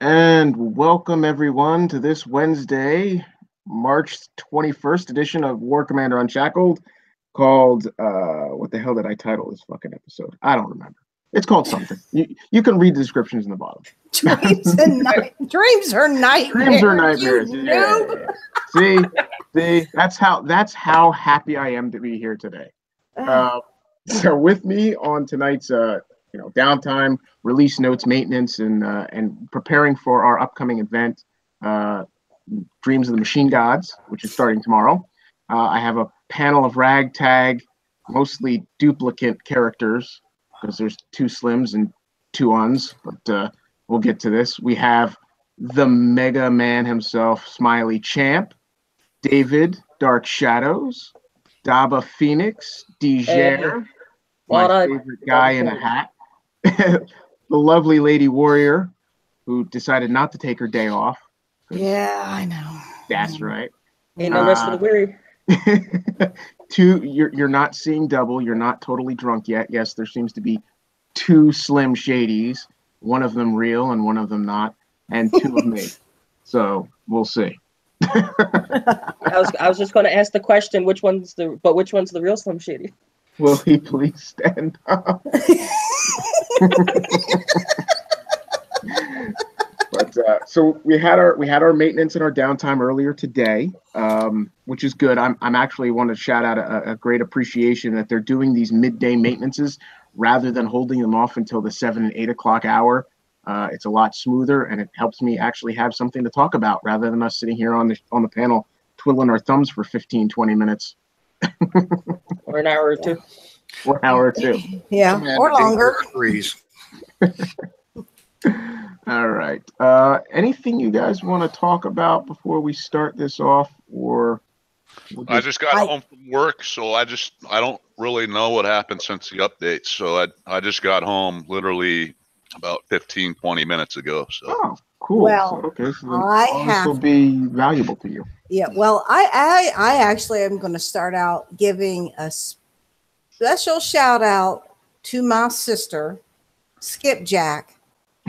And welcome everyone to this Wednesday, March 21st edition of War Commander Unshackled, called what the hell did I title this fucking episode? I don't remember. It's called something. You can read the descriptions in the bottom. Dreams are nightmares. Dreams are nightmares. Yeah. See, that's how happy I am to be here today. So with me on tonight's downtime, release notes, maintenance, and preparing for our upcoming event, Dreams of the Machine Gods, which is starting tomorrow. I have a panel of ragtag, mostly duplicate characters, because there's 2 Slims and 2 Uns, but we'll get to this. We have the Mega Man himself, Smiley Champ, David, Dark Shadows, Daba Phoenix, 𝕮𝖆, my favorite guy in a hat, the lovely Lady Warrior, who decided not to take her day off. Yeah, I know. That's right. Ain't no rest for the weary. 2, you're not seeing double. You're not totally drunk yet. Yes, there seems to be 2 Slim Shadys, one of them real and one of them not, and 2 of me. So we'll see. I was just going to ask the question, which one's the real Slim Shady? Will he please stand up? But so we had our maintenance and our downtime earlier today, which is good. I'm actually want to shout out a great appreciation that they're doing these midday maintenances rather than holding them off until the 7 and 8 o'clock hour. It's a lot smoother, and it helps me actually have something to talk about rather than us sitting here on the panel twiddling our thumbs for 15-20 minutes. Or an hour or two. Or an hour or two. Yeah, or longer. All right. Anything you guys want to talk about before we start this off, or I just got home from work, so I don't really know what happened since the update. So I just got home literally about 15-20 minutes ago. So cool. Well, so this will be valuable to you. Yeah. Well, I actually am going to start out giving a special shout out to my sister, Skipjack,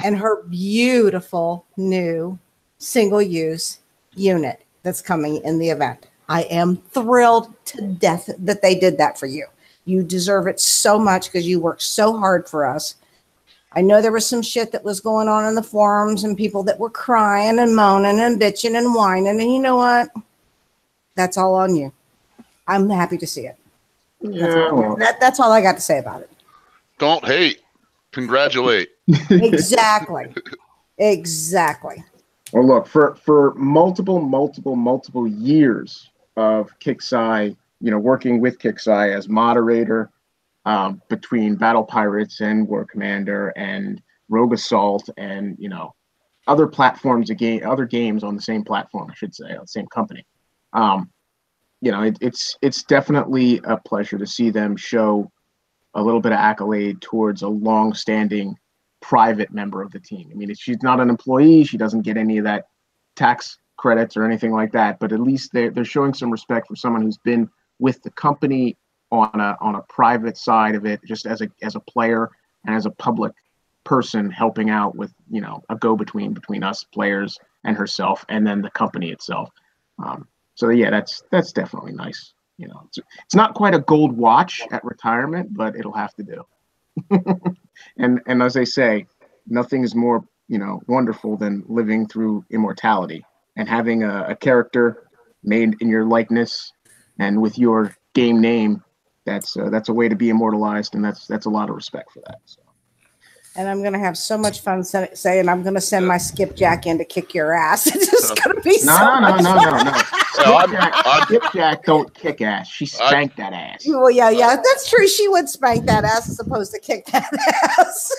and her beautiful new single-use unit that's coming in the event. I am thrilled to death that they did that for you. You deserve it so much because you worked so hard for us. I know there was some shit that was going on in the forums and people that were crying and moaning and bitching and whining. And you know what? That's all on you. I'm happy to see it. Yeah. That's all I got to say about it. Don't hate. Congratulate. Exactly. Exactly. Well, look, for multiple years of 𝕾𝖒𝖆, working with 𝕾𝖒𝖆 as moderator between Battle Pirates and War Commander and Rogue Assault and other platforms other games on the same platform, I should say, on the same company. It's definitely a pleasure to see them show a little bit of accolade towards a long-standing private member of the team. I mean, she's not an employee. She doesn't get any of that tax credits or anything like that, but at least they're showing some respect for someone who's been with the company on a private side of it, just as a player and as a public person, helping out with a go-between between us players and herself, and then the company itself. So yeah, that's definitely nice. It's not quite a gold watch at retirement, but it'll have to do. and as they say, nothing is more wonderful than living through immortality and having a character made in your likeness and with your game name. That's a way to be immortalized, and that's a lot of respect for that. So. And I'm going to have so much fun saying I'm going to send my Skipjack in to kick your ass. It's just going to be No. Skipjack don't kick ass. She spanked that ass. Well, yeah, that's true. She would spank that ass as opposed to kick that ass.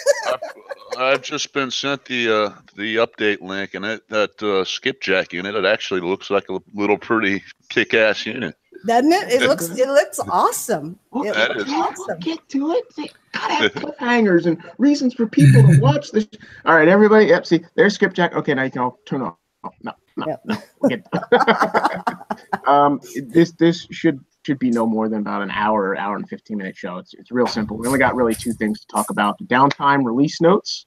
I've just been sent the update link, and that Skipjack unit, it actually looks like a little pretty kick-ass unit. Doesn't it? It looks awesome. Well, it looks awesome. Get to it. They gotta have cliffhangers and reasons for people to watch this. All right, everybody. Yep. See, there's Skipjack. Okay, now you can all turn off. No. This should be no more than about an hour and 15-minute show. It's real simple. We only got really 2 things to talk about: the downtime release notes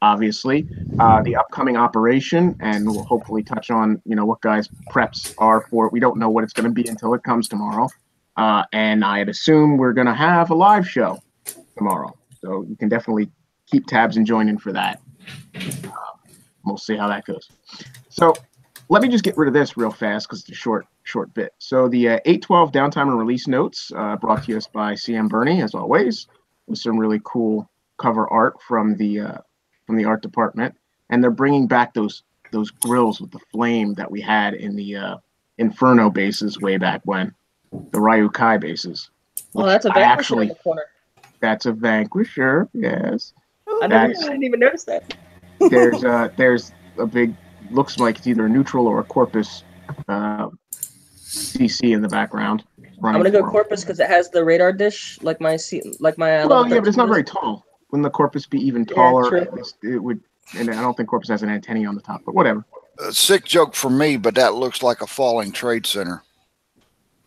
obviously, the upcoming operation, and we'll hopefully touch on, what guys' preps are for it. We don't know what it's going to be until it comes tomorrow. And I'd assume we're going to have a live show tomorrow. So you can definitely keep tabs and join in for that. We'll see how that goes. So let me just get rid of this real fast because it's a short bit. So the 812 downtime and release notes brought to us by 𝕾𝖆𝖊𝖗𝖗, as always, with some really cool cover art from the art department. And they're bringing back those grills with the flame that we had in the Inferno bases way back when, the 𝕾𝖆𝖒𝖊𝖗𝖊 bases. Oh, that's a Vanquisher in the corner. That's a Vanquisher, yes. I didn't even notice that. There's a big, looks like it's either a neutral or a Corpus CC in the background. I'm gonna go Corpus because it has the radar dish, like my. Well, yeah, but it's not very tall. Wouldn't the Corpus be even taller? Yeah, it would, and I don't think Corpus has an antenna on the top, but whatever. Sick joke for me, but that looks like a falling trade center.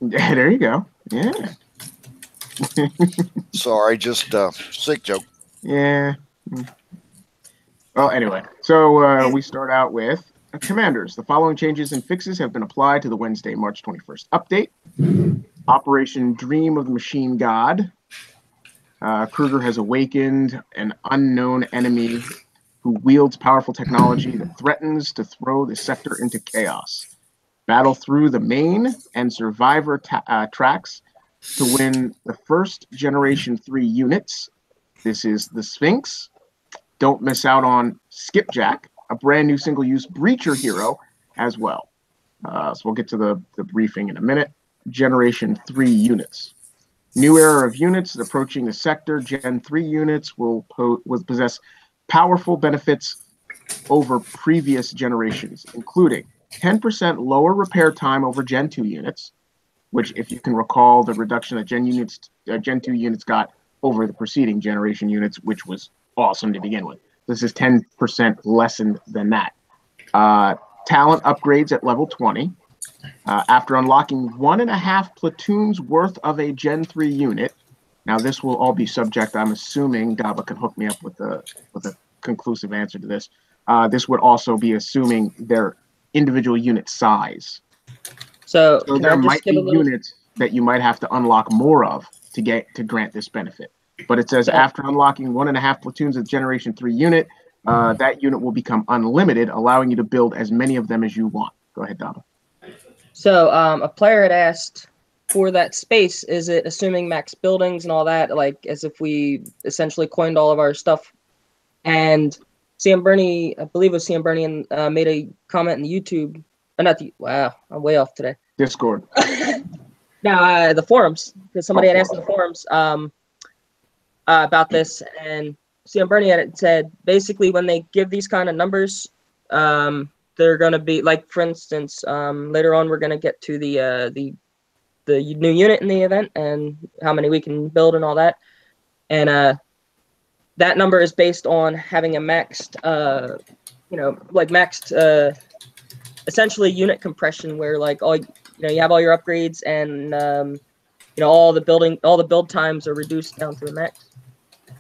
Yeah, there you go. Yeah. Sorry, just sick joke. Yeah. Well, anyway, so we start out with Commanders. The following changes and fixes have been applied to the Wednesday, March 21st update. Operation Dream of the Machine God. Kruger has awakened an unknown enemy who wields powerful technology that threatens to throw the sector into chaos. Battle through the main and survivor tracks to win the first Generation 3 units. This is the Sphinx. Don't miss out on Skipjack, a brand new single-use breacher hero as well. So we'll get to the briefing in a minute. Generation 3 units. New era of units approaching the sector. Gen 3 units will possess powerful benefits over previous generations, including 10% lower repair time over Gen 2 units, which, if you can recall, the reduction that Gen 2 units got over the preceding generation units, which was awesome to begin with. This is 10% lessened than that. Talent upgrades at level 20. After unlocking 1.5 platoons worth of a Gen 3 unit. Now, this will all be subject, I'm assuming, Gaba can hook me up with a conclusive answer to this. This would also be assuming their individual unit size. So there might be units that you might have to unlock more of to grant this benefit. But it says after unlocking 1.5 platoons of Generation 3 unit, that unit will become unlimited, allowing you to build as many of them as you want. Go ahead, Donna. So a player had asked for that space, is it assuming max buildings and all that, like as if we essentially coined all of our stuff? And 𝕾𝖆𝖊𝖗𝖗𝖃, I believe it was 𝕾𝖆𝖊𝖃𝖃, made a comment in the YouTube. Wow, I'm way off today. Discord. No, the forums, because somebody had asked in the forums about this, and 𝕾𝖆𝖊𝖃𝖃 had said basically when they give these kind of numbers, they're going to be like, for instance, later on we're going to get to the new unit in the event and how many we can build and all that, and that number is based on having a maxed, essentially unit compression where like you have all your upgrades and all the build times are reduced down to the max.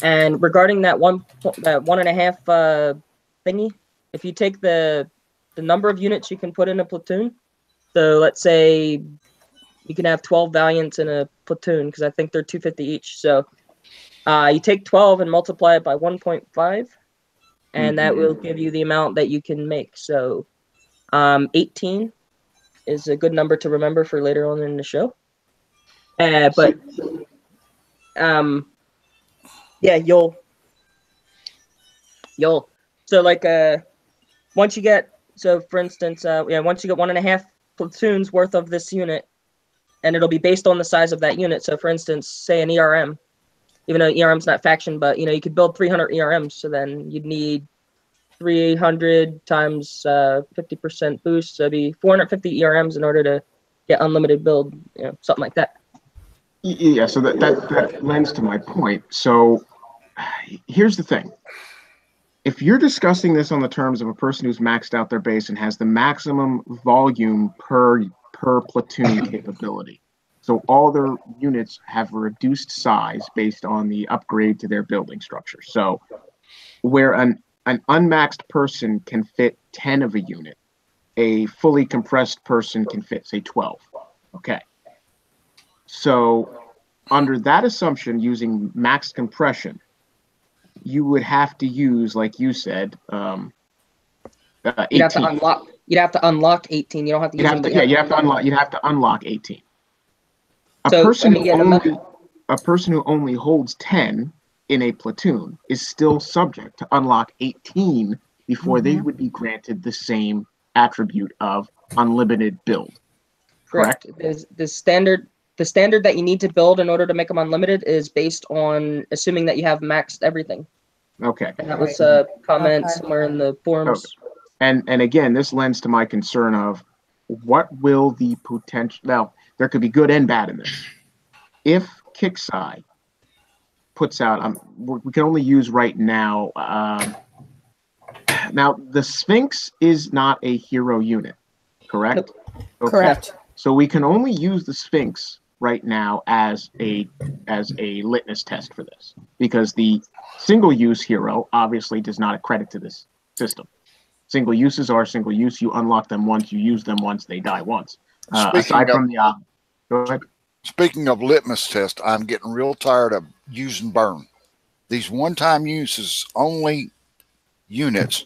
And regarding that 1.5 thingy, if you take the number of units you can put in a platoon, so let's say you can have 12 Valiants in a platoon because I think they're 250 each. So you take 12 and multiply it by 1.5, and that will give you the amount that you can make. So 18 is a good number to remember for later on in the show. Yeah, you'll so like once you get, so for instance, once you get 1.5 platoons worth of this unit, and it'll be based on the size of that unit. So for instance, say an ERM, even though ERM's not faction, but you could build 300 ERMs, so then you'd need 300 times 50% boost, so it'd be 450 ERMs in order to get unlimited build, something like that. Yeah, so that lends to my point. So here's the thing. If you're discussing this on the terms of a person who's maxed out their base and has the maximum volume per platoon capability, so all their units have a reduced size based on the upgrade to their building structure. So where an an unmaxed person can fit 10 of a unit. A fully compressed person can fit, say, 12. Okay. So under that assumption, using max compression, you would have to use, like you said, 18. You'd have to unlock. You'd have to unlock 18. You don't have to use them. Yeah, you have to unlock. You'd have to unlock 18. A So, person I mean, yeah, a person who only holds 10 in a platoon is still subject to unlock 18 before they would be granted the same attribute of unlimited build. Correct? The standard that you need to build in order to make them unlimited is based on assuming that you have maxed everything. Okay. And that was a comment somewhere in the forums. Okay. And again, this lends to my concern of what will the potential. Now, there could be good and bad in this. If 𝕾𝖒𝖆 puts out, we can only use right now. Now, the Sphinx is not a hero unit, correct? Nope. Okay. Correct. So we can only use the Sphinx right now as a litmus test for this, because the single-use hero obviously does not accredit to this system. Single uses are single use. You unlock them once, you use them once, they die once. Aside from the go ahead. Speaking of litmus test, I'm getting real tired of use and burn. These one-time uses only units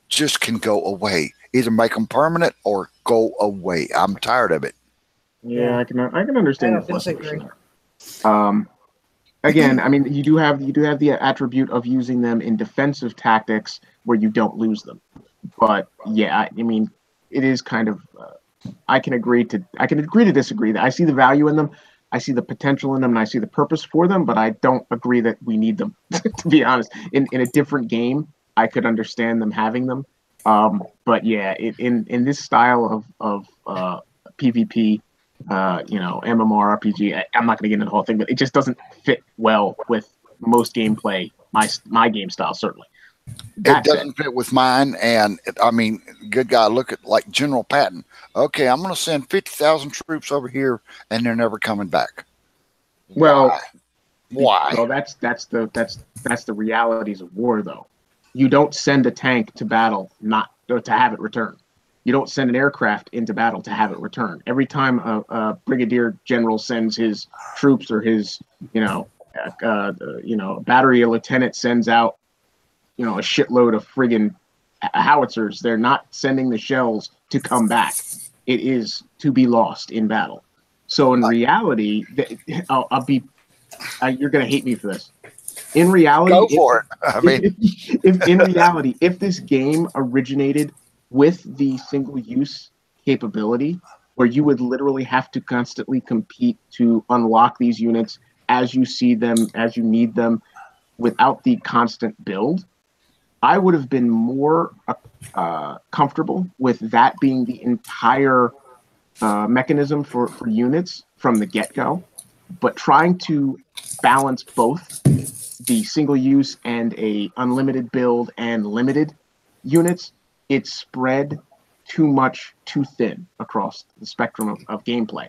just can go away. Either make them permanent or go away. I'm tired of it. Yeah, I can understand. I don't disagree. Again, I mean, you do have the attribute of using them in defensive tactics where you don't lose them. But yeah, I mean, it is kind of. I can agree to disagree. I see the value in them. I see the potential in them, and I see the purpose for them. But I don't agree that we need them. To be honest, in a different game, I could understand them having them. But yeah, in this style of PvP, MMORPG, I'm not going to get into the whole thing, but it just doesn't fit well with most gameplay. My game style certainly. It doesn't fit with mine, and I mean, good guy. Look at like General Patton. Okay, I'm going to send 50,000 troops over here, and they're never coming back. Well, why? Well, that's the realities of war, though. You don't send a tank to battle not to have it return. You don't send an aircraft into battle to have it return. Every time a brigadier general sends his troops or his battery lieutenant sends out a shitload of friggin' howitzers, they're not sending the shells to come back. It is to be lost in battle. So in reality, you're gonna hate me for this. In reality, go for it. I mean, in reality, if this game originated with the single-use capability, where you would literally have to constantly compete to unlock these units as you see them, as you need them, without the constant build, I would have been more comfortable with that being the entire mechanism for units from the get-go. But trying to balance both the single use and a unlimited build and limited units, it's spread too much, too thin across the spectrum of gameplay.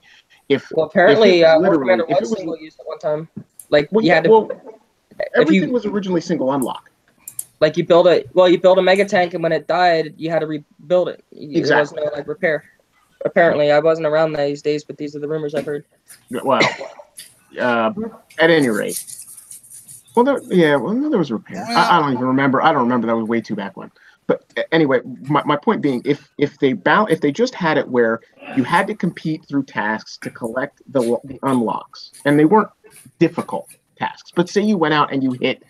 Apparently, War Commander was single use at one time. Like everything was originally single unlock. Like you build a mega tank, and when it died, you had to rebuild it. Exactly. There was no repair. Apparently, I wasn't around these days, but these are the rumors I've heard. Well, at any rate, there was repair. I don't even remember. I don't remember. That was way too back when. But anyway, my point being, if they just had it where you had to compete through tasks to collect the unlocks, and they weren't difficult tasks, but say you went out and you hit,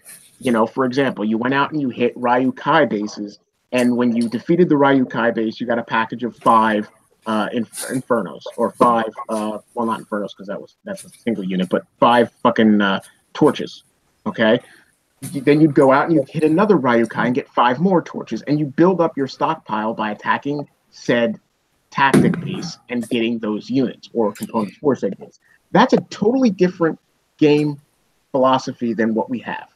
for example, you went out and you hit 𝕿𝖒𝖆𝖊 bases, and when you defeated the 𝕿𝖒𝖆𝖊 base, you got a package of 5 Infernos, or 5 well, not Infernos because that's a single unit, but 5 fucking torches. Okay. Then you'd go out and you'd hit another 𝕿𝖒𝖆𝖆 and get 5 more torches, and you build up your stockpile by attacking said tactic base and getting those units or components for said base. That's a totally different game philosophy than what we have.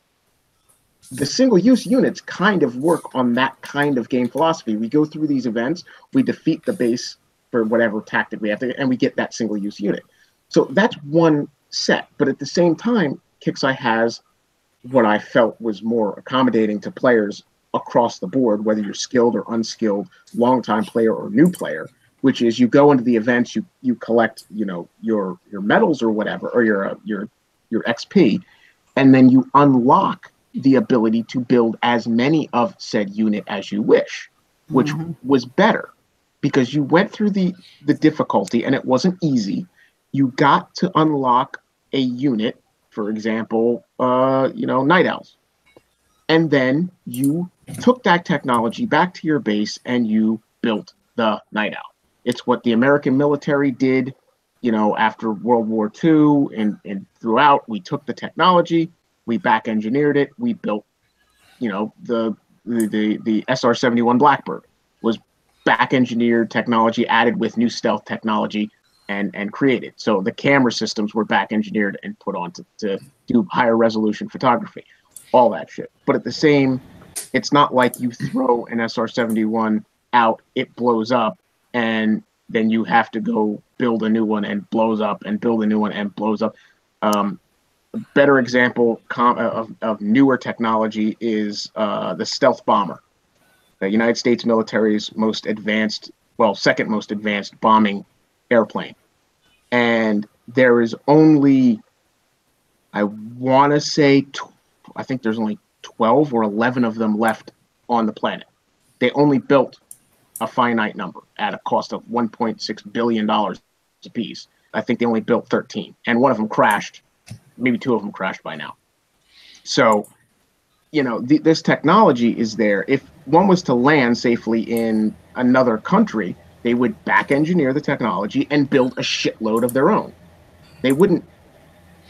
The single-use units kind of work on that kind of game philosophy. We go through these events, we defeat the base for whatever tactic we have to, and we get that single-use unit. So that's one set, but at the same time, 𝕾𝖒𝖆 has what I felt was more accommodating to players across the board, whether you're skilled or unskilled, longtime player or new player, which is you go into the events, you collect, your medals or whatever, or your XP, and then you unlock the ability to build as many of said unit as you wish, which was better because you went through the difficulty and it wasn't easy. You got to unlock a unit, for example, night owls. And then you took that technology back to your base and you built the night owl. It's what the American military did, after World War II and throughout. We took the technology, we back engineered it, we built, the SR-71 Blackbird was back engineered technology added with new stealth technology and created. So the camera systems were back engineered and put on to do higher resolution photography, all that shit. But at the same, it's not like you throw an SR-71 out, it blows up, and then you have to go build a new one and blows up and build a new one and blows up. A better example of newer technology is the stealth bomber, the United States military's most advanced, second most advanced bombing airplane. And there is only, I want to say, I think there's only 12 or 11 of them left on the planet. They only built a finite number at a cost of $1.6 billion a piece. I think they only built 13, and one of them crashed. Maybe two of them crashed by now. So, this technology is there. If one was to land safely in another country, they would back engineer the technology and build a shitload of their own. They wouldn't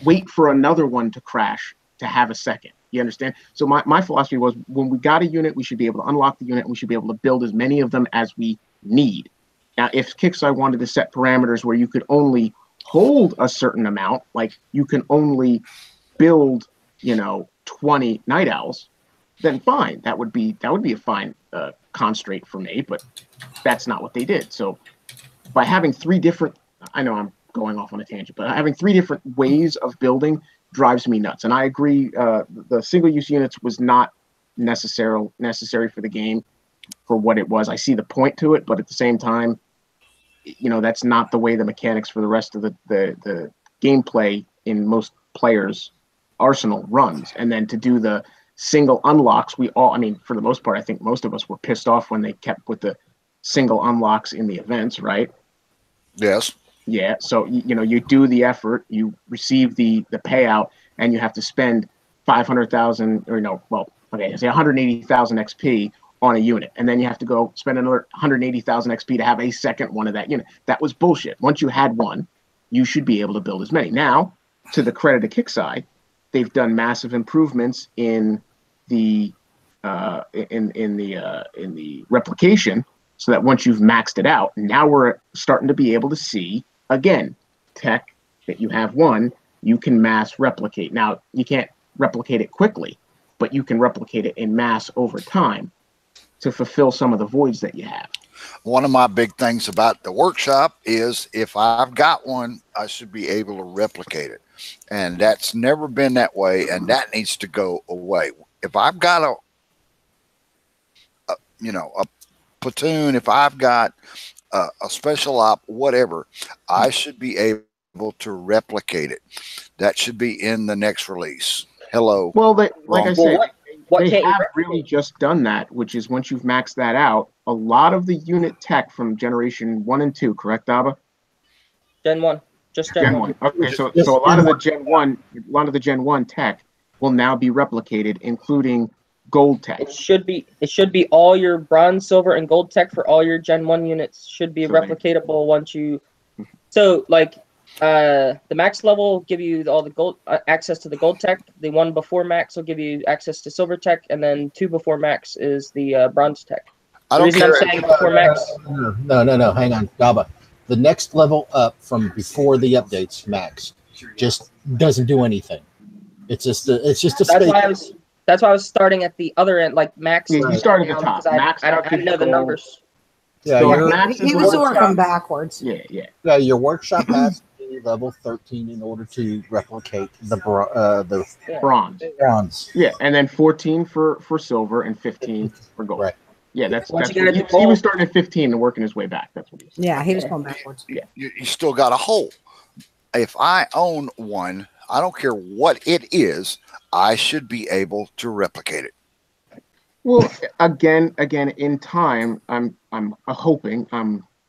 wait for another one to crash to have a second. You understand? So my philosophy was, when we got a unit, we should be able to unlock the unit and we should be able to build as many of them as we need. Now, if 𝕾𝖃𝖈 wanted to set parameters where you could only hold a certain amount, like you can only build, 20 night owls, then fine. That would be a fine constraint for me, but that's not what they did. So by having three different, I know I'm going off on a tangent, but having three different ways of building drives me nuts. And I agree, the single-use units was not necessary for the game for what it was. I see the point to it, but at the same time, that's not the way the mechanics for the rest of the gameplay in most players' arsenal runs. And then to do the single unlocks, for the most part, I think most of us were pissed off when they kept with the single unlocks in the events, right? Yes. Yeah. So, you do the effort, you receive the payout, and you have to spend 500,000 say 180,000 XP on a unit. And then you have to go spend another 180,000 XP to have a second one of that unit. That was bullshit. Once you had one, you should be able to build as many. Now, to the credit of 𝕾𝖃𝖈, they've done massive improvements in the replication, so that once you've maxed it out, now we're starting to be able to see, again, tech that you have one, you can mass replicate. Now, you can't replicate it quickly, but you can replicate it in mass over time to fulfill some of the voids that you have. One of my big things about the workshop is, if I've got one, I should be able to replicate it. And that's never been that way, and that needs to go away. If I've got a platoon, if I've got a special op, whatever, I should be able to replicate it. That should be in the next release. Hello. Well, they can't have really just done that, which is, once you've maxed that out, a lot of the unit tech from generation 1 and 2, correct, Daba? Gen 1. Just Gen 1. Okay, so a lot of the Gen 1 tech will now be replicated, including gold tech. It should be all your bronze, silver, and gold tech for all your Gen 1 units should be replicatable once you. So the max level will give you all the gold access to the gold tech. The one before max will give you access to silver tech, and then 2 before max is the bronze tech. The reason I'm saying before max. No. Hang on, Daba. The next level up from before the updates, max, just doesn't do anything. It's just a space. That's why I was starting at the other end, like max. Yeah, you started at the top. Max, I don't know the numbers. Yeah, so he was working backwards. Yeah. Yeah, your workshop pass level 13 in order to replicate the Bronze. bronze. Yeah, and then 14 for silver and 15 for gold. Right. Yeah, that's Once what you get he, into gold- he was starting at 15 and working his way back. That's what he was. Yeah, he was going backwards. You still got a hole. If I own one, I don't care what it is, I should be able to replicate it. Well, again, in time, I'm hoping,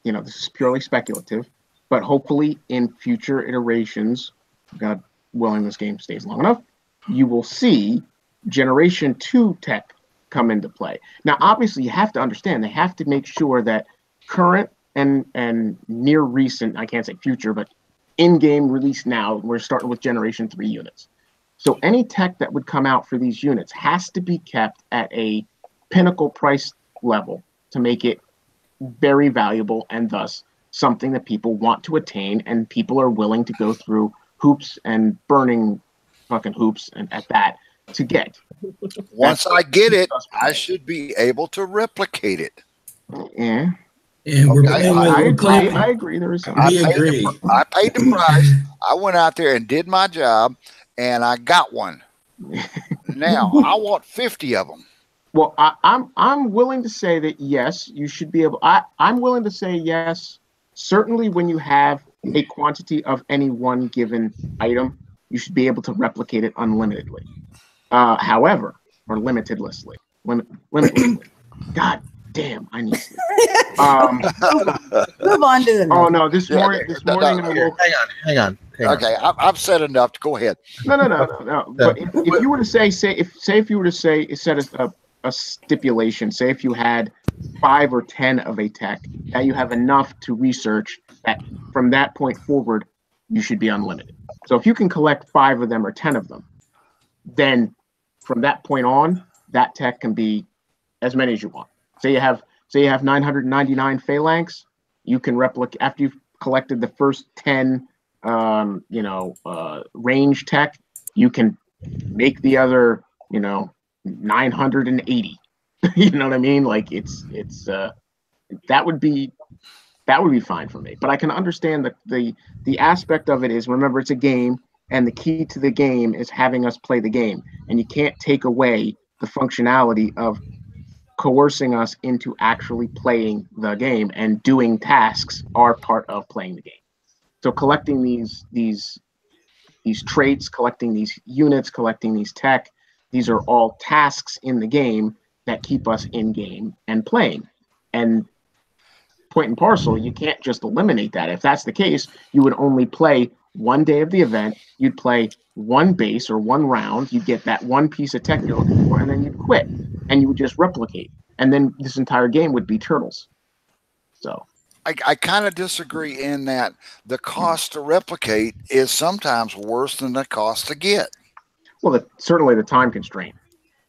this is purely speculative, but hopefully in future iterations, God willing, this game stays long enough, you will see Generation 2 tech come into play. Now, obviously, you have to understand, they have to make sure that current and near recent, I can't say future, but in-game release now, we're starting with Generation 3 units. So any tech that would come out for these units has to be kept at a pinnacle price level to make it very valuable and thus something that people want to attain and people are willing to go through hoops and burning fucking hoops and at that to get. Once I get it, I should be able to replicate it. Yeah. And I agree. There is something. We agree. I paid the price. I went out there and did my job, and I got one. Now I want 50 of them. Well, I'm willing to say that yes, you should be able. I'm willing to say yes. Certainly, when you have a quantity of any one given item, you should be able to replicate it unlimitedly. However, or limitlessly. God damn, I need sleep. Move on to the next. Oh no, this morning I woke. Hang on. Okay, I've said enough. Go ahead. No. But if you were to if you were to set a stipulation, say if you had 5 or 10 of a tech, that you have enough to research that from that point forward, you should be unlimited. So if you can collect 5 of them or 10 of them, then from that point on, that tech can be as many as you want. Say you have 999 phalanx, you can replicate after you've collected the first 10 range tech, you can make the other 980. You know what I mean? Like it's that would be fine for me. But I can understand the aspect of it is, remember, it's a game, and the key to the game is having us play the game, and you can't take away the functionality of coercing us into actually playing the game, and doing tasks are part of playing the game. So collecting these traits, collecting these units, collecting these tech, these are all tasks in the game that keep us in game and playing. And point and parcel, you can't just eliminate that. If that's the case, you would only play one day of the event, you'd play one base or one round, you'd get that one piece of tech you're looking for, and then you'd quit, and you would just replicate. And then this entire game would be turtles. So I kind of disagree in that the cost to replicate is sometimes worse than the cost to get. Well, certainly the time constraint.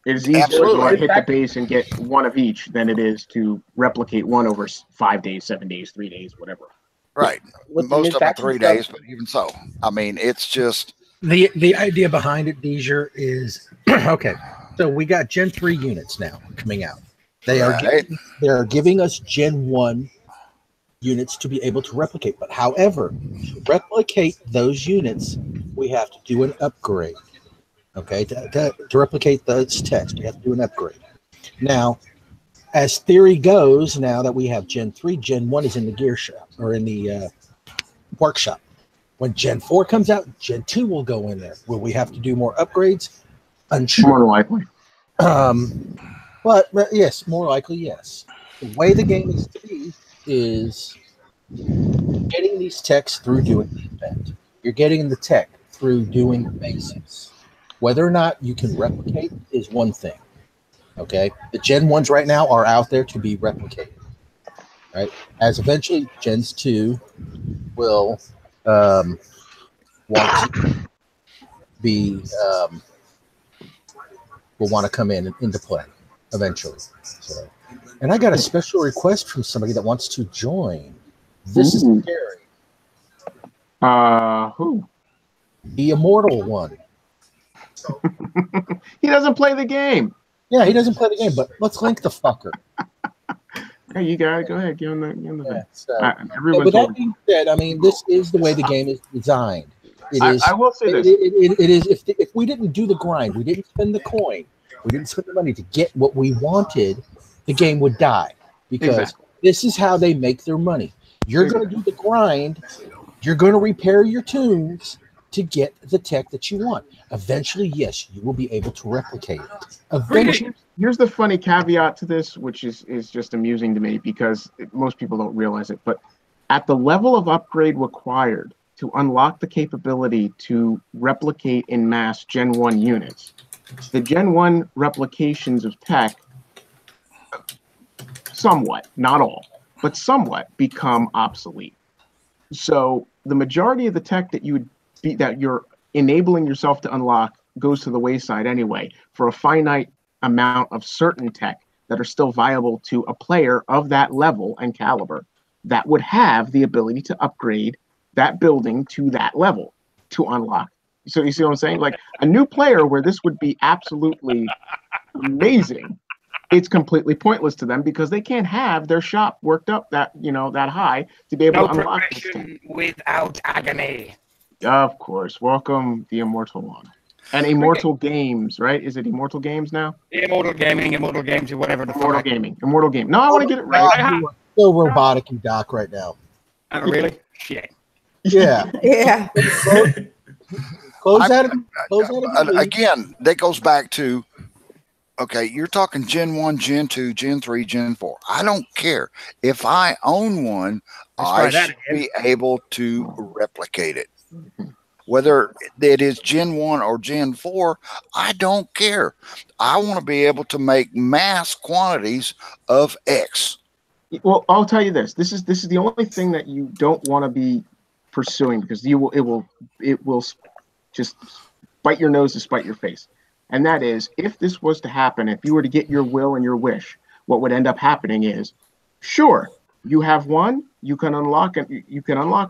It is easier to hit the base and get one of each than it is to replicate one over 5 days, 7 days, 3 days, whatever. Right. Most of them 3 days, but even so, I mean, it's just the idea behind it, 𝕮𝑔𝖴, is okay. So we got Gen 3 units now coming out. They are giving us Gen 1 units to be able to replicate. But however, to replicate those units, we have to do an upgrade. Okay, to replicate those text, we have to do an upgrade. Now, as theory goes, now that we have Gen 3, Gen 1 is in the gear shop or in the workshop. When Gen 4 comes out, Gen 2 will go in there. Will we have to do more upgrades? Unsure. More than likely. But yes, more likely, yes. The way the game is to be is getting these techs through doing the event. You're getting the tech through doing the basics. Whether or not you can replicate is one thing. Okay, the Gen 1s right now are out there to be replicated. Right, as eventually Gens 2 will want to be will want to come into play eventually. So, and I got a special request from somebody that wants to join. This is scary. Who? The Immortal One. He doesn't play the game. Yeah, he doesn't play the game, but let's link the fucker. Hey, you guys, go ahead. Get on the Yeah, vent. so, Everyone's with that over. being said, I mean, this is the way the game is designed. It is. I will say this. It is. If we didn't do the grind, we didn't spend the coin, we didn't spend the money to get what we wanted, the game would die. Because Exactly. this is how they make their money. You're going to do the grind. You're going to repair your tunes to get the tech that you want. Eventually, yes, you will be able to replicate it. Eventually. Here's the funny caveat to this, which is just amusing to me because most people don't realize it. But at the level of upgrade required to unlock the capability to replicate in mass Gen 1 units, the Gen 1 replications of tech somewhat, not all, but somewhat become obsolete. So the majority of the tech that you're enabling yourself to unlock goes to the wayside anyway for a finite amount of certain tech that are still viable to a player of that level and caliber that would have the ability to upgrade that building to that level to unlock. So you see what I'm saying? Like a new player where this would be absolutely amazing, it's completely pointless to them because they can't have their shop worked up that high to be able to unlock this thing. Without agony. Of course. Welcome the Immortal One. And Immortal Games, right? Is it Immortal Games now? Immortal Gaming, Immortal Games, or whatever the Immortal fuck. Gaming. Immortal Game. No, I want to get it right. So robotic and Doc right now. Really? Shit. Yeah. Yeah. Close that. Again, that goes back to, okay, you're talking Gen 1, Gen 2, Gen 3, Gen 4. I don't care. If I own one, I should be able to replicate it. Whether it is Gen 1 or Gen 4, I don't care. I want to be able to make mass quantities of X. Well, I'll tell you this. This is the only thing that you don't want to be pursuing because it will just bite your nose to spite your face. And that is, if this was to happen, if you were to get your will and your wish, what would end up happening is, sure, you have one, you can unlock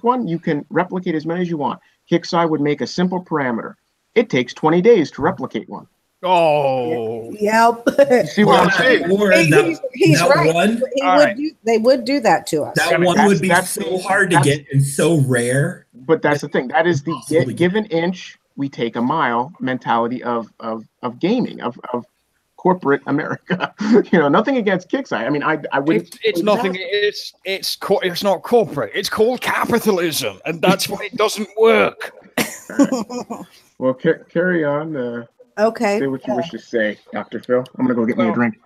one, you can replicate as many as you want. 𝕾𝖶𝖊 would make a simple parameter. It takes 20 days to replicate one. Oh. Yep. See what I'm saying? He's that right. One, they would do that to us. that one would be so hard to get and so rare. But that's the thing. That is the give an inch, we take a mile mentality of gaming, of corporate America. Nothing against kickside. I mean, I wouldn't. It's nothing. It's not corporate. It's called capitalism, and that's why it doesn't work. Well, carry on. Okay. Say what you wish to say, Dr. Phil. I'm gonna go get me a drink.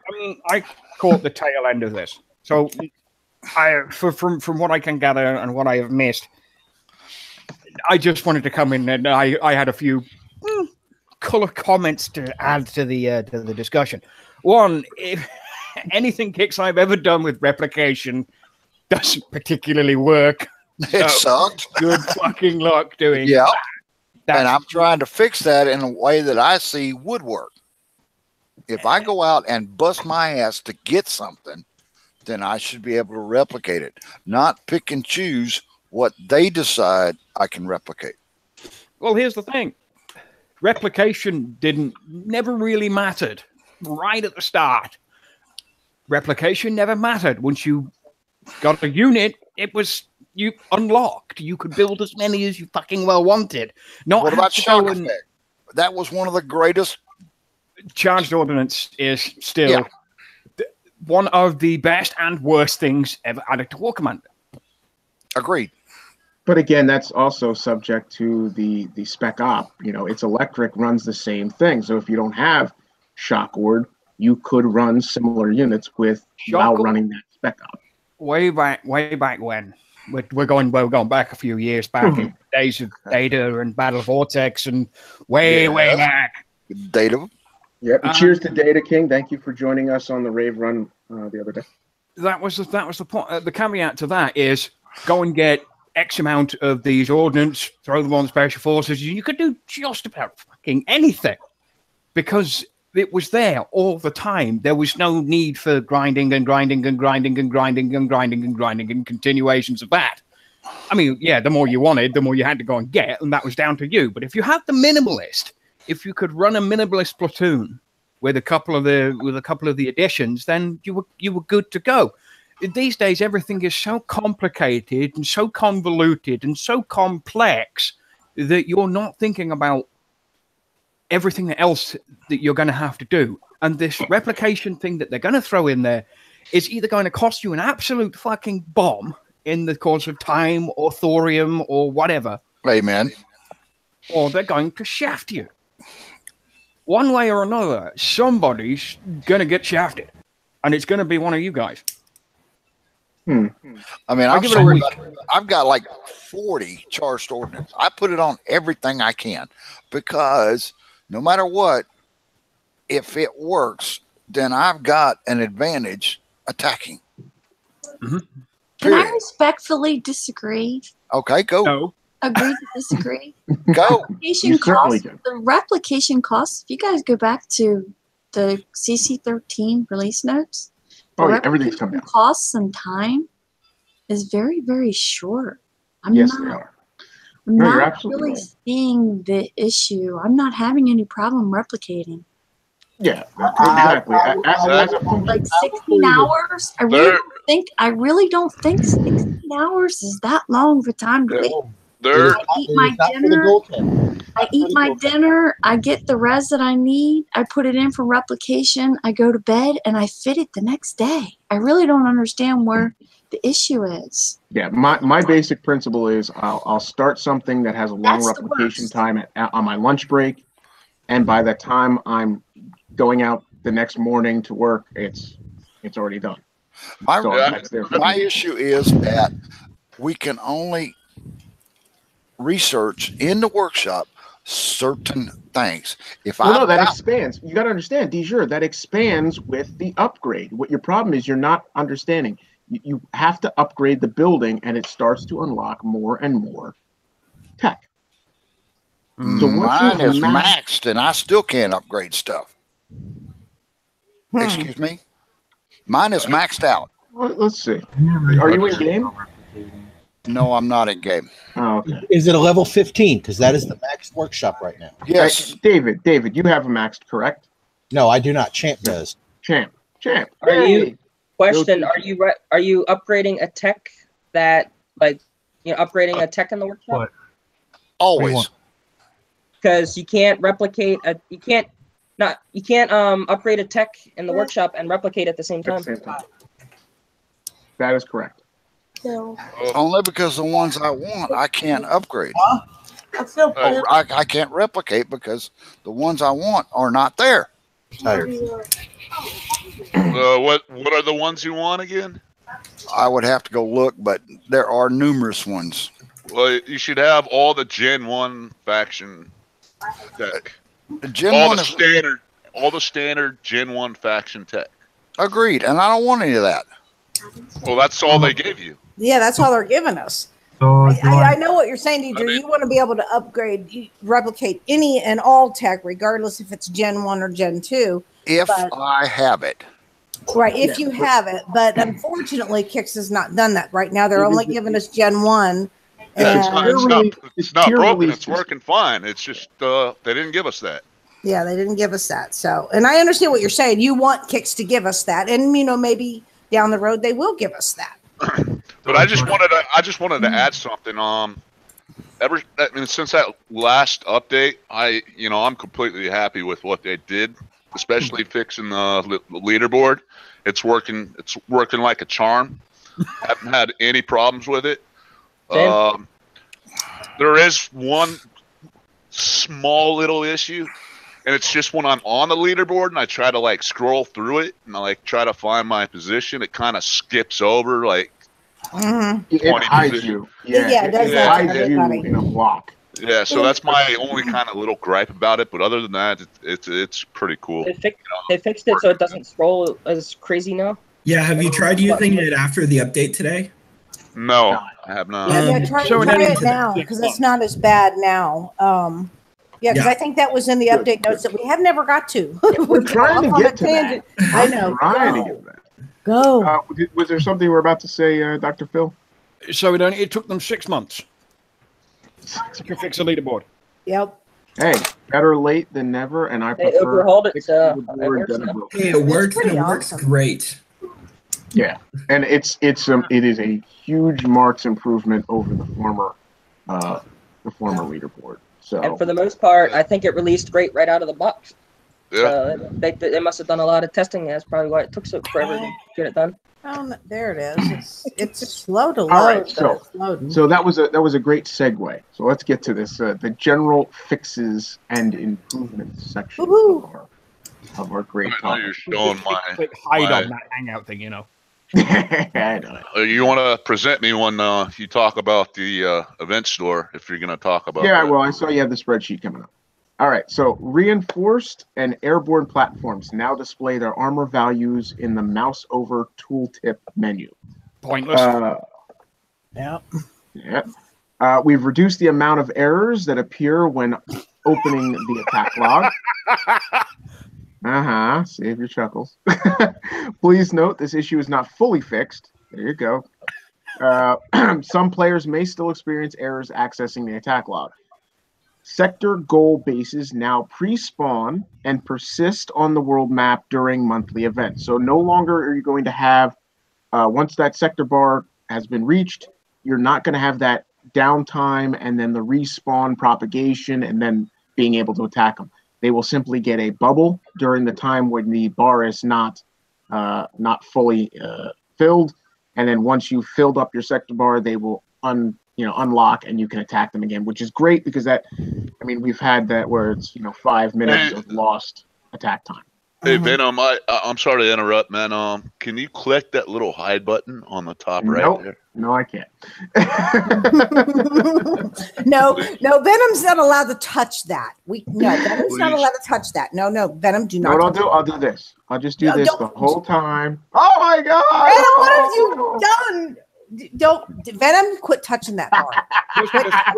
I caught the tail end of this, so from what I can gather and what I have missed, I just wanted to come in and I had a few color comments to add to the discussion. One, if anything 𝕾𝖶𝖊 ever done with replication doesn't particularly work. It sucked. Good fucking luck doing Yeah. that. And I'm trying to fix that in a way that I see would work. If I go out and bust my ass to get something, then I should be able to replicate it, not pick and choose what they decide I can replicate. Well, here's the thing. Replication never really mattered right at the start. Replication never mattered. Once you got a unit, it was you unlocked. You could build as many as you fucking well wanted. What about shock effect? That was one of the greatest. Charged ordnance is still one of the best and worst things ever added to War Commander. Agreed. But again, that's also subject to the spec op. It's electric runs the same thing. So if you don't have shock ward, you could run similar units while running that spec op. Way back when. We're going back a few years back in days of Data and Battle Vortex and way back. Data. Yep. Cheers to Data King. Thank you for joining us on the rave run the other day. That was the point. The caveat to that is go and get X amount of these ordnance, throw them on special forces. You could do just about fucking anything because it was there all the time. There was no need for grinding and continuations of that. I mean, yeah, the more you wanted, the more you had to go and get, and that was down to you. But if you had the minimalist, if you could run a minimalist platoon with a couple of the additions, then you were good to go. these days everything is so complicated and so convoluted and so complex that you're not thinking about everything else that you're going to have to do. And this replication thing that they're going to throw in there is either going to cost you an absolute fucking bomb in the course of time or thorium or whatever. Amen. Or they're going to shaft you. One way or another, somebody's going to get shafted. And it's going to be one of you guys. I mean, I've got like 40 charged ordnance. I put it on everything I can because no matter what, if it works, then I've got an advantage attacking. Can I respectfully disagree? Okay, go. No. Agree to disagree? Go. Replication costs, the replication costs, if you guys go back to the CC13 release notes, everything's coming down. Costs and time is very, very short. I'm Yes, not, they are. I'm No, you're not absolutely really right. seeing the issue. I'm not having any problem replicating. Yeah, exactly. As a Like 16 hours? I really don't think 16 hours is that long of a time to wait. I eat my dinner. I get the res that I need. I put it in for replication. I go to bed and I fit it the next day. I really don't understand where the issue is. Yeah, my basic principle is I'll start something that has a long replication time on my lunch break, and by the time I'm going out the next morning to work, it's already done. My issue is that we can only research in the workshop certain things. That expands. You got to understand, 𝕮𝖎, that expands with the upgrade. What your problem is, you're not understanding. You have to upgrade the building, and it starts to unlock more and more tech. So mine is maxed, and I still can't upgrade stuff. Excuse me? Mine is maxed out. Let's see. Are you in game? No, I'm not in game. Oh, okay. Is it a level 15? Because that is the maxed workshap right now. Yes. David, you have a maxed, correct? No, I do not. Champ does. Champ. Are you upgrading a tech that, like, upgrading a tech in the workshop? What? Always. Because you can't replicate you can't upgrade a tech in the workshop and replicate at the same time. That is correct. No. Only because the ones I want, I can't upgrade. I can't replicate because the ones I want are not there. Tired. What are the ones you want again? I would have to go look, but there are numerous ones. Well, you should have all the Gen 1 faction tech. All the standard Gen 1 faction tech. Agreed, and I don't want any of that. Well, that's all they gave you. Yeah, that's all they're giving us. I know what you're saying, 𝕮𝖎. You want to be able to upgrade, replicate any and all tech, regardless if it's Gen 1 or Gen 2. If I have it. Right, if you have it. But unfortunately, Kix has not done that right now. They're only giving us Gen 1. It's not broken. It's working fine. It's just they didn't give us that. Yeah, they didn't give us that. So, and I understand what you're saying. You want Kix to give us that, and maybe down the road they will give us that. But I just wanted to add something. Since that last update, I'm completely happy with what they did, especially fixing the leaderboard. It's working like a charm. Haven't had any problems with it. There is one small little issue, and it's just when I'm on the leaderboard and I try to scroll through it and I try to find my position, it kind of skips over it hides you. Yeah, it does it hides you in a block. Yeah, so that's my only kind of little gripe about it. But other than that, it's pretty cool. They fixed it so it doesn't scroll as crazy now. Yeah, have you tried using it after the update today? No, I have not. Yeah, try it now because it's not as bad now. Because I think that was in the update notes that we have never got to. We're trying to get to that. I know. Trying to get to that. Go. Was there something you were about to say, Dr. Phil? So it took them 6 months to fix a leaderboard. Yep. Hey, better late than never, and I prefer overhauled it. Hey, it works and it works great. Yeah, and it is a huge marks improvement over the former leaderboard. So, and for the most part, I think it released great right out of the box. Yeah. They must have done a lot of testing. That's probably why it took so forever to get it done. Oh, there it is. It's slow to load. all right, but it's loading. so that was a great segue. So let's get to this the general fixes and improvements section of our great I know topic. you're showing Click hide my on that hangout thing, you know. I know. you want to present me when you talk about the event store, if you're going to talk about Yeah, that. well, I saw you have the spreadsheet coming up. All right, so reinforced and airborne platforms now display their armor values in the mouse over tooltip menu. Pointless. Yeah. Yeah. We've reduced the amount of errors that appear when opening the attack log. Save your chuckles. Please note this issue is not fully fixed. There you go. Some players may still experience errors accessing the attack log. Sector goal bases now pre-spawn and persist on the world map during monthly events. So no longer are you going to have, once that sector bar has been reached, you're not going to have that downtime and then the respawn propagation and then being able to attack them. They will simply get a bubble during the time when the bar is not fully filled, and then once you've filled up your sector bar, they will unlock and you can attack them again, which is great because we've had that where it's 5 minutes of lost attack time. Hey Venom, I'm sorry to interrupt, man. Can you click that little hide button on the top right there? No, I can't. No, Venom's not allowed to touch that. Venom's not allowed to touch that. No, Venom, do not. No, I'll do this. I'll just do this the whole time. Oh my God! Venom, what have you done? Don't Venom, quit touching that bar. Stop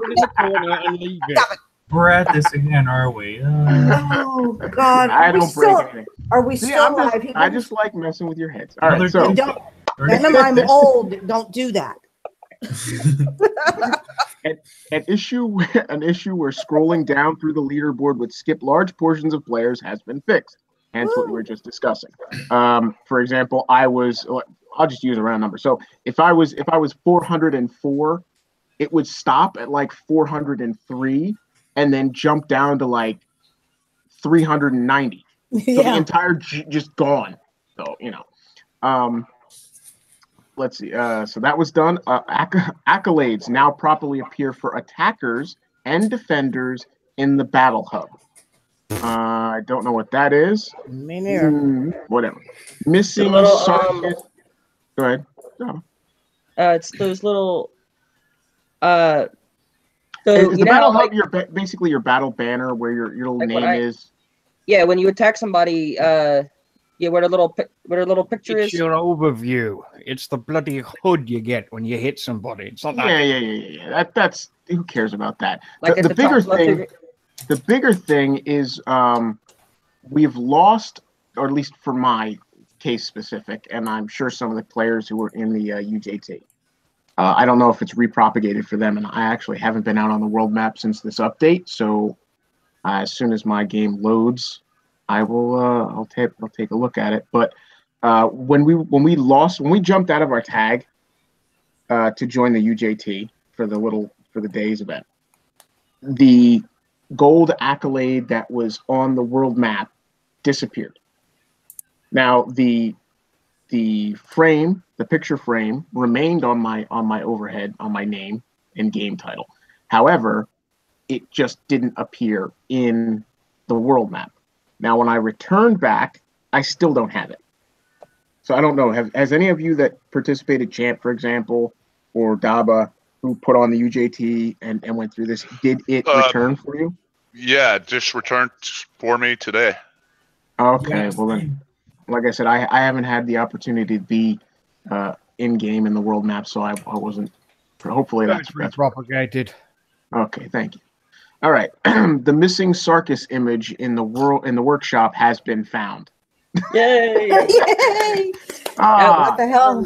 it. We're at this again, are we? Oh God! I don't break anything. Are we still alive? I just like messing with your heads. All right, so Venom, I'm old. Don't do that. An issue where scrolling down through the leaderboard would skip large portions of players has been fixed. Hence what we were just discussing. For example, I'll just use a round number. So if I was 404, it would stop at like 403 and then jump down to like 390. So the entire just gone. So let's see. So that was done. Accolades now properly appear for attackers and defenders in the battle hub. I don't know what that is. Me neither. Whatever. Missing socket. Go ahead. No. It's those little. Is the battle hub basically your battle banner where your little name is? Yeah, when you attack somebody, where the little picture is. It's your overview. It's the bloody hood you get when you hit somebody. It's not that. Yeah. That's who cares about that. The bigger thing is we've lost, or at least for my case specific, and I'm sure some of the players who were in the UJT. I don't know if it's repropagated for them, and I actually haven't been out on the world map since this update. So as soon as my game loads, I will I'll take a look at it. But when we jumped out of our tag to join the UJT for the days event, the gold accolade that was on the world map disappeared. Now the picture frame remained on my overhead on my name and game title. However, it just didn't appear in the world map. Now, when I returned back, I still don't have it. So I don't know. Has any of you that participated, Champ, for example, or Daba, who put on the UJT and went through this, did it return for you? Yeah, it just returned for me today. Okay, well then, like I said, I haven't had the opportunity to be in game in the world map, so I wasn't. Hopefully that's propagated. Okay, thank you. All right, the missing Sarkis image in the workshop has been found. Yay! Yay! What the hell?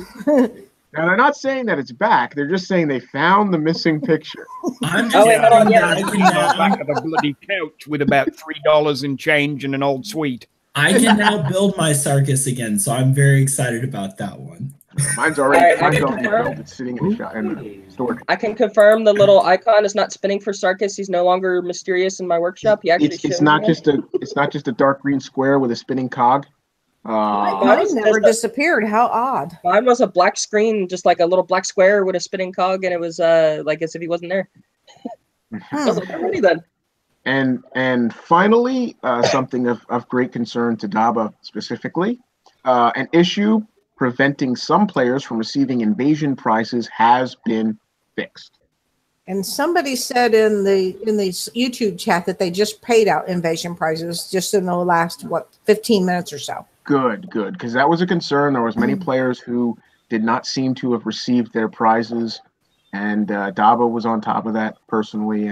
Now they're not saying that it's back; they're just saying they found the missing picture. I'm just back of the bloody couch with about $3 in change and an old suite. I can now build my Sarkis again, so I'm very excited about that one. Mine's already I can built. confirm. It's sitting in the shop in storage. I can confirm the little icon is not spinning for Sarkis. He's no longer mysterious in my workshop. He actually It's not just a dark green square with a spinning cog. Mine never disappeared. How odd. Mine was a black screen, just like a little black square with a spinning cog, and it was like as if he wasn't there. I was like, already then. And finally, something of great concern to Daba specifically, an issue preventing some players from receiving invasion prizes has been fixed. And somebody said in the YouTube chat that they just paid out invasion prizes just in the last 15 minutes or so. Good, because that was a concern. There was many players who did not seem to have received their prizes, and Daba was on top of that personally.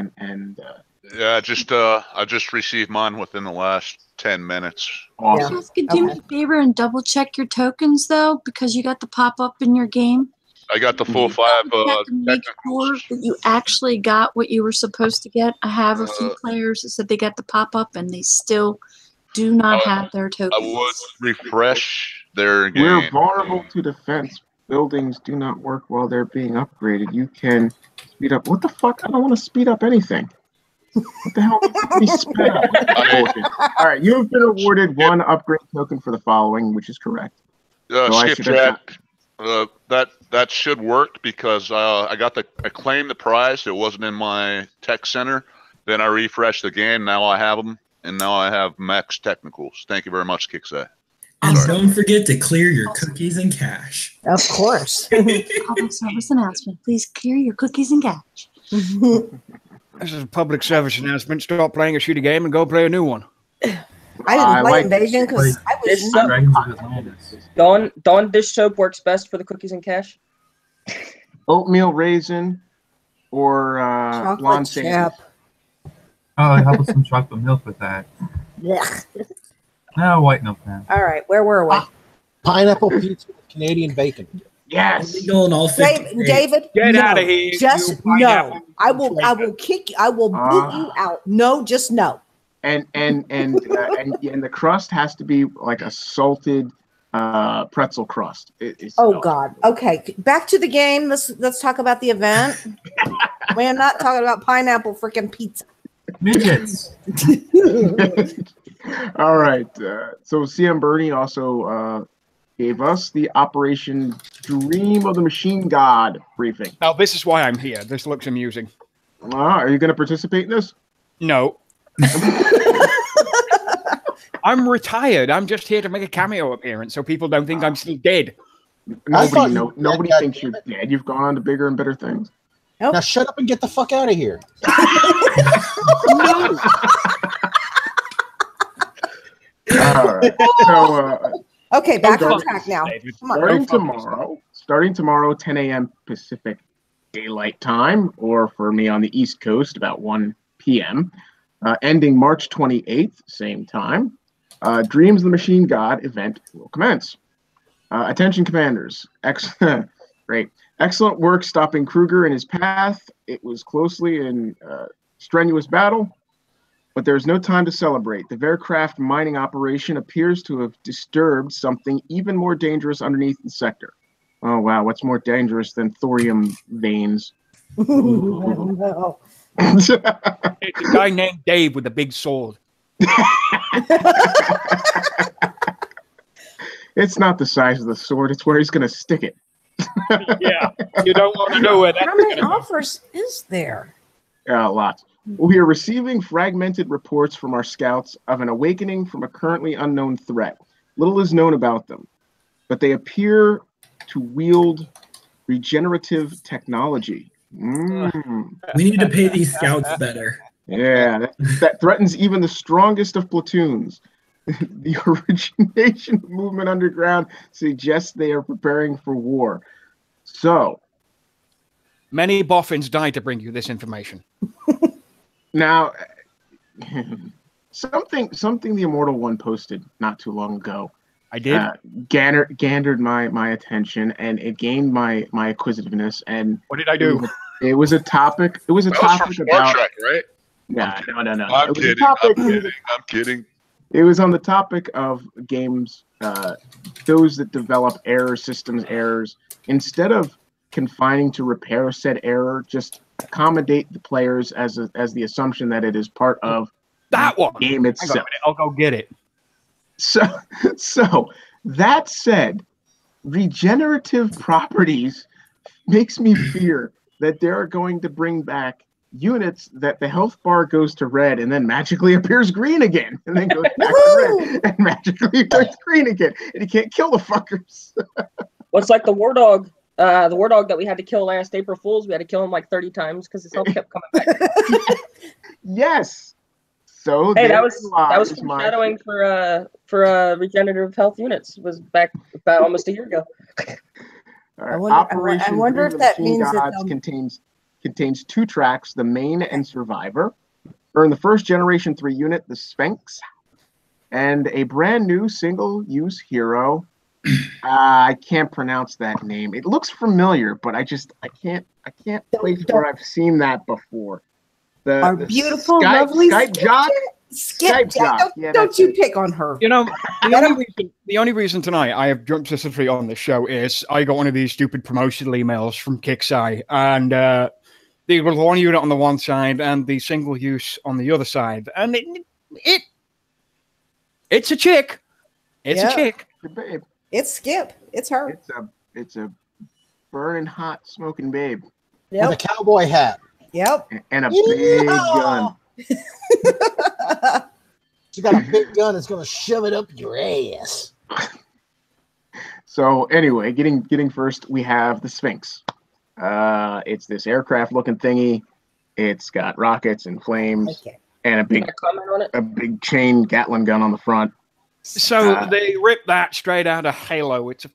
Yeah, I just received mine within the last 10 minutes. Awesome. Jessica, do me a favor and double check your tokens though, because you got the pop up in your game. I got the full 5 Make sure that you actually got what you were supposed to get. I have a few players that said they got the pop up and they still do not have their tokens. I would refresh their game. We're vulnerable to defense. Buildings do not work while they're being upgraded. You can speed up. What the fuck? I don't want to speed up anything. What the hell? All right, you have been awarded 1 upgrade token for the following, which is correct. Skipjack, that should work because I claimed the prize. It wasn't in my tech center. Then I refreshed the game. Now I have them, and now I have max technicals. Thank you very much, 𝕾𝖶𝖊. And don't forget to clear your cookies and cash. Of course. Public service announcement. Please clear your cookies and cash. This is a public service announcement. Stop playing a shitty game and go play a new one. I didn't play Invasion because I was Dragons of Atlantis. Dawn dish soap works best for the cookies and cash. Oatmeal raisin or blonde chip. Oh, how about some chocolate milk with that? Blech. No, white milk, man. All right, where were we? Pineapple pizza with Canadian bacon. Yes. Illegal in all 50 states. David, Get no. out of here. Just no. I will kick you. I will boot you out. No, just no. And the crust has to be like a salted pretzel crust. God. Okay, back to the game. Let's talk about the event. We're not talking about pineapple freaking pizza. Midgets. All right. So CM Bernie also gave us the Operation Dream of the Machine God briefing. Now, this is why I'm here. This looks amusing. Are you going to participate in this? No. I'm retired. I'm just here to make a cameo appearance so people don't think I'm still dead. Nobody thinks you're dead. You've gone on to bigger and better things. Nope. Now shut up and get the fuck out of here. No. All right. So, okay, back on track now. Come on. Starting tomorrow, 10 a.m. Pacific Daylight Time, or for me on the East Coast, about 1 p.m. Ending March 28th, same time. Dreams of the Machine God event will commence. Attention, commanders. Great. Excellent work stopping Kruger in his path. It was closely in strenuous battle, but there's no time to celebrate. The Vercraft mining operation appears to have disturbed something even more dangerous underneath the sector. Oh, wow. What's more dangerous than thorium veins? No. It's a guy named Dave with a big sword. It's not the size of the sword. It's where he's going to stick it. Yeah. You don't want to know where that's How many going to offers is there? Lots. We are receiving fragmented reports from our scouts of an awakening from a currently unknown threat. Little is known about them, but they appear to wield regenerative technology. We need to pay these scouts better. Yeah, that threatens even the strongest of platoons. The origination movement underground suggests they are preparing for war. So, many boffins died to bring you this information. Now, something the Immortal One posted not too long ago. I did. Gandered my attention, and it gained my acquisitiveness. And what did I do? It was a topic. It was a That topic was from about. Star Trek, right? No. I'm kidding. I'm kidding. It was on the topic of games, those that develop systems errors. Instead of confining to repair said error, just accommodate the players as the assumption that it is part of that one game itself. I'll go get it. So that said, regenerative properties makes me fear that they're going to bring back units that the health bar goes to red and then magically appears green again, and then goes back to red and magically appears green again, and you can't kill the fuckers. Well, it's like the war dog that we had to kill last April Fools. We had to kill him like 30 times because his health kept coming back. Yes. So hey, that was foreshadowing for regenerative health units. It was back about almost a year ago. All right. I wonder if that means that contains 2 tracks, the main and survivor. Earn the first generation 3 unit, the Sphinx, and a brand new single-use hero. I can't pronounce that name. It looks familiar, but I can't place where I've seen that before. Our beautiful, lovely Skip Jock. Don't you pick on her. You know, the only reason tonight I have jumped specifically on the show is I got one of these stupid promotional emails from 𝕾𝖶𝖊, and there was one unit on the one side and the single use on the other side, and it's a chick. It's a chick. Babe. It's Skip. It's her. It's a burning hot smoking babe. With a cowboy hat. Yep. And a big gun. She got a big gun that's gonna shove it up your ass. So anyway, getting first, we have the Sphinx. It's this aircraft looking thingy. It's got rockets and flames and a big chain Gatling gun on the front. So they ripped that straight out of Halo. It's a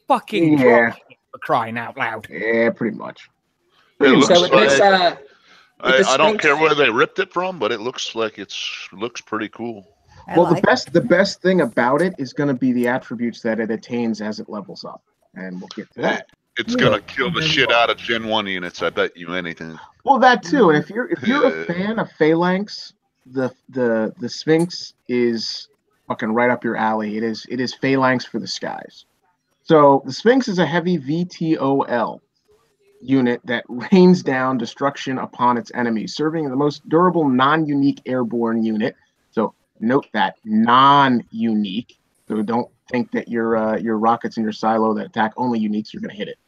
fucking drop for crying out loud. Yeah, pretty much. It looks so with like, this, I don't care where they ripped it from, but it looks like it looks pretty cool. The best thing about it is going to be the attributes that it attains as it levels up, and we'll get to that. It's gonna kill the shit out of Gen 1 units. I bet you anything. Well, that too. And if you're a fan of phalanx, the Sphinx is fucking right up your alley. It is phalanx for the skies. So the Sphinx is a heavy VTOL unit that rains down destruction upon its enemies, serving the most durable non-unique airborne unit. So note that non-unique. So don't think that your rockets in your silo that attack only uniques, you're going to hit it.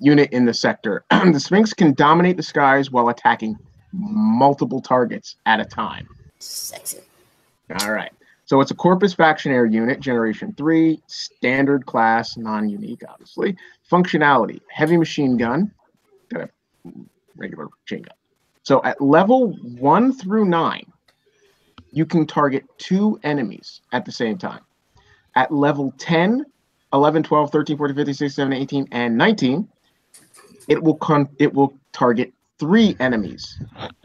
Unit in the sector. The Sphinx can dominate the skies while attacking multiple targets at a time. Sexy. All right. So it's a Corpus Faction Air unit, Generation 3, standard class, non-unique, obviously. Functionality, heavy machine gun, got a regular machine gun. So at level 1 through 9, you can target 2 enemies at the same time. At level 10, 11, 12, 13, 14, 15, 16, 17, 18, and 19, it will target 3 enemies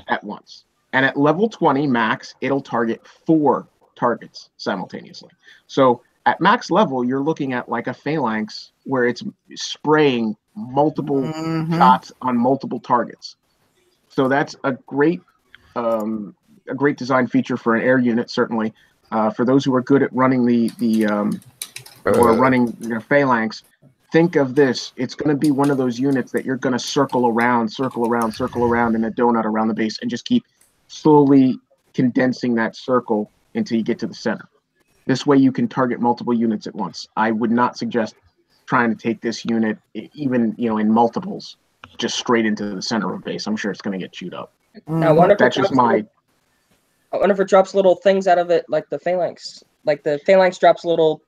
at once. And at level 20 max, it'll target 4 targets simultaneously. So at max level, you're looking at like a phalanx where it's spraying multiple shots on multiple targets. So that's a great design feature for an air unit, certainly. For those who are good at running running phalanx, think of this. It's going to be one of those units that you're going to circle around in a donut around the base and just keep slowly condensing that circle until you get to the center. This way you can target multiple units at once. I would not suggest trying to take this unit, even in multiples, just straight into the center of base. I'm sure it's going to get chewed up. I wonder That's just my... I wonder if it drops little things out of it, like the phalanx. Like the phalanx drops little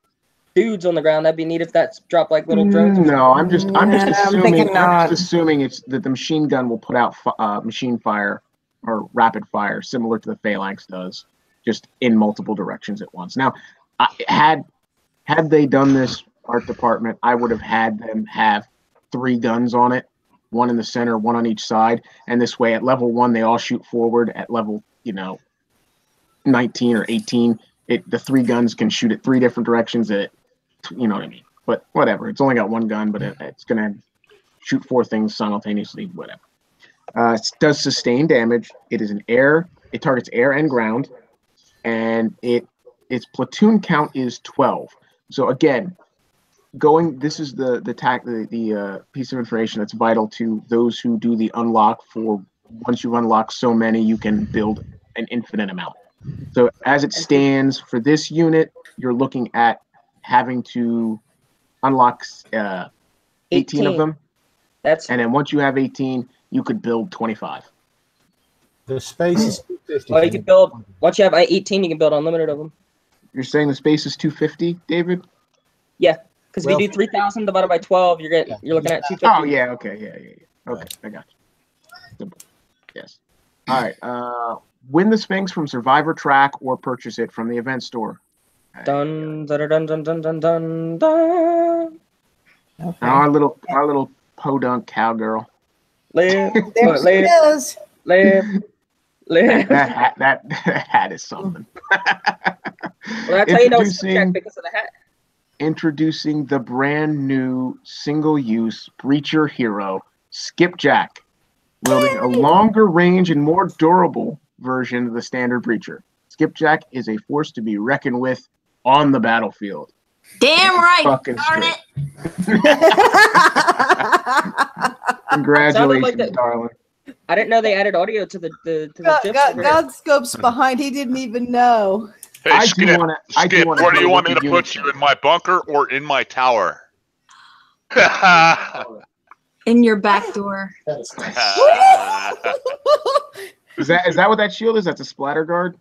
dudes on the ground. That'd be neat if that dropped like little drones. No, I'm just assuming it's that the machine gun will put out machine fire or rapid fire, similar to the phalanx does, just in multiple directions at once. Now, had they done this, art department, I would have had them have 3 guns on it, 1 in the center, 1 on each side, and this way at level 1 they all shoot forward. At level 19 or 18, the 3 guns can shoot at 3 different directions. You know what I mean? But whatever. It's only got 1 gun, but it's gonna shoot 4 things simultaneously. Whatever. It does sustain damage. It is an air. It targets air and ground, and it its platoon count is 12. So again, this is the piece of information that's vital to those who do the unlock. For once you've unlocked so many, you can build an infinite amount. So as it stands for this unit, you're looking at having to unlock 18 of them. And then once you have 18, you could build 25. The space is 250. Well, you can build, once you have 18, you can build unlimited of them. You're saying the space is 250, David? Yeah, because if you do 3,000 divided by 12, you're looking at 250. Oh, yeah, okay, yeah. Okay, I got you. Simple. Yes. All right. Win the Sphinx from Survivor Track or purchase it from the event store. Dun dun dun dun dun dun dun dun. Okay. Our little podunk cowgirl. Live, there she is. Live. That hat is something. Well, that's how you know it's check because of the hat. Introducing the brand new single-use Breacher Hero, Skipjack, wielding a longer range and more durable version of the standard Breacher. Skipjack is a force to be reckoned with on the battlefield. Damn right. Fucking darn straight. it. Congratulations, darling. I didn't know they added audio to the Godscope's behind. He didn't even know. Hey, Skip, where do you want me to put you? In my bunker or in my tower? In your back door. Is that what that shield is? That's a splatter guard?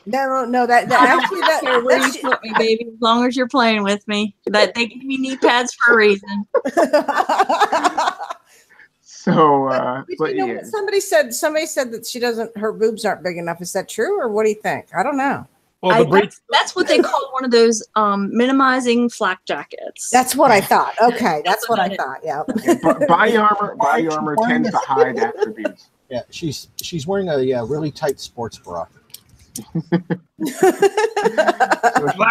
No. That actually I don't care where you put me, baby. As long as you're playing with me. That they give me knee pads for a reason. So, but you know what somebody said that her boobs aren't big enough. Is that true, or what do you think? I don't know. Well, that's what they call one of those minimizing flak jackets. That's what I thought. Okay, that's what I thought. Yeah. Body armor tends to hide attributes. Yeah, she's wearing a really tight sports bra. That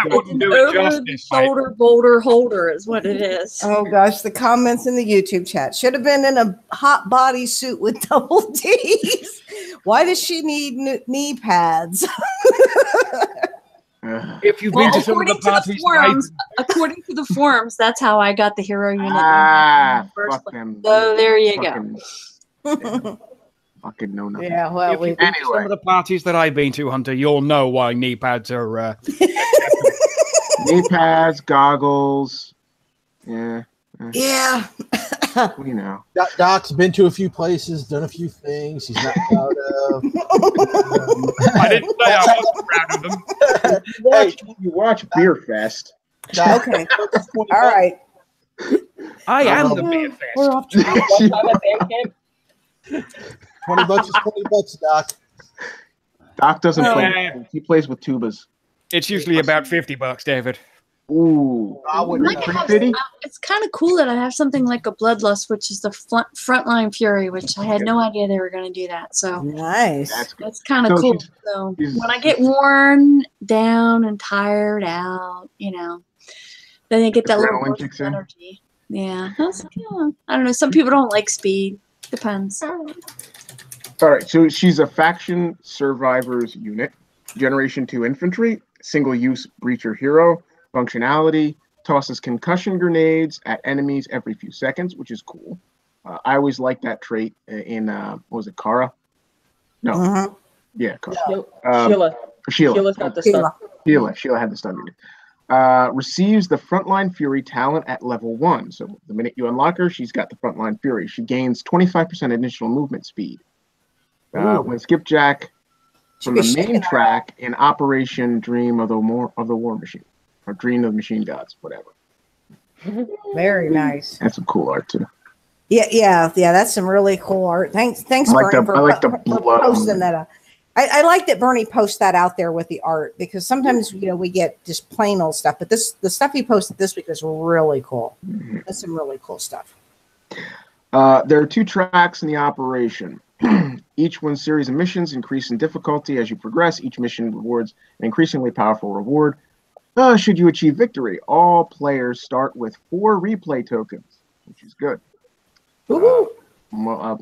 wouldn't do it justice. Shoulder boulder holder is what it is. Oh gosh, the comments in the YouTube chat should have been in a hot bodysuit with double D's. Why does she need knee pads? If you've been to some of the parties, according to the forums, that's how I got the hero unit. Fuck them. So there you go. Fucking know nothing. Yeah, well, if you've been to some of the parties that I've been to, Hunter, you'll know why knee pads are. Knee pads, goggles. Yeah. Yeah. We know. Doc's been to a few places, done a few things he's not proud of. I didn't say I wasn't proud of them. You watch Beer Fest. Okay. All right. I am the Beer Fest. We're off track. $20 is $20, Doc. Doc doesn't play. He plays with tubas. It's usually about $50, David. Ooh, it's kind of cool that I have something like a Bloodlust, which is the frontline Fury, which I had no idea they were going to do that. So nice. That's kind of cool. So when I get worn down and tired out, then I get that little burst of energy. Yeah. I don't know. Some people don't like speed. Depends. All right. So she's a faction survivors unit, Generation 2 infantry, single-use breacher hero. Functionality, tosses concussion grenades at enemies every few seconds, which is cool. I always liked that trait in, what was it, Kara? No. Yeah, Kara. Sheila had the stun. Sheila had the stun unit. Receives the Frontline Fury talent at level 1. So the minute you unlock her, she's got the Frontline Fury. She gains 25% initial movement speed. When Skipjack from the main track in Operation Dream of the War Machine. Or Dream of Machine Gods, whatever. Very nice. That's some cool art too. Yeah. That's some really cool art. Thanks, Bernie, for posting that up. I like that Bernie posts that out there with the art because sometimes we get just plain old stuff, but the stuff he posted this week is really cool. That's some really cool stuff. There are 2 tracks in the operation. Each one series of missions increase in difficulty as you progress. Each mission rewards an increasingly powerful reward. Should you achieve victory, all players start with 4 replay tokens, which is good.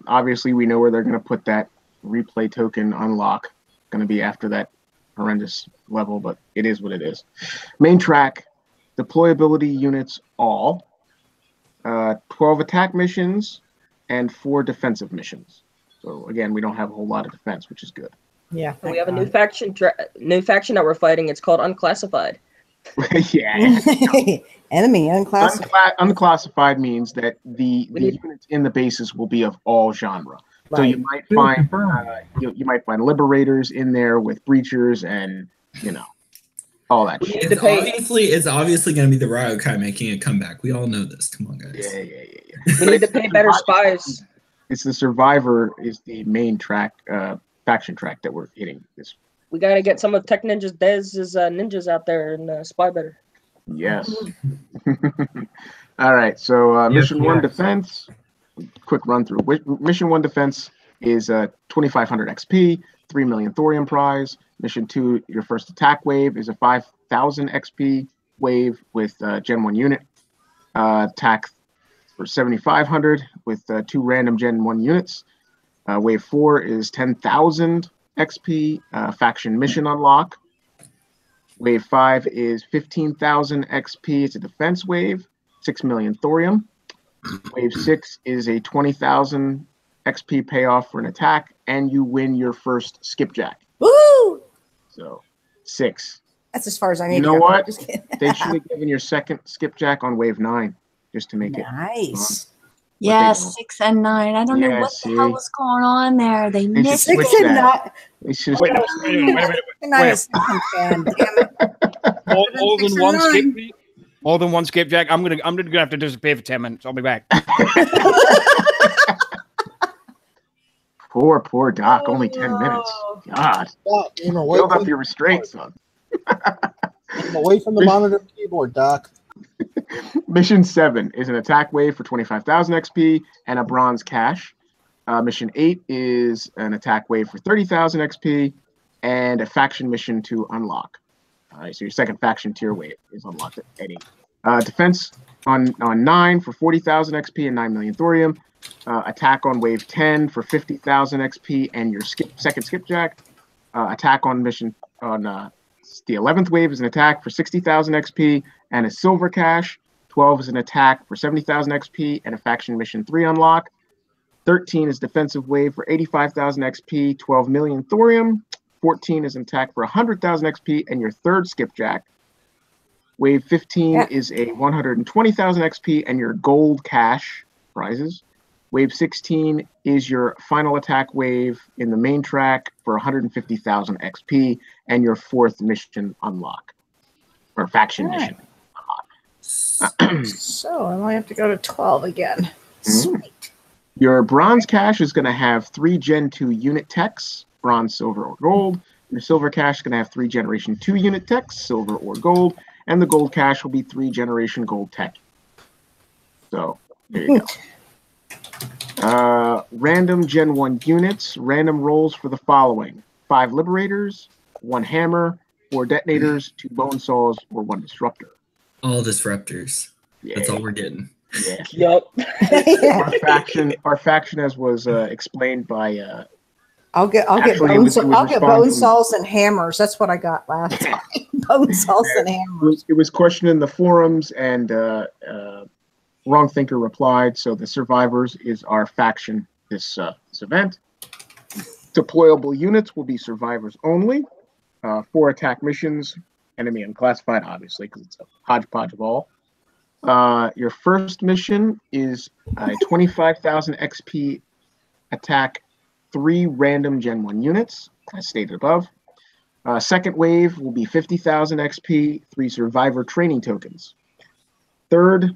Obviously, we know where they're going to put that replay token unlock. Going to be after that horrendous level, but it is what it is. Main track, deployability units all, 12 attack missions, and 4 defensive missions. So again, we don't have a whole lot of defense, which is good. Yeah. So we have a new faction that we're fighting. It's called Unclassified. Yeah. Enemy unclassified. Unclassified means that the units in the bases will be of all genre. Right. So you might find you might find liberators in there with breachers and all that shit. It's obviously going to be the Ryokai making a comeback. We all know this. Come on, guys. Yeah. We need to pay better spies. It's the Survivor is the main track, faction track that we're hitting this. We got to get some of Tech Ninja's Dez's ninjas out there and spy better. Yes. All right. So mission 1 defense. Quick run through. Mission 1 defense is 2,500 XP, 3 million thorium prize. Mission 2, your first attack wave, is a 5,000 XP wave with Gen 1 unit. Attack for 7,500 with 2 random Gen 1 units. Wave 4 is 10,000 XP, faction mission unlock. Wave 5 is 15,000 XP. It's a defense wave, 6 million thorium. Wave 6 is a 20,000 XP payoff for an attack, and you win your first skipjack. Woo! So 6. That's as far as I need. You know what? They should have given your second skipjack on wave 9 just to make it nice. Yeah, 6 and 9. I don't know what the hell was going on there. They missed 6 and 9. They should Wait a minute. More than one skip. More than one skipjack. I'm gonna have to disappear for 10 minutes. I'll be back. Poor Doc. Only 10 minutes. God. Build up your restraint, son. Away from the monitor and keyboard, Doc. Mission 7 is an attack wave for 25,000 XP and a bronze cache. Mission 8 is an attack wave for 30,000 XP and a faction mission to unlock. All right, so your second faction tier wave is unlocked at 8. Defense on 9 for 40,000 XP and 9 million thorium. Attack on wave 10 for 50,000 XP and your second skipjack. Attack on mission on the 11th wave is an attack for 60,000 XP and a silver cache. 12 is an attack for 70,000 XP and a faction mission 3 unlock. 13 is defensive wave for 85,000 XP, 12 million thorium. 14 is an attack for 100,000 XP and your third skipjack. Wave 15 is a 120,000 XP and your gold cache prizes. Wave 16 is your final attack wave in the main track for 150,000 XP and your fourth mission unlock, or faction mission unlock. So I only have to go to 12 again. Sweet. Your bronze cache is going to have 3 Gen 2 unit techs, bronze, silver, or gold. Your silver cache is going to have 3 Generation 2 unit techs, silver or gold. And the gold cache will be 3 Generation Gold tech. So there you go. Random Gen 1 units, random rolls for the following: 5 liberators, 1 hammer, 4 detonators, 2 bone saws, or 1 disruptor. All disruptors. Yeah. That's all we're getting. Yeah. Yep. Our faction, as was explained by. I'll get bone saws and hammers. That's what I got last time. Bone saws and hammers. It was questioned in the forums, and Wrong Thinker replied. So the survivors is our faction this event. Deployable units will be survivors only. 4 attack missions, enemy unclassified, obviously, because it's a hodgepodge of all. Your first mission is a 25,000 XP attack, 3 random Gen 1 units, as stated above. Second wave will be 50,000 XP, 3 survivor training tokens. Third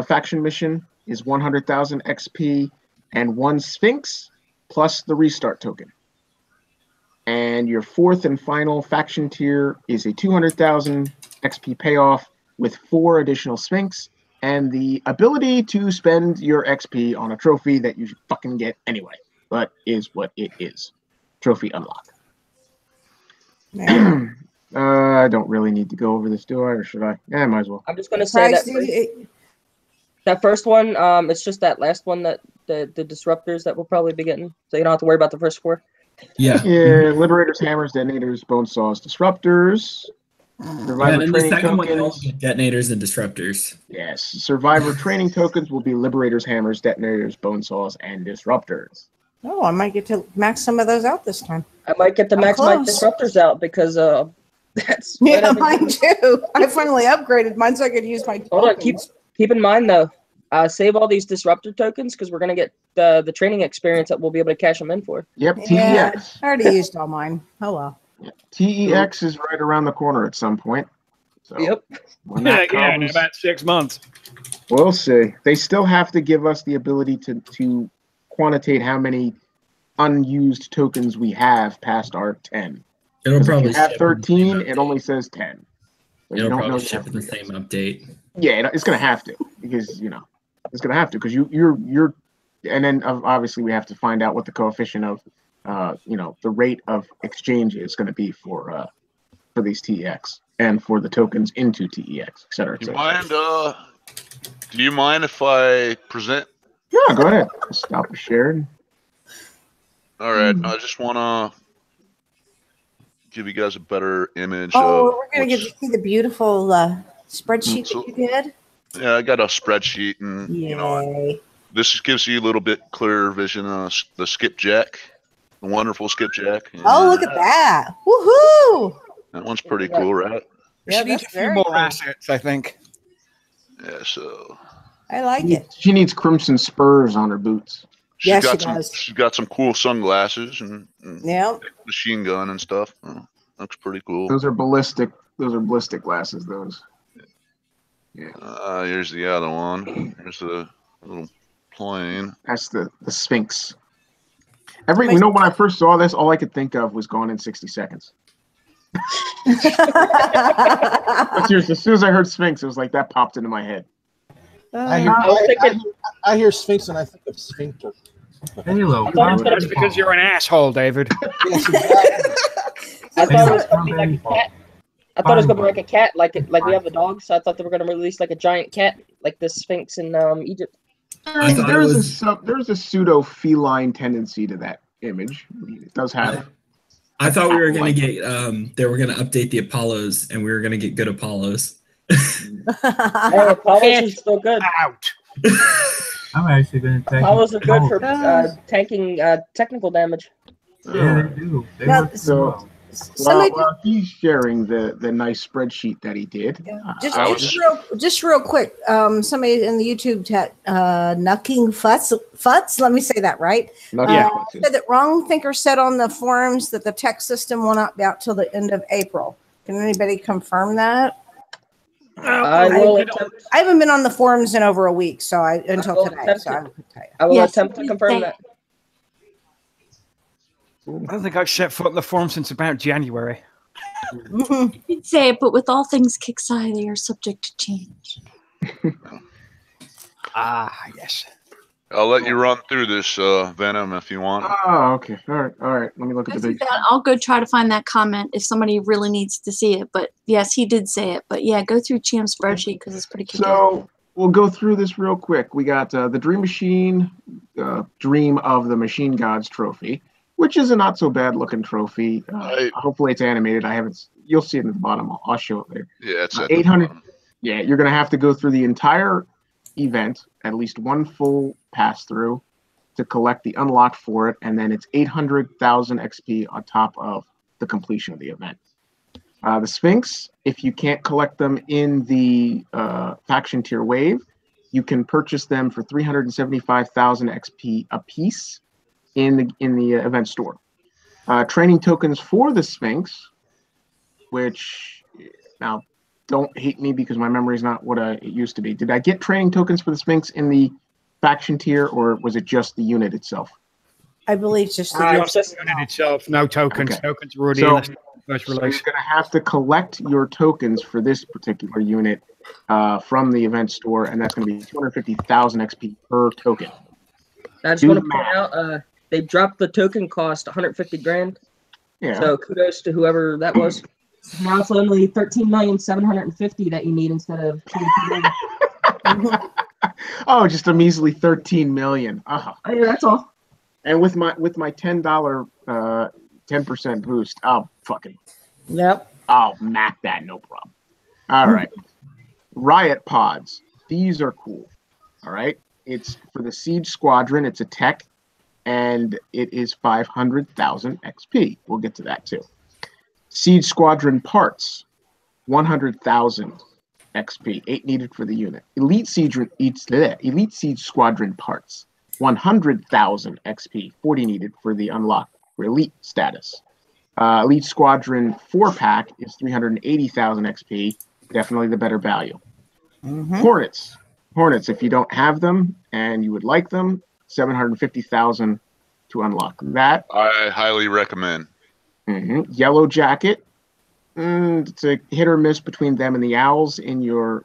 faction mission is 100,000 XP and 1 Sphinx plus the restart token. And your fourth and final faction tier is a 200,000 XP payoff with 4 additional Sphinx and the ability to spend your XP on a trophy that you should fucking get anyway, but is what it is. Trophy unlock. I don't really need to go over this, do I? Or should I? Yeah, I might as well. I'm just going to say that first one, it's just that last one, that the disruptors that we'll probably be getting. So you don't have to worry about the first 4. Yeah. Yeah, Liberators, Hammers, Detonators, Bone Saws, Disruptors. Survivor And then the training second one, you tokens. only get detonators and disruptors. Yes, Survivor training tokens will be Liberators, Hammers, Detonators, Bone Saws, and Disruptors. Oh, I might get to max some of those out this time. I might get to I'm max my close. disruptors out because that's Yeah, whatever. mine too. I finally upgraded mine so I could use my Hold on, tokens. keep in mind though, save all these disruptor tokens because we're gonna get the training experience that we'll be able to cash them in for. Yep, Yeah, TEX. I already used all mine. Oh well. TEX is right around the corner at some point. So Yep. when Yeah, that yeah, in comes, about 6 months. we'll see. They still have to give us the ability to quantitate how many unused tokens we have past our 10. It'll If probably you have ship in the same 13, it only says 10. So you It'll don't probably know ship in the same update. Yeah, it's gonna have to because it's gonna have to because you're and then obviously we have to find out what the coefficient of the rate of exchange is going to be for these TEX and for the tokens into TEX, et cetera, et Do you cetera. mind? Do you mind if I present? Yeah, go ahead. Stop sharing. All right. I just want to give you guys a better image. Oh, of we're gonna get to see the beautiful spreadsheet that you did. Yeah, I got a spreadsheet, and Yay. this gives you a little bit clearer vision of the skipjack, the wonderful skipjack. Oh, look at that! Woohoo! That one's pretty cool, right? Yeah, She needs a that's few very more cool. assets, I think. Yeah, so I like it. She needs crimson spurs on her boots. Yeah, got she some. does. She's got some cool sunglasses and Yeah. machine gun and stuff. Looks pretty cool. Those are ballistic. Those are ballistic glasses. Those. Yeah. Here's the other one. Here's the little plane. That's the Sphinx. When I first saw this, all I could think of was Gone in 60 Seconds. But seriously, as soon as I heard Sphinx, it was like that popped into my head. I hear Sphinx and I think of Sphincter. Halo. That's because you're an asshole, David. Yes, exactly. I thought it was gonna be like a cat. I thought it was gonna be like a cat, like we have the dogs. So I thought they were gonna release like a giant cat, like the Sphinx in Egypt. There's a pseudo feline tendency to that image. It does have. I thought we were gonna get they were gonna update the Apollos and we were gonna get good Apollos. Oh, Apollos is still good. Out. I'm actually going to take Apollos are good for tanking technical damage. Yeah, they do. They Now, work So, well. while he's sharing the nice spreadsheet that he did, Just real quick, somebody in the YouTube chat, 𝕾𝖚𝖆𝖊𝖓𝖙, let me say that right. Said that Wrong Thinker said on the forums that the tech system will not be out till the end of April. Can anybody confirm that? I haven't been on the forums in over a week, until today. So I could tell you. I will attempt to confirm that. I don't think I've set foot in the forum since about January. You did say it, but with all things 𝕾𝖚𝖆, they are subject to change. Yes. I'll let you run through this, Venom, if you want. Oh, okay. All right. Let me look at the big. I'll go try to find that comment if somebody really needs to see it. But yes, he did say it. But yeah, go through Cham's spreadsheet because it's pretty kick-ass. So we'll go through this real quick. We got the Dream Machine, Dream of the Machine Gods trophy, which is a not so bad looking trophy. Hopefully it's animated. You'll see it at the bottom. I'll show it later. Yeah, it's 800. Yeah, you're gonna have to go through the entire event, at least one full pass through to collect the unlock for it, and then it's 800,000 XP on top of the completion of the event. The Sphinx, if you can't collect them in the faction tier wave, you can purchase them for 375,000 XP a piece in the event store. Training tokens for the Sphinx, which now don't hate me because my memory is not what it used to be. Did I get training tokens for the Sphinx in the faction tier, or was it just the unit itself? I believe just the unit itself. No tokens. Okay. Tokens were already So- in the first So release. you're going to have to collect your tokens for this particular unit from the event store, and that's going to be 250,000 XP per token. I just Do want to the point math. out they dropped the token cost 150 grand. Yeah. So kudos to whoever that was. Now it's only 13,750,000 that you need instead of 22 million. Oh, just a measly 13 million. Yeah, that's all. And with my $10 10% boost. I'll fucking. Yep. I'll map that, no problem. All right. Riot pods. These are cool. All right. It's for the Siege Squadron. It's a tech, and it is 500,000 XP. We'll get to that too. Siege Squadron parts, 100,000 XP. 8 needed for the unit. Elite Siege Squadron parts, 100,000 XP. 40 needed for the unlock for elite status. Elite Squadron 4-pack is 380,000 XP. Definitely the better value. Hornets. Hornets, if you don't have them and you would like them, 750,000 to unlock that. I highly recommend. Yellow Jacket. It's a hit or miss between them and the Owls in your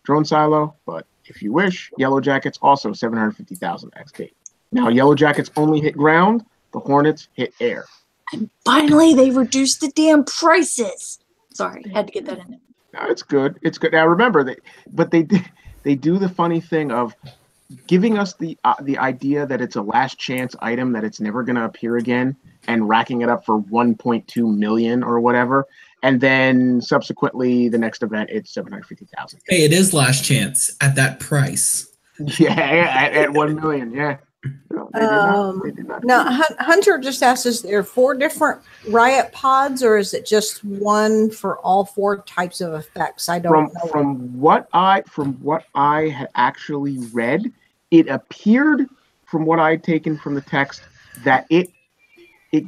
drone silo, but if you wish, Yellow Jackets also 750,000 XP. Now, Yellow Jackets only hit ground. The Hornets hit air. And finally, they reduced the damn prices. Sorry, had to get that in there. No, it's good. It's good. Now remember they do the funny thing of giving us the idea that it's a last chance item, that it's never going to appear again, and racking it up for 1.2 million or whatever, and then subsequently the next event it's 750,000. Hey, it is last chance at that price. Yeah, at 1 million. Yeah. No, they did not. Now, Hunter just asked, is there 4 different riot pods, or is it just one for all 4 types of effects? I don't know. From what I had actually read, it appeared from what I had taken from the text that it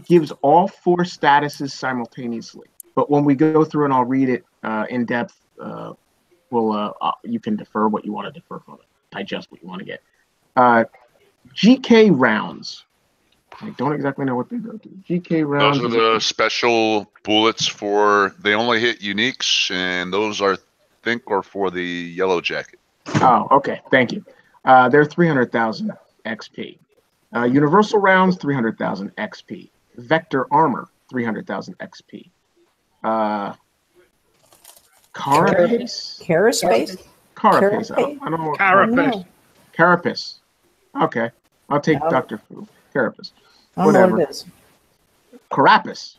gives all 4 statuses simultaneously. But when we go through and I'll read it in depth, you can defer what you want to defer from it, digest what you want to get. GK rounds. I don't exactly know what they go to. GK rounds. Those are the special bullets for. They only hit uniques, and those are for the Yellow Jacket. Oh, okay. Thank you. They're 300,000 XP. Universal rounds, 300,000 XP. Vector armor, 300,000 XP. Carapace. Carapace. Carapace. I don't know. Carapace. Carapace. Okay, I'll take Dr. Fu. Carapace. I don't know what it is. Carapace.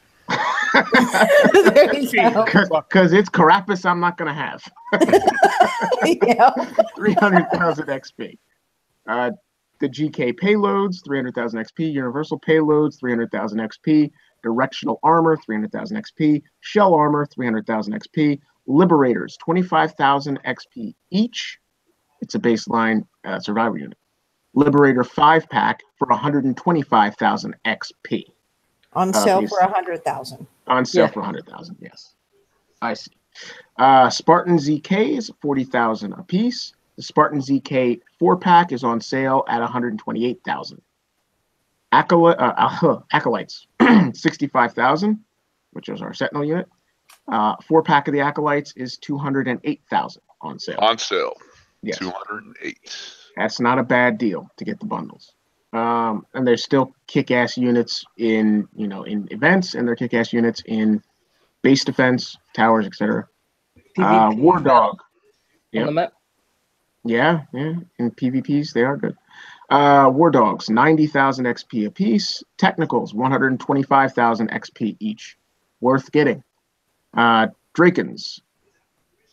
There you go. Because it's Carapace I'm not going to have. Yeah. 300,000 XP. The GK payloads, 300,000 XP. Universal payloads, 300,000 XP. Directional armor, 300,000 XP. Shell armor, 300,000 XP. Liberators, 25,000 XP each. It's a baseline survivor unit. Liberator 5-pack for 125,000 XP. On sale for 100,000. On sale for 100,000, yes. I see. Spartan ZKs, 40,000 a piece. The Spartan ZK 4-pack is on sale at 128,000. Acolytes, 65,000, which is our Sentinel unit. 4-pack of the Acolytes is 208,000 on sale. On sale. Yes. 208. That's not a bad deal to get the bundles. And there's still kick-ass units in events, and they're kick-ass units in base defense, towers, etc. War Dog. On the map. Yeah. In PvPs, they are good. War Dogs, 90,000 XP apiece. Technicals, 125,000 XP each. Worth getting. Drakens,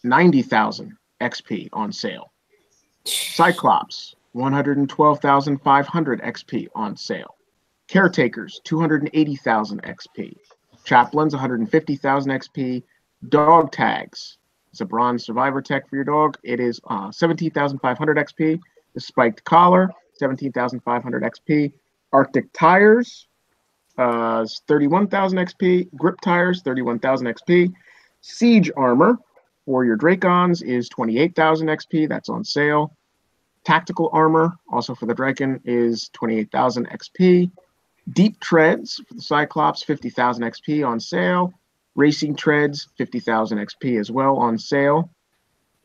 90,000 XP on sale. Cyclops, 112,500 XP on sale. Caretakers, 280,000 XP. Chaplains, 150,000 XP. Dog tags. It's a bronze survivor tech for your dog. It is 17,500 XP. The spiked collar, 17,500 XP. Arctic tires, 31,000 XP. Grip tires, 31,000 XP. Siege armor for your Dracons is 28,000 XP. That's on sale. Tactical armor, also for the Draken, is 28,000 XP. Deep treads for the Cyclops, 50,000 XP on sale. Racing treads, 50,000 XP as well on sale.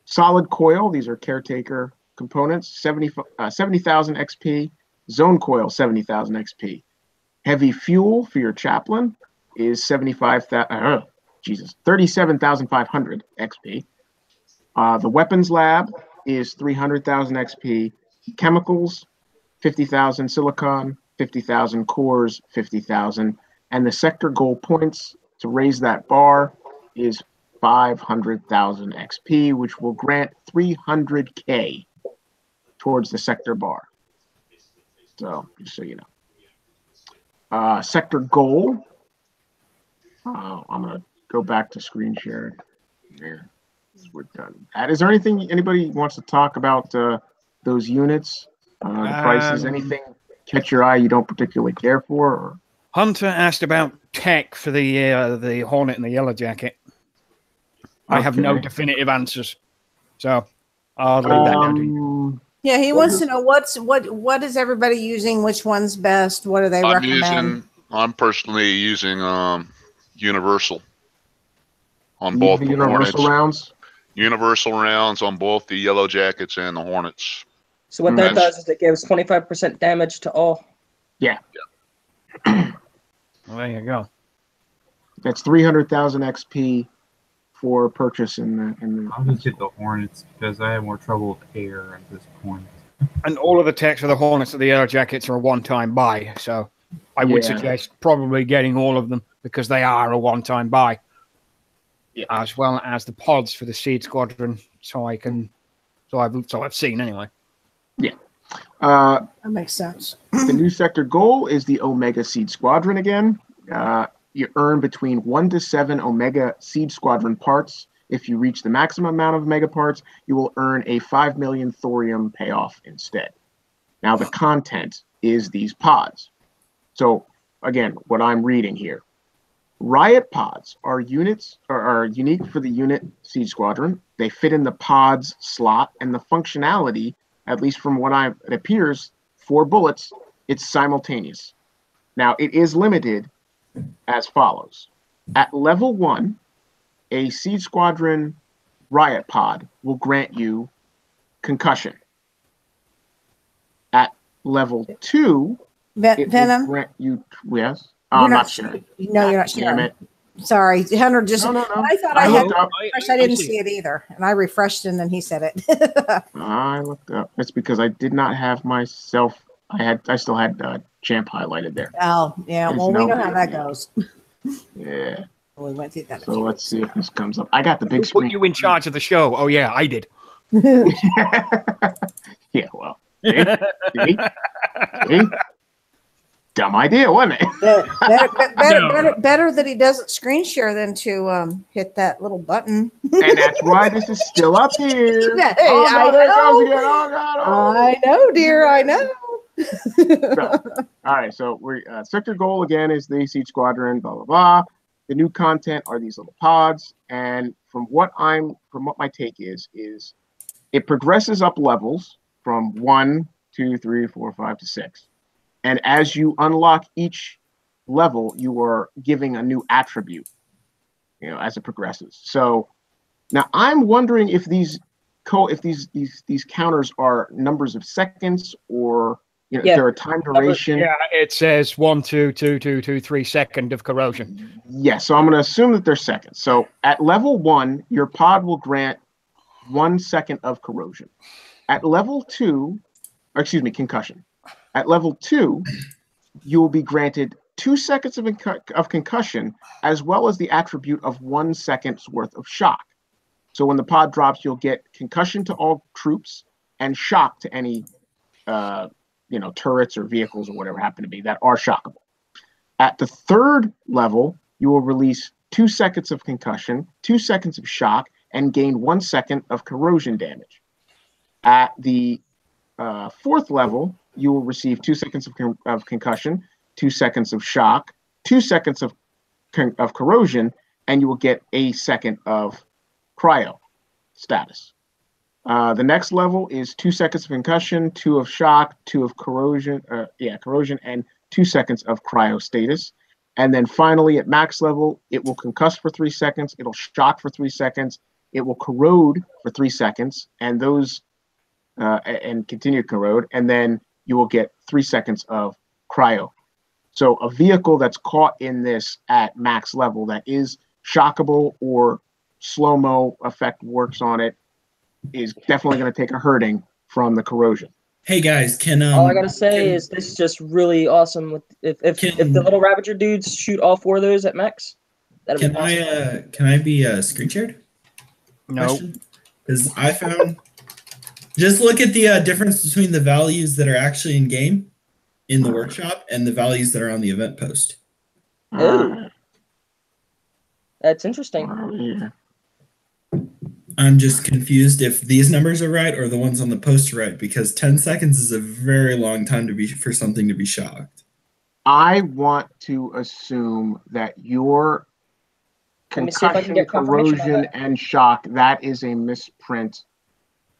Solid coil, these are caretaker components, 70,000 XP. Zone coil, 70,000 XP. Heavy fuel for your chaplain is 37,500 XP. The weapons lab is 300,000 XP. Chemicals, 50,000 silicon, 50,000 cores, 50,000. And the sector goal points to raise that bar is 500,000 XP, which will grant 300K towards the sector bar. So, just so you know. Sector goal. I'm going to go back to screen share. There. We're done. Is there anything anybody wants to talk about those units? The prices, anything catch your eye you don't particularly care for? Or? Hunter asked about tech for the Hornet and the Yellow Jacket. I have no definitive answers, so I'll leave that down to you. Yeah, he wants to know what is everybody using? Which one's best? What do they recommend? I'm personally using Universal on both the Universal Hornets. rounds. Universal rounds on both the Yellow Jackets and the Hornets. So what that does is it gives 25% damage to all. Yeah. Well, there you go. That's 300,000 XP for purchase in the. I'll just get the Hornets because I have more trouble with air at this point. And all of the techs for the Hornets and the Yellow Jackets are a one-time buy, so I would suggest probably getting all of them because they are a one-time buy. Yeah. As well as the pods for the Seed Squadron, so I've seen anyway. Yeah. That makes sense. The new sector goal is the Omega Seed Squadron again. You earn between 1 to 7 Omega Seed Squadron parts. If you reach the maximum amount of Omega parts, you will earn a 5 million thorium payoff instead. Now, the content is these pods. So, again, what I'm reading here. Riot pods are units are unique for the unit Seed Squadron. They fit in the pods slot, and the functionality, at least from what it appears, 4 bullets, it's simultaneous. Now, it is limited as follows. At level 1, a Seed Squadron Riot pod will grant you concussion. At level 2, it will grant you, yes. I'm not sure. No, you're not sure. Damn it. Sorry, Hunter. Just no. I thought I had. I didn't see it either, and I refreshed, and then he said it. I looked up. It's because I did not have myself. I still had champ highlighted there. Oh yeah. Well, we know how that goes. Yeah. Well, we went through that. So let's see if this comes up. I got the big screen. Put you in charge of the show. Oh yeah, I did. Yeah. Well. See? Dumb idea, wasn't it? Better that he doesn't screen share than to hit that little button. And that's why this is still up here. Hey, I know, dear. I know. All right, so we're sector goal again is the Seed Squadron. Blah blah blah. The new content are these little pods, and from what my take is it progresses up levels from 1, 2, 3, 4, 5 to 6. And as you unlock each level, you are giving a new attribute, as it progresses. So now I'm wondering if these counters are numbers of seconds or is there a time duration? Yeah, it says 1, 2, 2, 2, 2, 3 second of corrosion. Yeah, so I'm going to assume that they're seconds. So at level 1, your pod will grant 1 second of corrosion. At level 2, concussion. At level 2, you will be granted 2 seconds of concussion, as well as the attribute of 1 second's worth of shock. So when the pod drops, you'll get concussion to all troops and shock to any, turrets or vehicles or whatever happen to be that are shockable. At the 3rd level, you will release 2 seconds of concussion, 2 seconds of shock, and gain 1 second of corrosion damage. At the 4th level, you will receive 2 seconds of concussion, 2 seconds of shock, 2 seconds of corrosion, and you will get a second of cryo status. The next level is 2 seconds of concussion, 2 of shock, 2 of corrosion, and 2 seconds of cryo status. And then finally, at max level, it will concuss for 3 seconds, it'll shock for 3 seconds, it will corrode for 3 seconds, and continue to corrode, and then you will get 3 seconds of cryo. So a vehicle that's caught in this at max level that is shockable or slow-mo effect works on it is definitely going to take a hurting from the corrosion. Hey guys, can all I gotta say is this is just really awesome. With if the little Ravager dudes shoot all 4 of those at max, that'd be awesome. Can I be screen shared? No, because I found just look at the difference between the values that are actually in game in the workshop and the values that are on the event post. Oh, that's interesting. I'm just confused if these numbers are right or the ones on the post are right, because 10 seconds is a very long time to be for something to be shocked. I want to assume that your concussion, corrosion, and shock, that is a misprint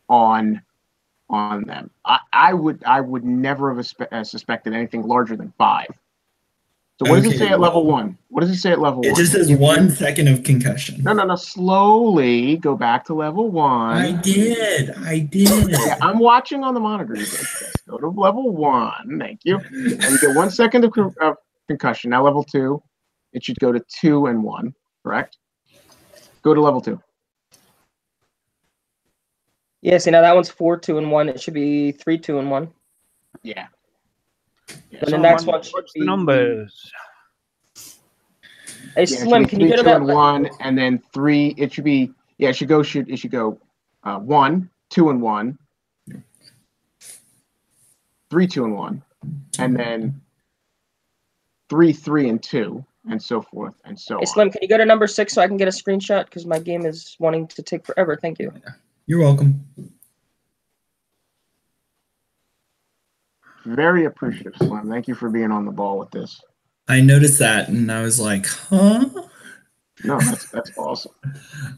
on them. I would never have suspected anything larger than 5. So what does it say at level 1? What does it say at level 1? It just says 1 second of concussion. No. Slowly go back to level 1. I did. Yeah, I'm watching on the monitor. Go to level 1. Thank you. And you get 1 second of concussion. Now level 2. It should go to 2 and 1. Correct? Go to level 2. Yeah, see, now that one's 4, 2, and 1. It should be 3, 2, and 1. Yeah. And the next one should be... the numbers? Hey, Slim, can you go to that... 2 and 1, and then 3, it should be... Yeah, it should go 1, 2, and 1. 3, 2, and 1. And then 3, 3, and 2. And so forth and so on. Hey, Slim, can you go to number 6 so I can get a screenshot? Because my game is wanting to take forever. Thank you. You're welcome. Very appreciative, Slim. Thank you for being on the ball with this. I noticed that, and I was like, huh? No, that's awesome.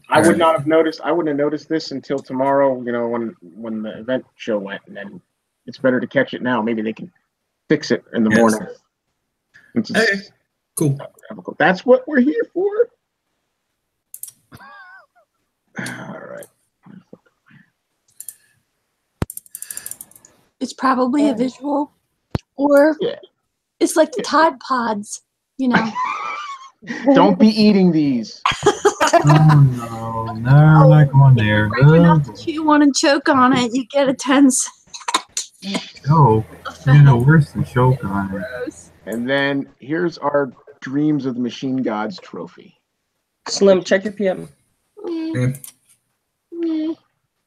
I wouldn't have noticed this until tomorrow, when the event show went, and then it's better to catch it now. Maybe they can fix it in the morning. Okay. Cool. That's what we're here for. All right. It's probably a visual, or it's like the Tide Pods, Don't be eating these. Oh, no, we're not going there. You're not to chew one and choke on it. You get a 10 Oh, worse than choke on it. And then here's our Dreams of the Machine Gods trophy. Slim, check your PM.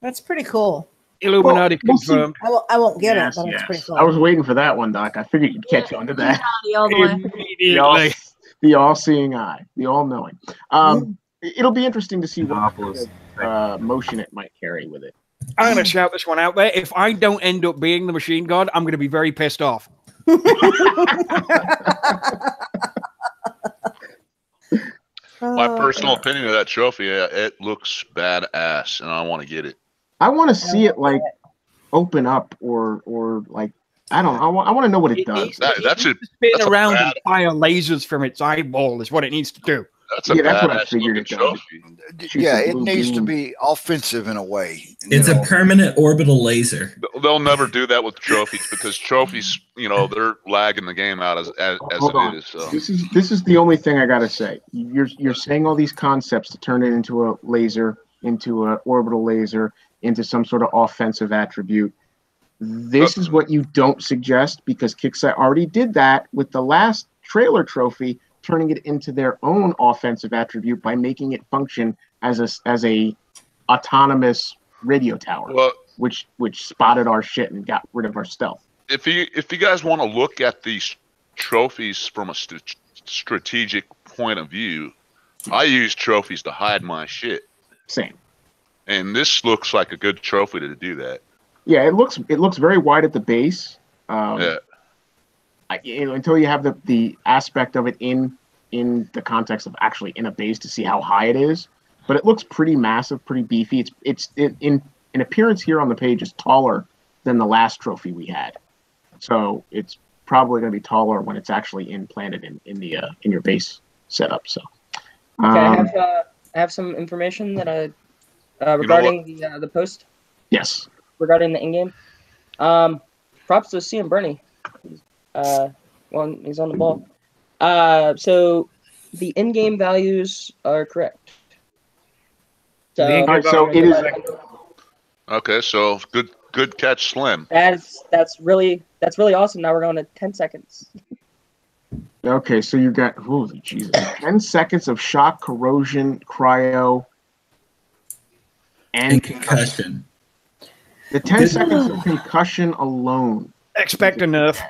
That's pretty cool. Illuminati confirmed. I won't get it, but it's pretty cool. I was waiting for that one, Doc. I figured you'd catch on to that. The all-seeing eye, the all-knowing. It'll be interesting to see what motion it might carry with it. I'm going to shout this one out there. If I don't end up being the machine god, I'm going to be very pissed off. My personal opinion of that trophy, it looks badass, and I want to get it. I want to see it like open up or like I don't know. I want to know what it does. That's it. Spin around and fire lasers from its eyeball is what it needs to do. That's what I figured it does. Yeah, it needs to be offensive in a way. It's a permanent orbital laser. They'll never do that with trophies because trophies, they're lagging the game out as it is. So. This is the only thing I gotta say. You're saying all these concepts to turn it into a laser, into an orbital laser, into some sort of offensive attribute. This is what you don't suggest because Kickstarter already did that with the last trailer trophy, turning it into their own offensive attribute by making it function as a autonomous radio tower, which spotted our shit and got rid of our stealth. If you guys want to look at these trophies from a strategic point of view, I use trophies to hide my shit. Same. And this looks like a good trophy to do that. Yeah, it looks very wide at the base. Yeah. Until you have the aspect of it in the context of actually in a base to see how high it is, but it looks pretty massive, pretty beefy. It's in appearance here on the page is taller than the last trophy we had, so it's probably going to be taller when it's actually implanted in your base setup. So, okay, I have some information that regarding the post. Yes. Regarding the in-game, props to C and Bernie. He's on the ball. So the in-game values are correct. So, it is. Okay, so Good catch, Slim. That's really awesome. Now we're going to 10 seconds. Okay, so you got, holy Jesus, 10 seconds of shock, corrosion, cryo, and concussion. The 10 seconds of concussion alone. Expect a nerf.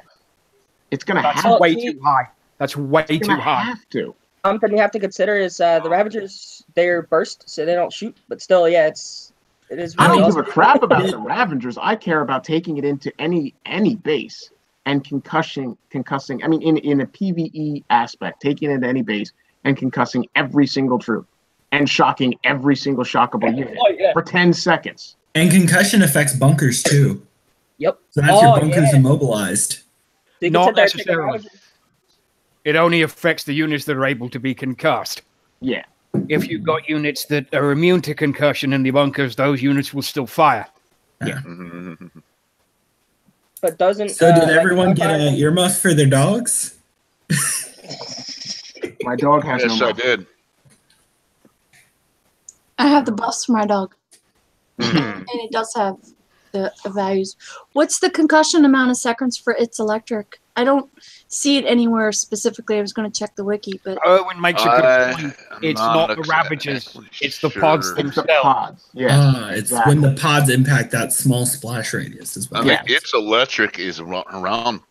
It's going to have That's way too high. That's way too high. Have to. Something you have to consider is the Ravagers, they're burst, so they don't shoot. But still, yeah, it is. Really I don't awesome. give a crap about the Ravagers. I care about taking it into any base and concussing. I mean, in a PvE aspect, taking it into any base and concussing every single troop and shocking every single shockable unit for 10 seconds. And concussion affects bunkers too. Yep. So that's your bunkers immobilized. Not necessarily. It only affects the units that are able to be concussed. Yeah. If you've got units that are immune to concussion in the bunkers, those units will still fire. Yeah. But doesn't... So did everyone get an earmuff for their dogs? My dog has Yes, no I muff. did. I have the buffs for my dog. And it does have the values. What's the concussion amount of seconds for its electric? I don't see it anywhere specifically. I was going to check the wiki, but Owen makes a good point. It's not the Ravagers, it's the pods themselves. Yeah, it's when the pods impact that small splash radius as well. I mean, its electric is around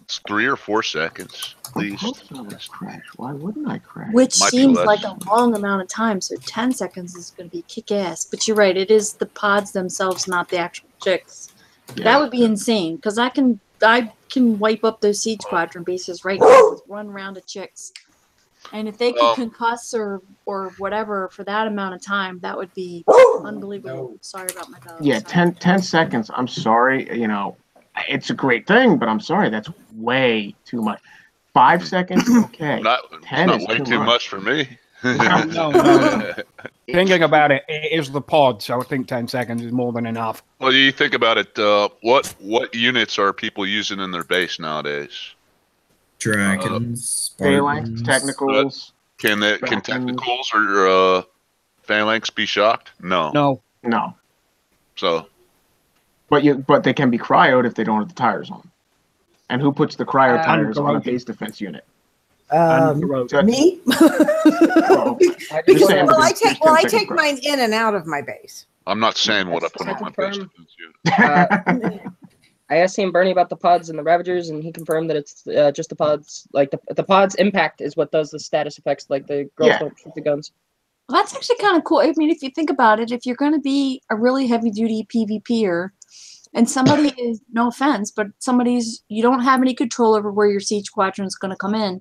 3 or 4 seconds. At least. Crash. Why wouldn't I crash? which seems like a long amount of time. So 10 seconds is going to be kick-ass. But you're right. It is the pods themselves, not the actual chicks. Yeah. That would be insane because I can wipe up those siege squadron bases right now with one round of chicks. And if they could concuss or whatever for that amount of time, that would be unbelievable. Sorry about my dog. Yeah, 10 seconds. I'm sorry. You know, it's a great thing, but I'm sorry. That's way too much. 5 seconds, okay. Not 10 not is way too much for me. No. Thinking about it, it is the pod, so I think 10 seconds is more than enough. Well, you think about it. What units are people using in their base nowadays? Dragons, Phalanx, technicals. Can technicals or phalanx be shocked? No. No. So. But they can be cryoed if they don't have the tires on. And who puts the cryo tires on a base defense unit? Me? I take mine in and out of my base. I'm not saying what I put on my base defense unit. I asked him Bernie about the pods and the Ravagers, and he confirmed that it's just the pods. Like the pods impact is what does the status effects. Like the girls don't shoot the guns. Well, that's actually kind of cool. I mean, if you think about it, if you're going to be a really heavy-duty PvPer, and somebody is, no offense, but you don't have any control over where your siege squadron is going to come in,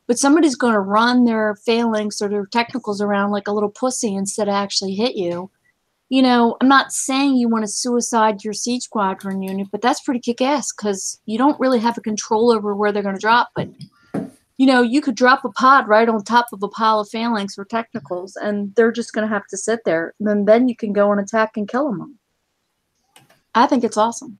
but somebody's going to run their phalanx or their technicals around like a little pussy instead of actually hit you. You know, I'm not saying you want to suicide your siege squadron unit, but that's pretty kick-ass because you don't really have a control over where they're going to drop. But, you know, you could drop a pod right on top of a pile of phalanx or technicals, and they're just going to have to sit there. And then you can go and attack and kill them. I think it's awesome.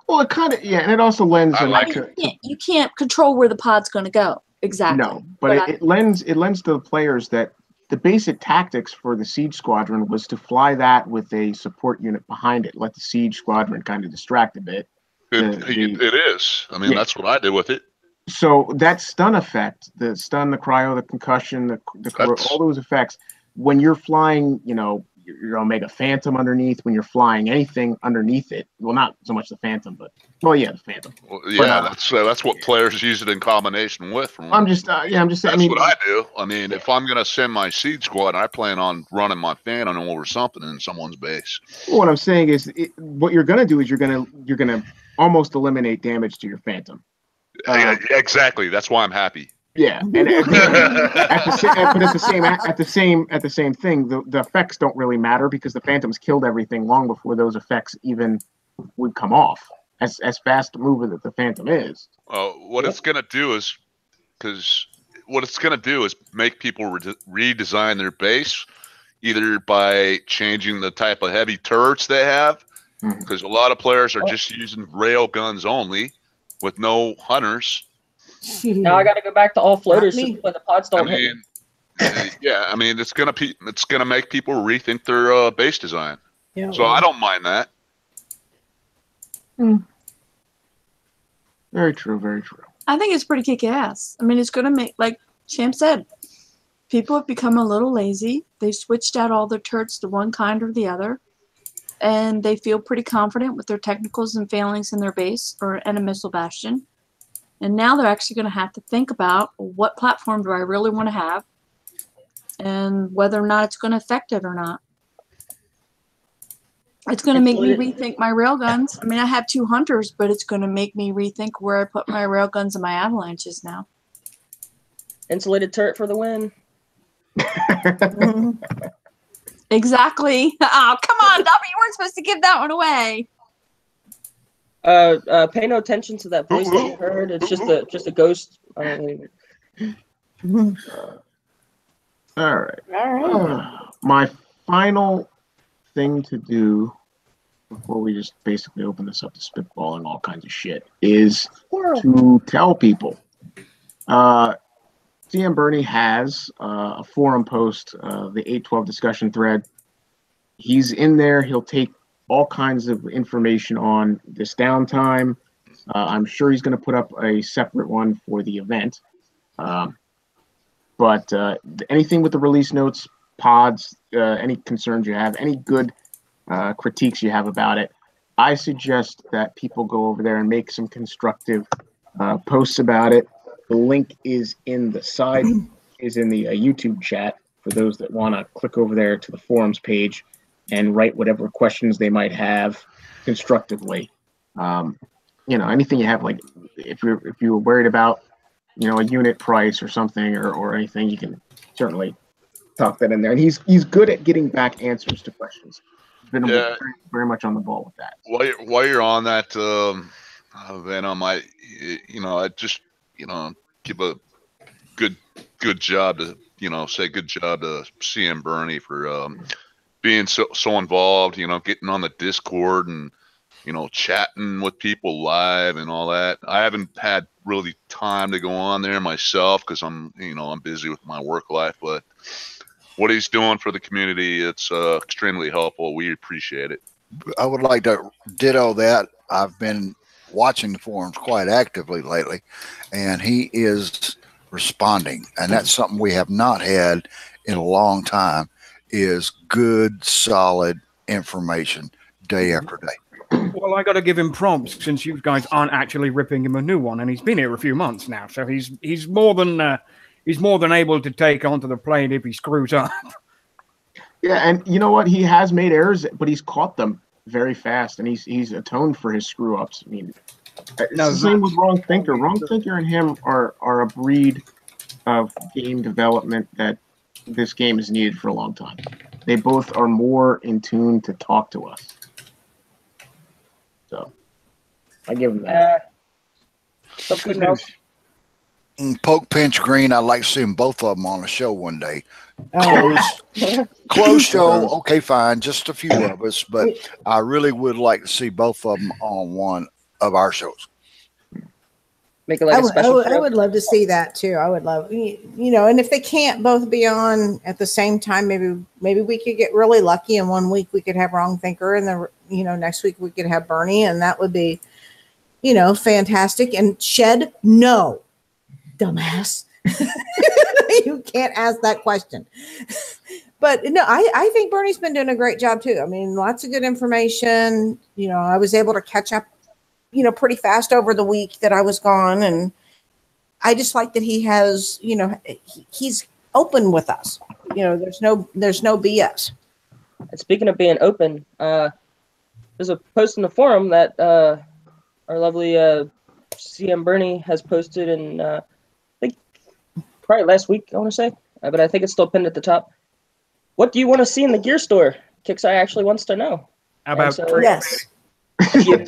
Well, it kind of, and it also lends. You can't control where the pod's going to go. Exactly. No, but it lends to the players that the basic tactics for the siege squadron was to fly that with a support unit behind it, let the siege squadron kind of distract a bit. It is. I mean, that's what I did with it. So that stun effect, the stun, the cryo, the concussion, all those effects, when you're flying, you know, your Omega Phantom underneath, when you're flying anything underneath it, well, not so much the Phantom, but the Phantom. Well, yeah, that's what players use it in combination with. I'm just saying. That's what I do. I mean, if I'm gonna send my siege squad, I plan on running my Phantom over something in someone's base. Well, what I'm saying is, what you're gonna do is you're gonna almost eliminate damage to your Phantom. Yeah, exactly. That's why I'm happy. Yeah, and at the same thing, the effects don't really matter because the Phantoms killed everything long before those effects even would come off. As fast a mover that the Phantom is. What it's gonna do is make people redesign their base, either by changing the type of heavy turrets they have, because a lot of players are just using rail guns only with no hunters. Now I got to go back to all floaters when the pods don't hit. Yeah, I mean it's gonna make people rethink their base design. Yeah, so I don't mind that. Very true. Very true. I think it's pretty kick-ass. I mean, it's going to make, like Sham said, people have become a little lazy. They switched out all their turrets to one kind or the other. And they feel pretty confident with their technicals and failings in their base and a missile bastion. And now they're actually going to have to think about what platform do I really want to have and whether or not it's going to affect it or not. It's going to make me rethink my railguns. I mean, I have 2 hunters, but it's going to make me rethink where I put my railguns and my avalanches now. Insulated turret for the win. Exactly. Oh, come on, W. You weren't supposed to give that one away. Pay no attention to that voice that you heard. It's just a ghost. All right. My final thing to do before we just basically open this up to spitballing all kinds of shit is to tell people. CM Bernie has a forum post, the 812 discussion thread. He's in there. He'll take all kinds of information on this downtime. I'm sure he's going to put up a separate one for the event. But anything with the release notes, pods, any concerns you have, any good critiques you have about it, I suggest that people go over there and make some constructive posts about it. The link is in the YouTube chat for those that want to click over there to the forums page and write whatever questions they might have constructively. Anything you have, like if you're worried about, a unit price or something or anything, you can certainly talk that in there. And he's good at getting back answers to questions. He's been very, very much on the ball with that. While you're on that, Venom, I just give a good job to say good job to CM Bernie for being so involved. Getting on the Discord and chatting with people live and all that. I haven't had really time to go on there myself because I'm busy with my work life. But what he's doing for the community, it's extremely helpful. We appreciate it. I would like to ditto that. I've been watching the forums quite actively lately, and he is responding, and that's something we have not had in a long time, is good, solid information day after day. Well, I got to give him prompts since you guys aren't actually ripping him a new one, and he's been here a few months now, so he's more than able to take onto the plane if he screws up. Yeah, and you know what? He has made errors, but he's caught them very fast, and he's atoned for his screw ups. I mean, it's the same with Wrong Thinker. Wrong Thinker and him are a breed of game development that this game has needed for a long time. They both are more in tune to talk to us. So I give them that. Something else. Poke, pinch, green. I'd like to see them both of them on a show one day. Close show, okay, fine, just a few of us, but I really would like to see both of them on one of our shows. Make it like a special show. I would love to see that too. I would love, and if they can't both be on at the same time, maybe we could get really lucky, and 1 week we could have Wrong Thinker, and then next week we could have Bernie, and that would be, fantastic. And Shed, no, dumbass. You can't ask that question. But no, I think Bernie's been doing a great job too. I mean, lots of good information. I was able to catch up, pretty fast over the week that I was gone. And I just like that he has, he's open with us. There's no BS. And speaking of being open, there's a post in the forum that our lovely CM Bernie has posted in probably last week, I want to say, but I think it's still pinned at the top. What do you want to see in the gear store? Kixeye actually wants to know. How about yes? If you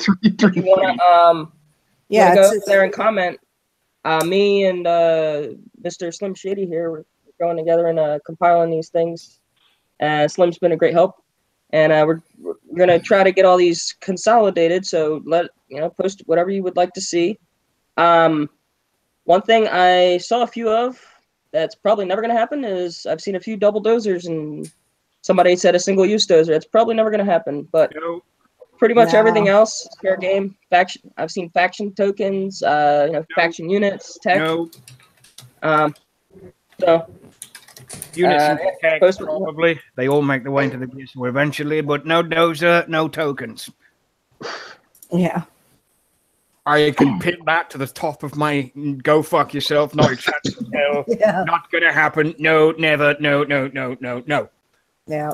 want to go there and comment, me and Mr. Slim Shady here, we're going together and compiling these things. Slim's been a great help, and we're gonna try to get all these consolidated. So post whatever you would like to see. One thing I saw a few of that's probably never going to happen is I've seen a few double dozers, and somebody said a single use dozer. It's probably never going to happen, but Pretty much No. everything else is fair game. Faction. I've seen faction tokens. Faction units, tech. No. So. Units and tech, post- probably. They all make their way into the gear eventually, but no dozer, no tokens. Yeah. I can pin that to the top of my go fuck yourself, not a chance in hell. Yeah. Not gonna happen. No, never. No. Yeah.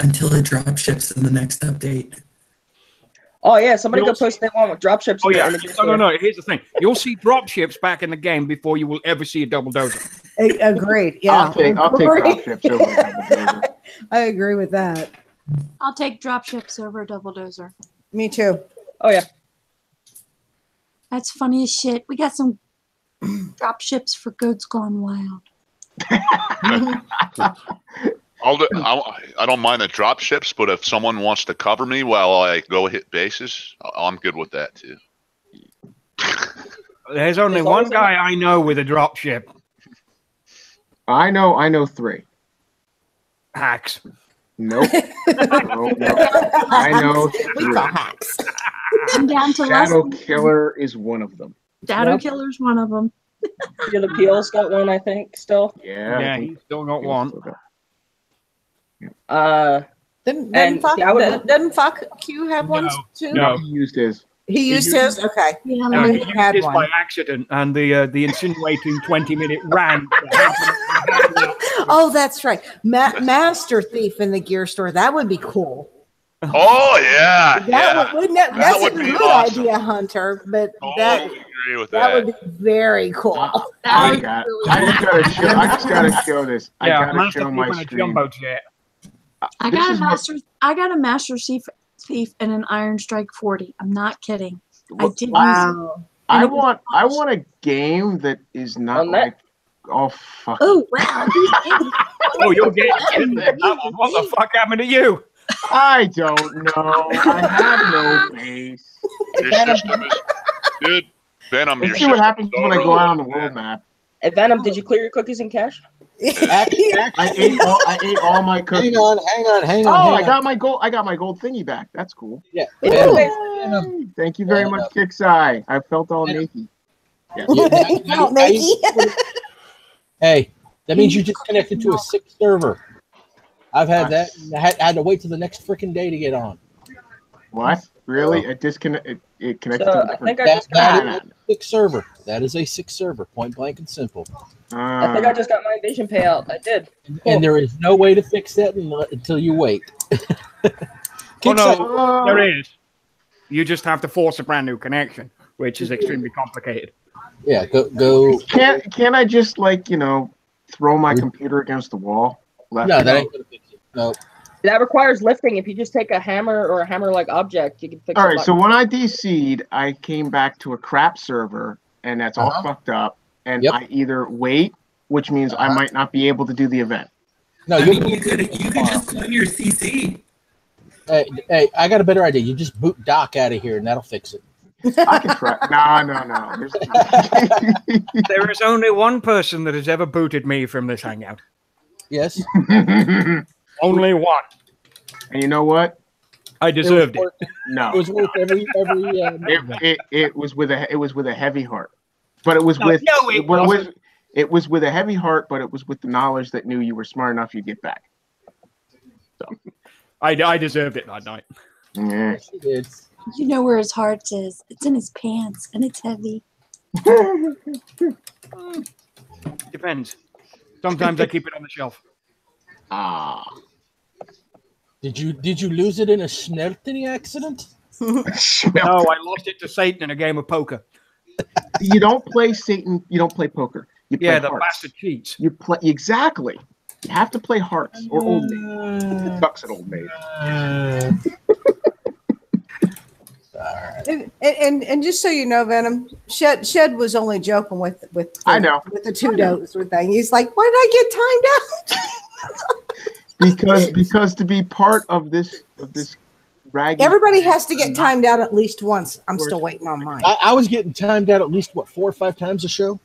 Until it drop ships in the next update. Oh yeah, somebody go post that one with dropships. Oh yeah, no. Here's the thing: you'll see dropships back in the game before you will ever see a double dozer. Agreed. Yeah. I'll take dropships over a double dozer. I agree with that. I'll take dropships over a double dozer. Me too. Oh yeah. That's funny as shit. We got some dropships for Goats Gone Wild. I don't mind the drop ships, but if someone wants to cover me while I go hit bases, I'm good with that too. There's only one guy I know with a drop ship. I know 3. Hacks. Nope. Nope. I know 3. Hacks. I'm down to Shadow Killer is one of them. Shadow Killer's one of them. Yeah, the PL's got one, I think, still. Yeah, he's still got one. Didn't Fuck Q have one too? No, he used his. He used his? Okay. Yeah, No, he he used had his one. by accident, and the insinuating 20-minute rant. Oh, that's right. Master Thief in the gear store. That would be cool. Oh yeah, That's a good awesome. idea, Hunter. But Agree with that would be very cool. I just gotta show this. I gotta Master show Thief my and a screen. jumbo jet. I got a Master Thief and an Iron Strike 40. I'm not kidding. I did Wow. I want a game that is not like fuck. Oh wow. Oh, you're getting what the fuck happened to you? I don't know. I have no base. Your system is, dude. Venom, Let's see what happens when I go out on the world map. Hey, Venom, did you clear your cookies and cache? I ate all my cookies. Hang on. Oh, I got my gold thingy back. That's cool. Yeah. Yay. Thank you very much, 9𝖶𝖊. I felt all naked. Yeah. Hey, that means you just connected to a 6 server. I've had that. I had to wait till the next freaking day to get on. What? Really? It connected to a different. That is a 6 server. That is a 6 server. Point blank and simple. I think I just got my vision payout. I did. Cool. And there is no way to fix that until you wait. Oh no, there is. You just have to force a brand new connection, which is extremely complicated. Yeah, go. Can't I just throw my computer against the wall? No, that ain't gonna fix it. No. That requires lifting. If you just take a hammer or a hammer-like object, you can fix it. All right, so when I DC'd, I came back to a crap server, and that's all fucked up. And I either wait, which means I might not be able to do the event. No, you could just clone your CC. Hey, I got a better idea. You just boot Doc out of here, and that'll fix it. I can try. No. There is only one person that has ever booted me from this hangout. Yes. Only one. And you know what? I deserved it. No. It was worth every it was with a heavy heart. But it was it was with a heavy heart, but it was with the knowledge that knew you were smart enough you'd get back. So I deserved it that night. Yeah. You know where his heart is. It's in his pants and it's heavy. Depends. Sometimes I keep it on the shelf. Ah. Did you lose it in a Schnelteny accident? No, I lost it to Satan in a game of poker. You don't play Satan. You don't play poker. You play the hearts. bastard cheats. You play exactly. You have to play hearts or Old Maid. It sucks at Old Maid. And just so you know, Venom, Shed was only joking with I know with the 2 dozer thing. He's like, why did I get timed out? because to be part of this ragged. Everybody has to get timed out at least once. I'm still waiting on mine. I was getting timed out at least 4 or 5 times a show.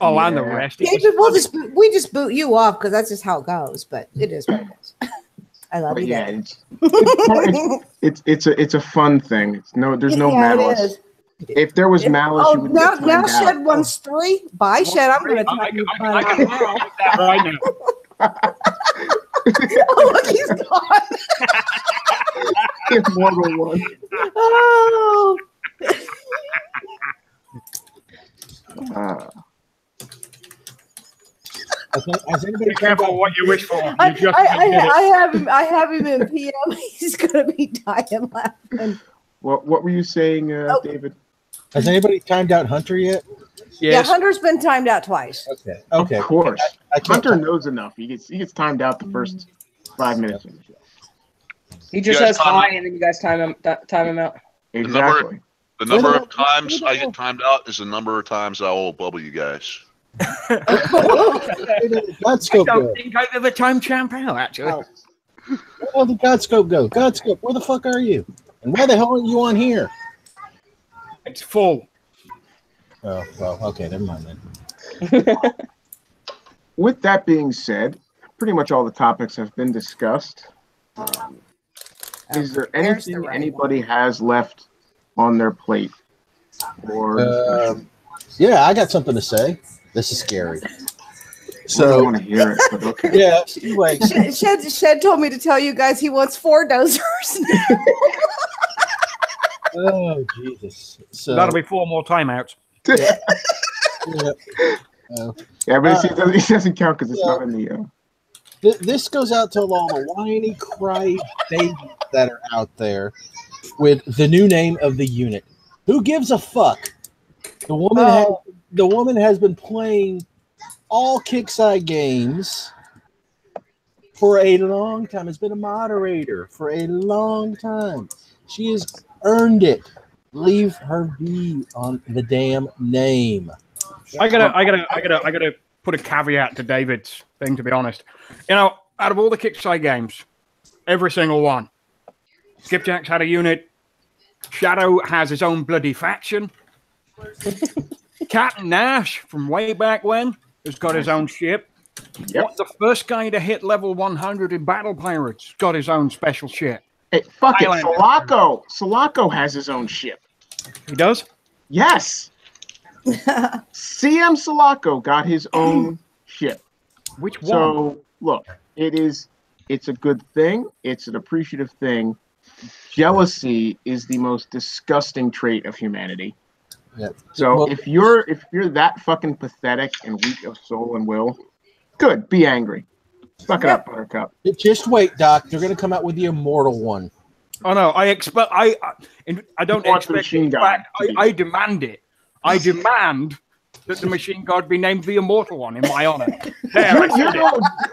Oh, and the rest. We just boot you off because that's just how it goes. But it is what it is. I love But you. yeah, Dad. it's a fun thing. There's no malice. If there was malice, you would now get timed Shed out. wants 3. Bye, Shed. I'm going to time you I can now. take that right now. Oh, look, he's gone. Immortal one. Oh. Has anybody Be careful what you wish for. I You just have him in PM. He's going to be dying laughing. What were you saying, David? Has anybody timed out Hunter yet? Yeah, Hunter's been timed out twice. Okay. Of course. I can't Hunter knows enough. He gets timed out the first 5 minutes of the show. He just says hi, and then you guys time him out. Exactly. The number of times I get timed out is the number of times I will bubble you guys. I don't think I've ever timed Champ out, actually. Where did Godscope go? Godscope, where the fuck are you? And why the hell are you on here? It's full. Oh, well, okay, never mind then. With that being said, pretty much all the topics have been discussed. Is there anything anybody has left on their plate? Or yeah, I got something to say. This is scary. So I don't want to hear it, but okay. Yeah. Anyway, Shed told me to tell you guys he wants 4 dozers. Oh Jesus! So that'll be 4 more timeouts. Yeah, but he doesn't count because it's not in the. This goes out to all the whiny cry babies that are out there with the new name of the unit. Who gives a fuck? The woman has been playing all Kickside games for a long time. Has been a moderator for a long time. She has earned it. Leave her be on the damn name. I gotta put a caveat to David's thing, to be honest. You know, out of all the Kickside games, every single one, Skipjack's had a unit, Shadow has his own bloody faction, Captain Nash from way back when has got his own ship. Yep. The first guy to hit level 100 in Battle Pirates got his own special ship. Hey, fuck it, Sulaco has his own ship. He does? Yes. CM Sulaco got his own ship. Which one? So look, it's a good thing. It's an appreciative thing. Jealousy is the most disgusting trait of humanity. Yeah. So if you're that fucking pathetic and weak of soul and will, good, be angry. Suck it up, Buttercup. Just wait, Doc. They're going to come out with the immortal one. Oh no! I don't expect. In fact, I demand it. I demand that the machine god be named the immortal one in my honor. There,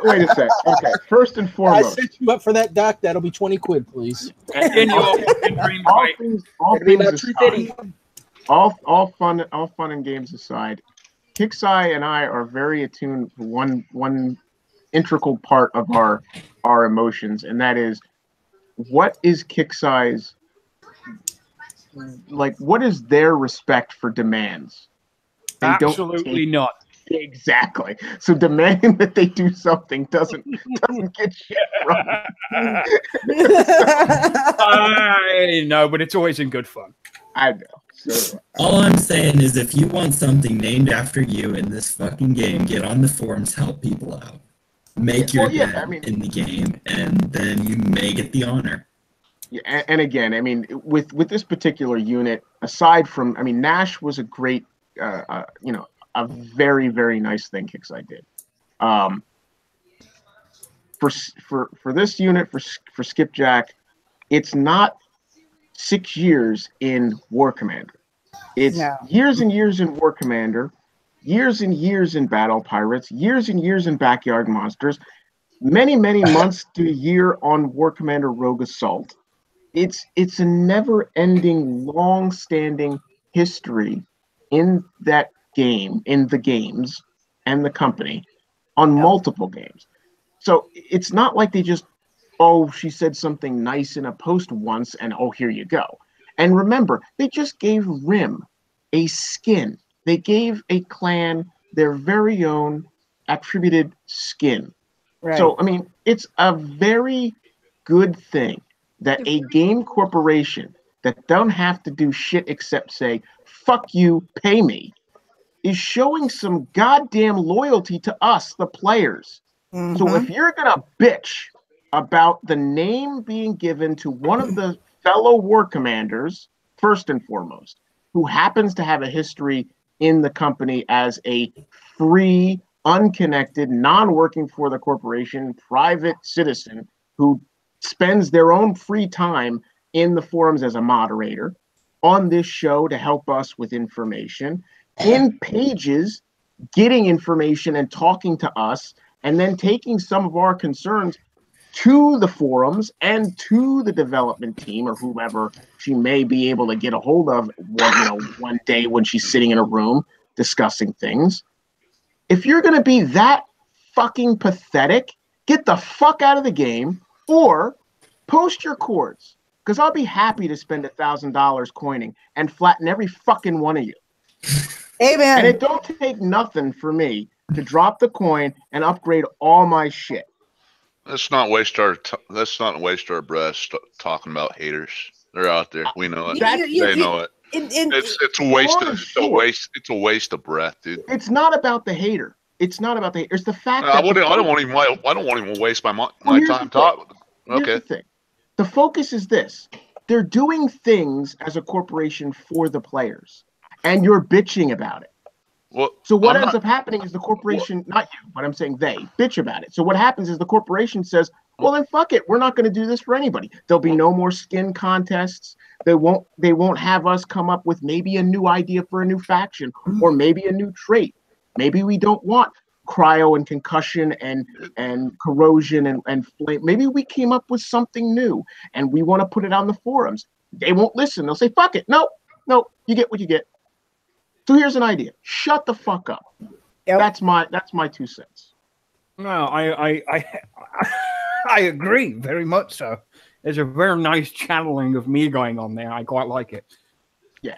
wait a sec. Okay, first and foremost, I set you up for that, Doc. That'll be 20 quid, please. In your dream, all fun and games aside, Kixai and I are very attuned to one integral part of our emotions, and that is, what is Kixai's, like, what is their respect for demands? They Absolutely not. Exactly. So demanding that they do something doesn't get shit wrong. I know, but it's always in good fun. I know. So, all I'm saying is, if you want something named after you in this fucking game, get on the forums, help people out. Make your bet in the game, and then you may get the honor. Yeah, and again, I mean, with this particular unit, aside from, I mean, Nash was a great, a very, very nice thing Kixai did. For this unit, for Skipjack, it's not 6 years in War Commander. It's years and years in War Commander, years and years in Battle Pirates, years and years in Backyard Monsters, many, many months to a year on War Commander Rogue Assault. It's a never-ending, long-standing history in that game, in the games, and the company, on multiple games. So it's not like they just, oh, she said something nice in a post once, and oh, here you go. And remember, they just gave Rim a skin. They gave a clan their very own attributed skin. Right. So, I mean, it's a very good thing that a game corporation that don't have to do shit except say, fuck you, pay me, is showing some goddamn loyalty to us, the players. So if you're going to bitch about the name being given to one of the fellow war commanders, first and foremost, who happens to have a history in the company as a free, unconnected, non-working for the corporation, private citizen who spends their own free time in the forums as a moderator, on this show to help us with information, in pages, getting information and talking to us, and then taking some of our concerns to the forums and to the development team or whoever she may be able to get a hold of one day when she's sitting in a room discussing things. If you're going to be that fucking pathetic, get the fuck out of the game or post your chords, because I'll be happy to spend $1,000 coining and flatten every fucking one of you. Amen. And it don't take nothing for me to drop the coin and upgrade all my shit. Let's not waste our breath talking about haters. They're out there. We know it. They know it. It's a waste. It's a waste of breath, dude. It's not about the hater. It's not about the hater. It's the fact that I don't want to waste my time talking. Okay. Here's the thing. The focus is this: they're doing things as a corporation for the players, and you're bitching about it. Well, so what ends up happening is the corporation, not you, but I'm saying they bitch about it. So what happens is the corporation says, well, then fuck it. We're not going to do this for anybody. There'll be no more skin contests. They won't have us come up with maybe a new idea for a new faction or maybe a new trait. Maybe we don't want cryo and concussion and corrosion and flame. Maybe we came up with something new and we want to put it on the forums. They won't listen. They'll say, fuck it. No, you get what you get. So here's an idea. Shut the fuck up. Yep. That's my 2 cents. No, I agree very much so. There's a very nice channeling of me going on there. I quite like it. Yeah.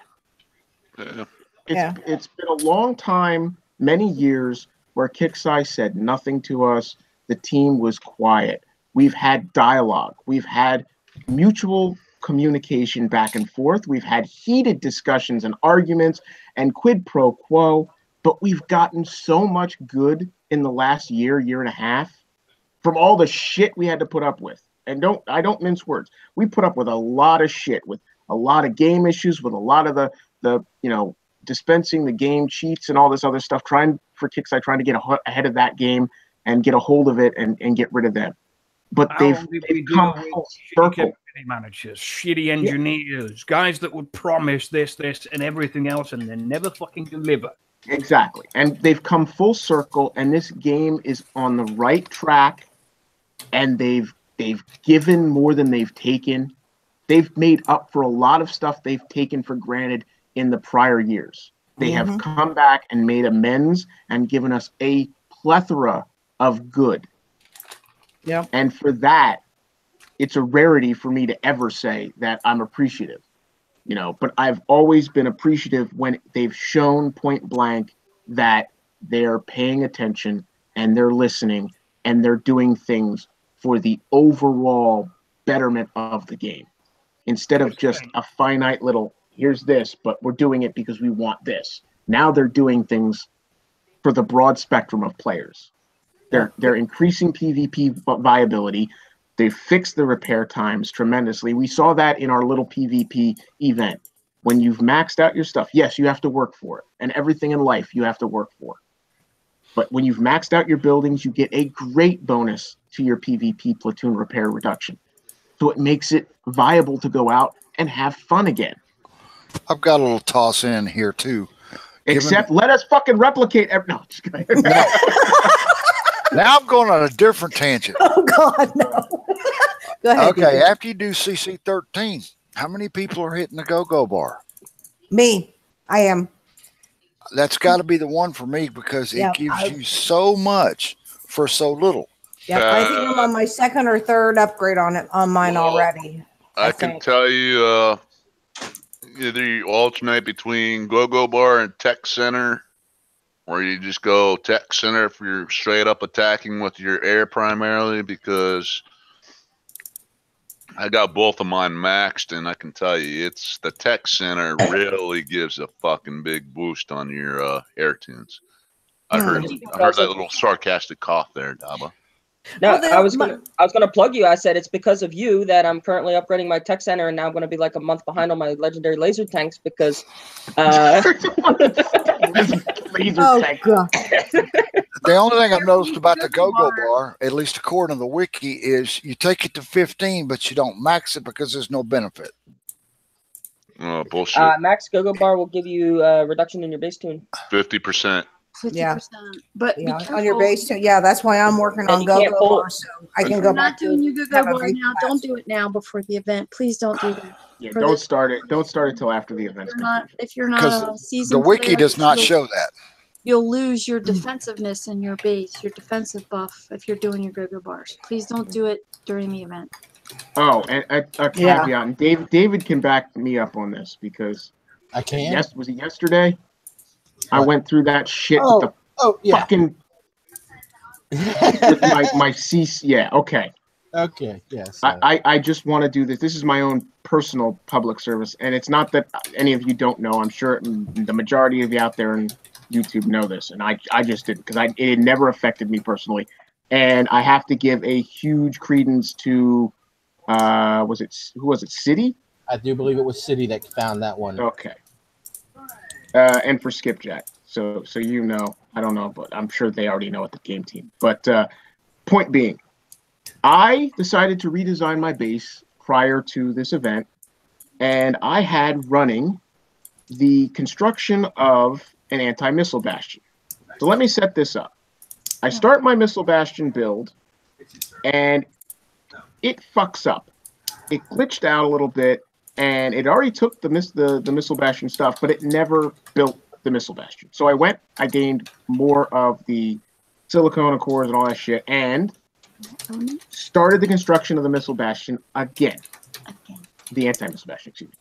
It's been a long time, many years, where 𝕾𝖶𝖈 said nothing to us. The team was quiet. We've had dialogue. We've had mutual communication back and forth. We've had heated discussions and arguments and quid pro quo, but we've gotten so much good in the last year and a half from all the shit we had to put up with. And I don't mince words. We put up with a lot of shit, with a lot of game issues, with a lot of the dispensing the game cheats and all this other stuff, trying to get ahead of that game and get a hold of it and get rid of them. But they've come full circle. Managers, shitty engineers, guys that would promise this, and everything else, and then never fucking deliver. Exactly. And they've come full circle, and this game is on the right track, and they've given more than they've taken. They've made up for a lot of stuff they've taken for granted in the prior years. They have come back and made amends and given us a plethora of good. Yeah. And for that, it's a rarity for me to ever say that I'm appreciative, but I've always been appreciative when they've shown point blank that they're paying attention and they're listening and they're doing things for the overall betterment of the game instead of just a finite little, here's this, but we're doing it because we want this. Now they're doing things for the broad spectrum of players. They're increasing PvP viability. They fixed the repair times tremendously. We saw that in our little PvP event. When you've maxed out your stuff, yes, you have to work for it. And everything in life you have to work for. But when you've maxed out your buildings, you get a great bonus to your PvP platoon repair reduction. So it makes it viable to go out and have fun again. I've got a little toss in here too. Except let us fucking replicate. No, just kidding. No. Now I'm going on a different tangent. Oh, God, no. Go ahead. Okay, David. After you do CC13, how many people are hitting the go-go bar? Me. I am. That's got to be the one for me because it gives you so much for so little. Yeah, I think I'm on my second or third upgrade on mine already. I can tell you either you alternate between go-go bar and tech center, or you just go tech center if you're straight up attacking with your air primarily, because I got both of mine maxed, and I can tell you, it's the tech center really gives a fucking big boost on your air tunes. I heard that little sarcastic cough there, Daba. No, I was gonna plug you. I said it's because of you that I'm currently upgrading my tech center, and now I'm gonna be like a month behind on my legendary laser tanks because. The only thing I've noticed about the go-go bar, at least according to the wiki, is you take it to 15, but you don't max it because there's no benefit. Oh, bullshit. Max go-go bar will give you a reduction in your base tune. 50%. 50%. But be on your base tune. Yeah, that's why I'm working on go-go bar, so I can go back to doing your go-go bar now. Don't do it now before the event. Please don't do that. Yeah, don't start it till after the event. If you're not a seasoned the wiki player, does not show that. You'll lose your defensiveness in your base, your defensive buff, if you're doing your go-go bars. Please don't do it during the event. Oh, and a caveat, and David can back me up on this because I can. Yes, was it yesterday? I went through that shit with the fucking with my CC. Yeah, okay. Okay, yes. I just want to do this. This is my own personal public service, and it's not that any of you don't know. I'm sure the majority of you out there in YouTube know this, and I just didn't because it never affected me personally, and I have to give a huge credence to who was it, City? I do believe it was City that found that one. Okay. And for Skipjack. So you know, I don't know, but I'm sure they already know at the game team. But point being, I decided to redesign my base prior to this event, and I had running the construction of an anti-missile bastion. So let me set this up. I start my missile bastion build, and it fucks up. It glitched out a little bit, and it already took the missile bastion stuff, but it never built the missile bastion. So I gained more of the silicone cores and all that shit, and started the construction of the missile bastion again. The anti-missile bastion, excuse me.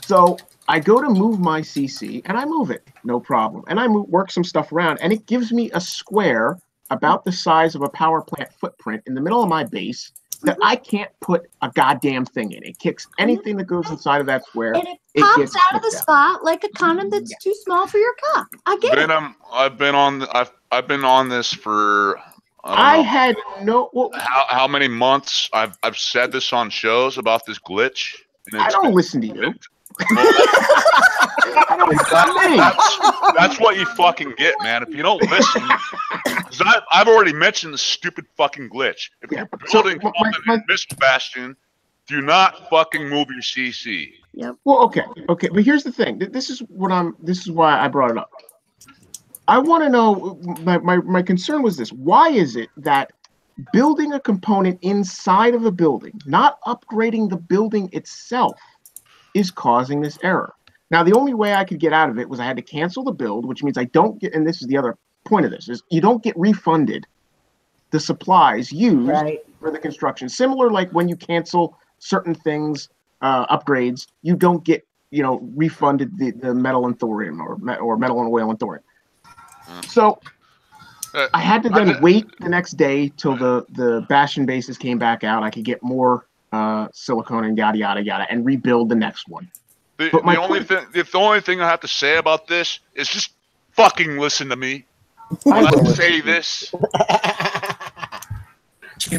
So I go to move my CC, and I move it, no problem. And I work some stuff around, and it gives me a square about the size of a power plant footprint in the middle of my base that I can't put a goddamn thing in. It kicks anything that goes inside of that square. And it pops out of the spot like a condom that's too small for your cock. I get it. I've been on this for I had no how many months I've said this on shows about this glitch. And I don't listen to you. That's what you fucking get, man. If you don't listen, because I've already mentioned the stupid fucking glitch. If you're building something in Missile Bastion, do not fucking move your CC. Yep. Well, okay, but here's the thing. This is why I brought it up. I want to know. My concern was this: why is it that building a component inside of a building, not upgrading the building itself, is causing this error? Now, the only way I could get out of it was I had to cancel the build, which means I don't get, and this is the other point of this, is you don't get refunded the supplies used for the construction. Similar like when you cancel certain things, upgrades, you don't get, refunded the metal and thorium or metal and oil and thorium. So I had to then wait the next day till the Bastion bases came back out. I could get more silicone and yada yada yada and rebuild the next one. The only thing I have to say about this is just fucking listen to me when I say this.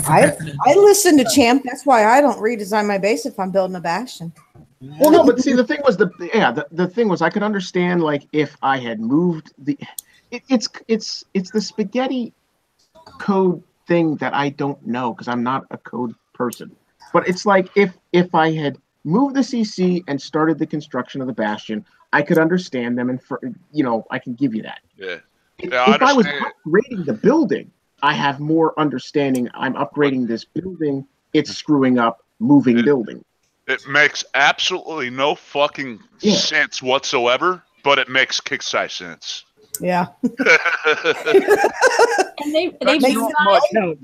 I listen to Champ. That's why I don't redesign my base if I'm building a Bastion. Well, no, but see, the thing was the thing was I could understand like if I had moved it's the spaghetti code thing that I don't know because I'm not a code person. But it's like if I had moved the CC and started the construction of the Bastion, I could understand them, and I can give you that. Yeah. If I was upgrading the building, I have more understanding. I'm upgrading this building. It's screwing up moving building. It makes absolutely no fucking sense whatsoever, but it makes kick-size sense. Yeah. And they've been for about, it's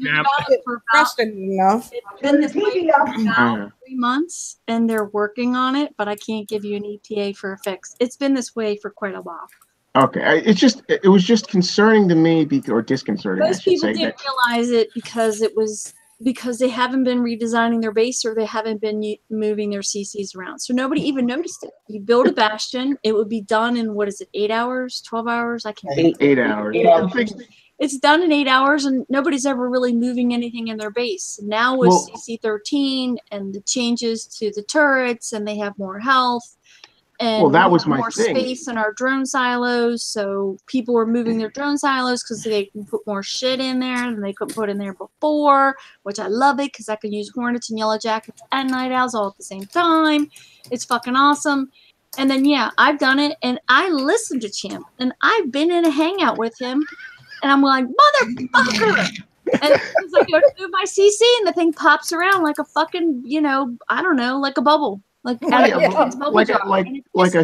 been this way for about 3 months, and they're working on it, but I can't give you an ETA for a fix. It's been this way for quite a while. Okay, it was just concerning to me, or disconcerting. Most people didn't realize it because it was because they haven't been redesigning their base or they haven't been moving their CCs around. So nobody even noticed it. You build a bastion, it would be done in, what is it, 8 hours, 12 hours? I can't remember. 8 hours. 8 hours. It's done in 8 hours, and nobody's ever really moving anything in their base. Now with CC 13 and the changes to the turrets, and they have more health, and that was my more thing. space in our drone silos. So people were moving their drone silos because they can put more shit in there than they couldn't put in there before, which I love it because I can use hornets and yellow jackets and night owls all at the same time. It's fucking awesome. And then, yeah, I've done it, and I listened to Champ, and I've been in a hangout with him, and I'm like, motherfucker! And as I go to move my CC, and the thing pops around like a fucking, you know, I don't know, like a bubble. Like I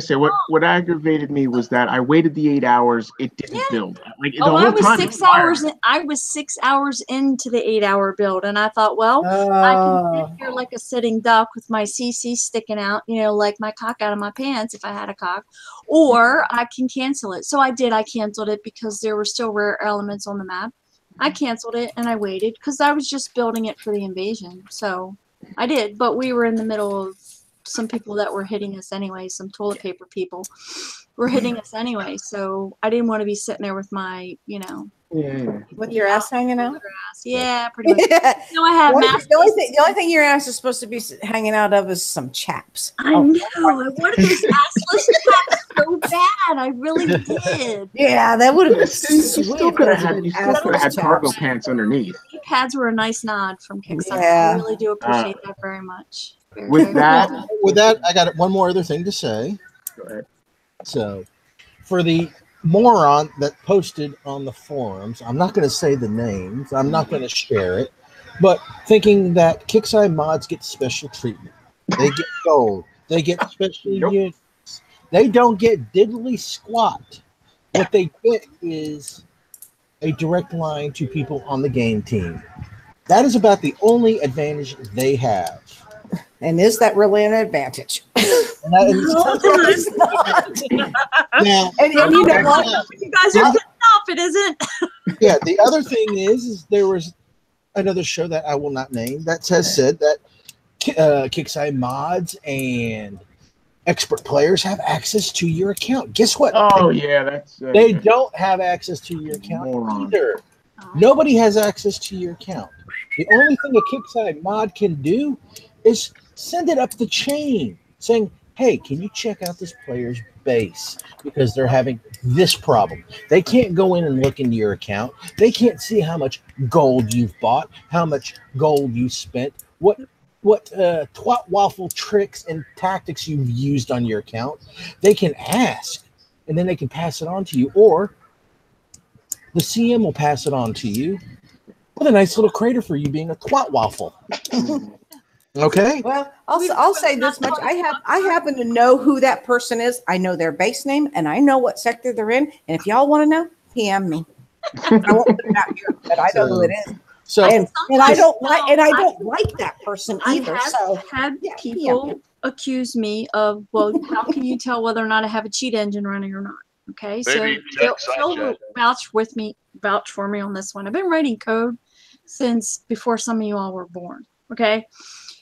said, what aggravated me was that I waited the 8 hours. It didn't build. Like the whole I was time 6 hours. I was 6 hours into the 8 hour build, and I thought, well, I can sit here like a sitting duck with my CC sticking out, you know, like my cock out of my pants if I had a cock, or I can cancel it. So I did. I canceled it because there were still rare elements on the map. I canceled it and I waited because I was just building it for the invasion. So I did, but we were in the middle of some people that were hitting us anyway, some toilet paper people were hitting us anyway, so I didn't want to be sitting there with my, you know, with your ass hanging out. Yeah, pretty much. No, I have the only thing your ass is supposed to be hanging out of is some chaps. I know. I wanted those assless chaps so bad. I really did. Yeah, that would have been You still could have had cargo pants underneath. The pads were a nice nod from Kickstarter. Yeah. I really do appreciate that very much. With that, I got one more other thing to say. Go ahead. So, for the moron that posted on the forums, I'm not going to say the names, I'm not going to share it, but thinking that 𝕾𝖒𝖆 mods get special treatment. They get gold. They get special units. They don't get diddly squat. What they get is a direct line to people on the game team. That is about the only advantage they have. And is that really an advantage? No, it's not. Now, and you know what? You guys are getting off. It isn't. Yeah, the other thing is there was another show that I will not name that has said that 𝕾𝖒𝖆 mods and expert players have access to your account. Guess what? Oh, yeah, that's... they don't have access to your account either. Nobody has access to your account. The only thing a 𝕾𝖒𝖆 mod can do is send it up the chain saying, hey, can you check out this player's base because they're having this problem. They can't go in and look into your account. They can't see how much gold you've bought, how much gold you spent, what twat waffle tricks and tactics you've used on your account. They can ask, and then they can pass it on to you, or the CM will pass it on to you with a nice little crater for you being a twat waffle. Okay. Well, I'll say this much: I happen to know who that person is. I know their base name, and I know what sector they're in. And if y'all want to know, PM me. I won't put it out here, but I know who it is. So and I don't like that person either. I have had people accuse me of, well, how can you tell whether or not I have a cheat engine running or not? Okay, Maybe so they'll vouch for me on this one. I've been writing code since before some of you all were born. Okay.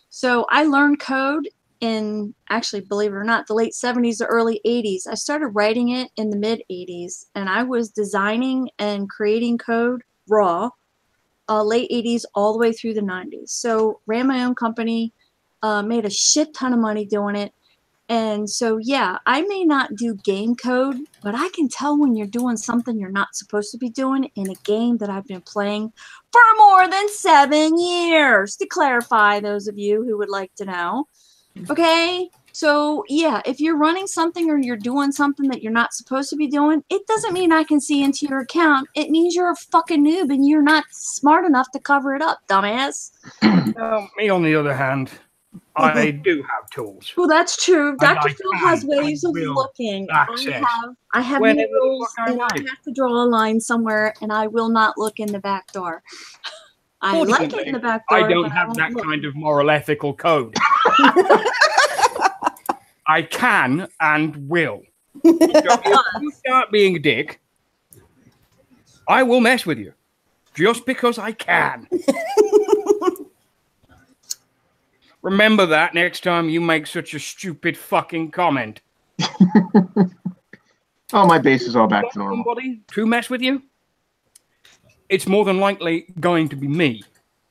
So I learned code in, actually, believe it or not, the late 70s or early 80s. I started writing it in the mid 80s, and I was designing and creating code raw, late 80s all the way through the 90s. So ran my own company, made a shit ton of money doing it. And so, yeah, I may not do game code, but I can tell when you're doing something you're not supposed to be doing in a game that I've been playing for more than 7 years, to clarify, those of you who would like to know. Okay? So, yeah, if you're running something or you're doing something that you're not supposed to be doing, it doesn't mean I can see into your account. It means you're a fucking noob and you're not smart enough to cover it up, dumbass. Me, on the other hand, I do have tools. Well, that's true. Dr. Phil has ways of looking. I have rules, and I have to draw a line somewhere, and I will not look in the back door. I like it in the back door. I don't have that kind of moral ethical code. I can and will. So if you start being a dick, I will mess with you. Just because I can. Remember that next time you make such a stupid fucking comment. Oh, my base is all back to normal. Somebody to mess with you? It's more than likely going to be me.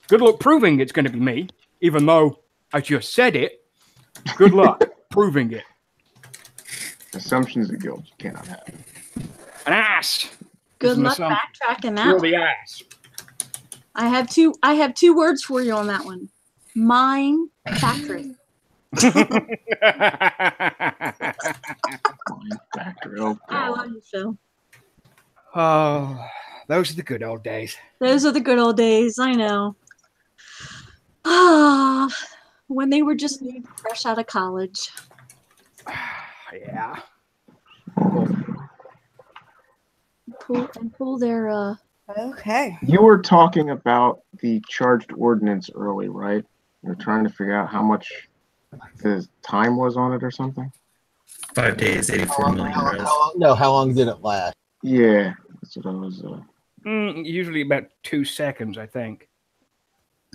Good luck proving it's going to be me, even though I just said it. Good luck proving it. Assumptions of guilt you cannot have. An ass. Good luck backtracking that You're one. the ass. I have two words for you on that one. Mine factory. Factory. Oh, I love you, Phil. Oh, those are the good old days. Those are the good old days. I know. Ah, when they were just fresh out of college. Yeah. Pull their Okay. You were talking about the charged ordnance early, right? You're trying to figure out how much the time was on it or something? 5 days, 84 million rows. How long did it last? Yeah, that's what I was. Usually about 2 seconds, I think.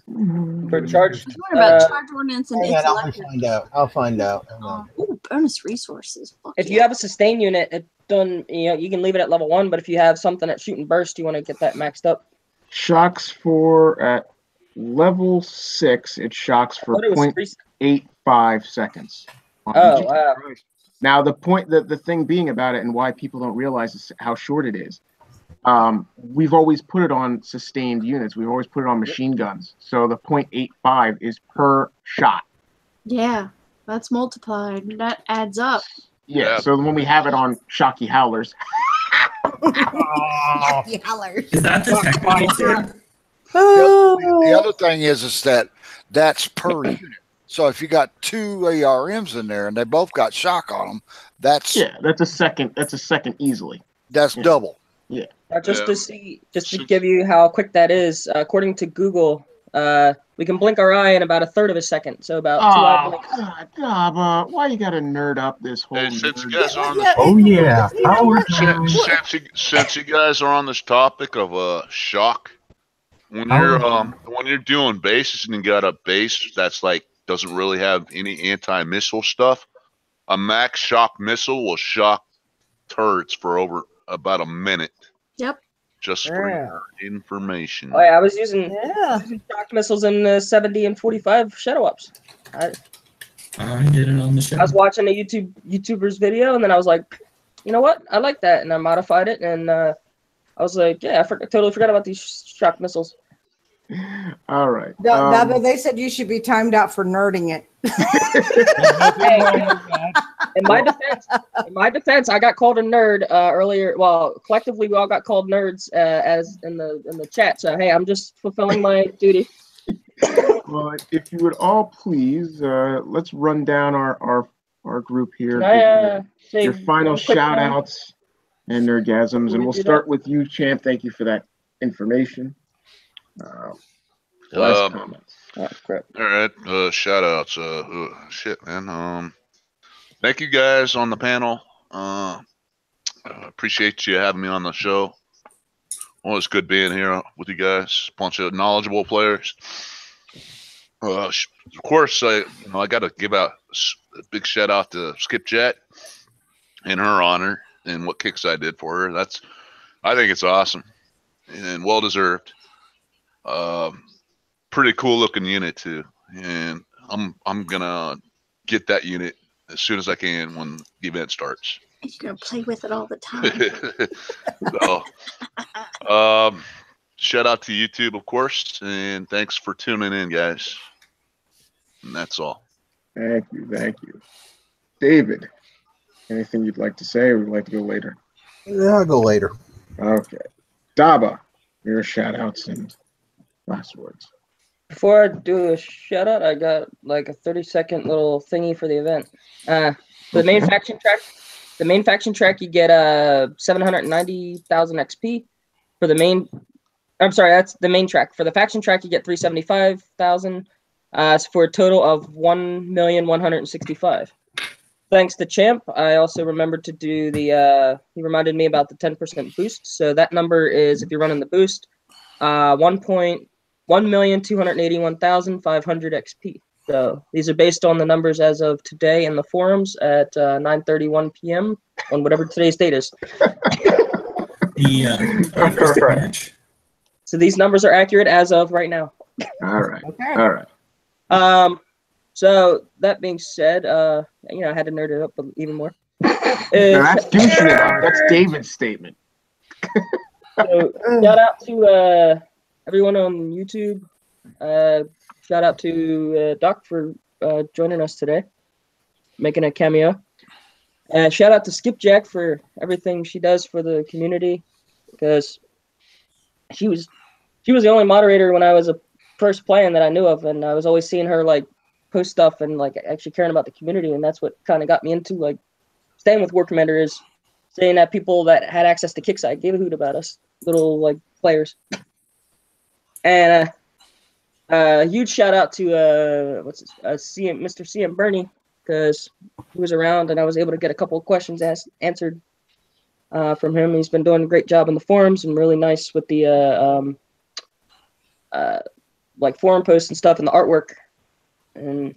For charged. What about charge ordnance and I'll electric? find out. I'll find out. Ooh, bonus resources. Fuck If yeah. you have a sustain unit, it done. You can leave it at level 1. But if you have something at shoot and burst, you want to get that maxed up. Shocks for at level 6. It shocks for I thought it was 0.85 seconds. Oh wow! Now the thing being about it and why people don't realize is how short it is. We've always put it on sustained units. We've always put it on machine guns. So the 0.85 is per shot. Yeah, that's multiplied. That adds up. Yeah. So when we have it on shocky howlers. Is that the technical term? The other thing is that that's per unit. So if you got 2 ARMs in there and they both got shock on them, that's a second. That's a second easily. That's double. Yeah. Just to give you how quick that is, according to Google, we can blink our eye in about 1/3 of a second. So about 2 eye blinks. God, why you got to nerd up this whole? Hey, since you guys are on this, since you guys are on this topic of shock, when you're doing bases and you got a base that's like doesn't really have any anti-missile stuff, a max shock missile will shock turrets for over about a minute. Yep. Just for your information. Oh yeah, I was using shock missiles in the 70 and 45 shadow ups. I did it on the show. I was watching a YouTuber's video, and then I was like, you know what? I like that, and I modified it, and I was like, yeah, I totally forgot about these shock missiles. All right. But they said you should be timed out for nerding it. In my defense, I got called a nerd earlier. Well, collectively, we all got called nerds as in the chat. So hey, I'm just fulfilling my duty. Well, if you would all please, let's run down our group here. Your final shout outs and nerdgasms, and we'll start with you, Champ. Thank you for that information. Last comments. All right, shout outs. Shit, man. Thank you guys on the panel. Appreciate you having me on the show. Well, it's good being here with you guys. Bunch of knowledgeable players. Of course, I got to give out a big shout out to Skip Jet in her honor and what kicks I did for her. I think it's awesome and well deserved. Pretty cool looking unit too, and I'm gonna get that unit as soon as I can when the event starts. You're gonna play with it all the time. So, shout out to YouTube, of course, and thanks for tuning in, guys. And that's all. Thank you. David, anything you'd like to say, or would you like to go later? Yeah, I'll go later. Okay. Daba, your shout outs and last words. Before I do a shout out, I got like a 30-second little thingy for the event. The main faction track, you get 790,000 XP. For the main, I'm sorry, that's the main track. For the faction track, you get 375,000. For a total of 1,165,000. Thanks to Champ, I also remembered to do the. He reminded me about the 10% boost. So that number is, if you're running the boost, 1,281,500 XP. So these are based on the numbers as of today in the forums at 9:31 p.m. on whatever today's date is. So these numbers are accurate as of right now. All right. Okay. All right. So that being said, you know, I had to nerd it up even more. No, that's douching it up. That's David's statement. So shout out to everyone on YouTube. Shout out to Doc for joining us today, making a cameo. And shout out to Skipjack for everything she does for the community, because she was the only moderator when I was first playing that I knew of, and I was always seeing her like post stuff and like actually caring about the community, and that's what kind of got me into like staying with War Commander, is saying that people that had access to Kickside gave a hoot about us little like players. And huge shout out to Mr. CM Bernie, because he was around and I was able to get a couple of questions answered from him. He's been doing a great job in the forums and really nice with the like forum posts and stuff and the artwork. And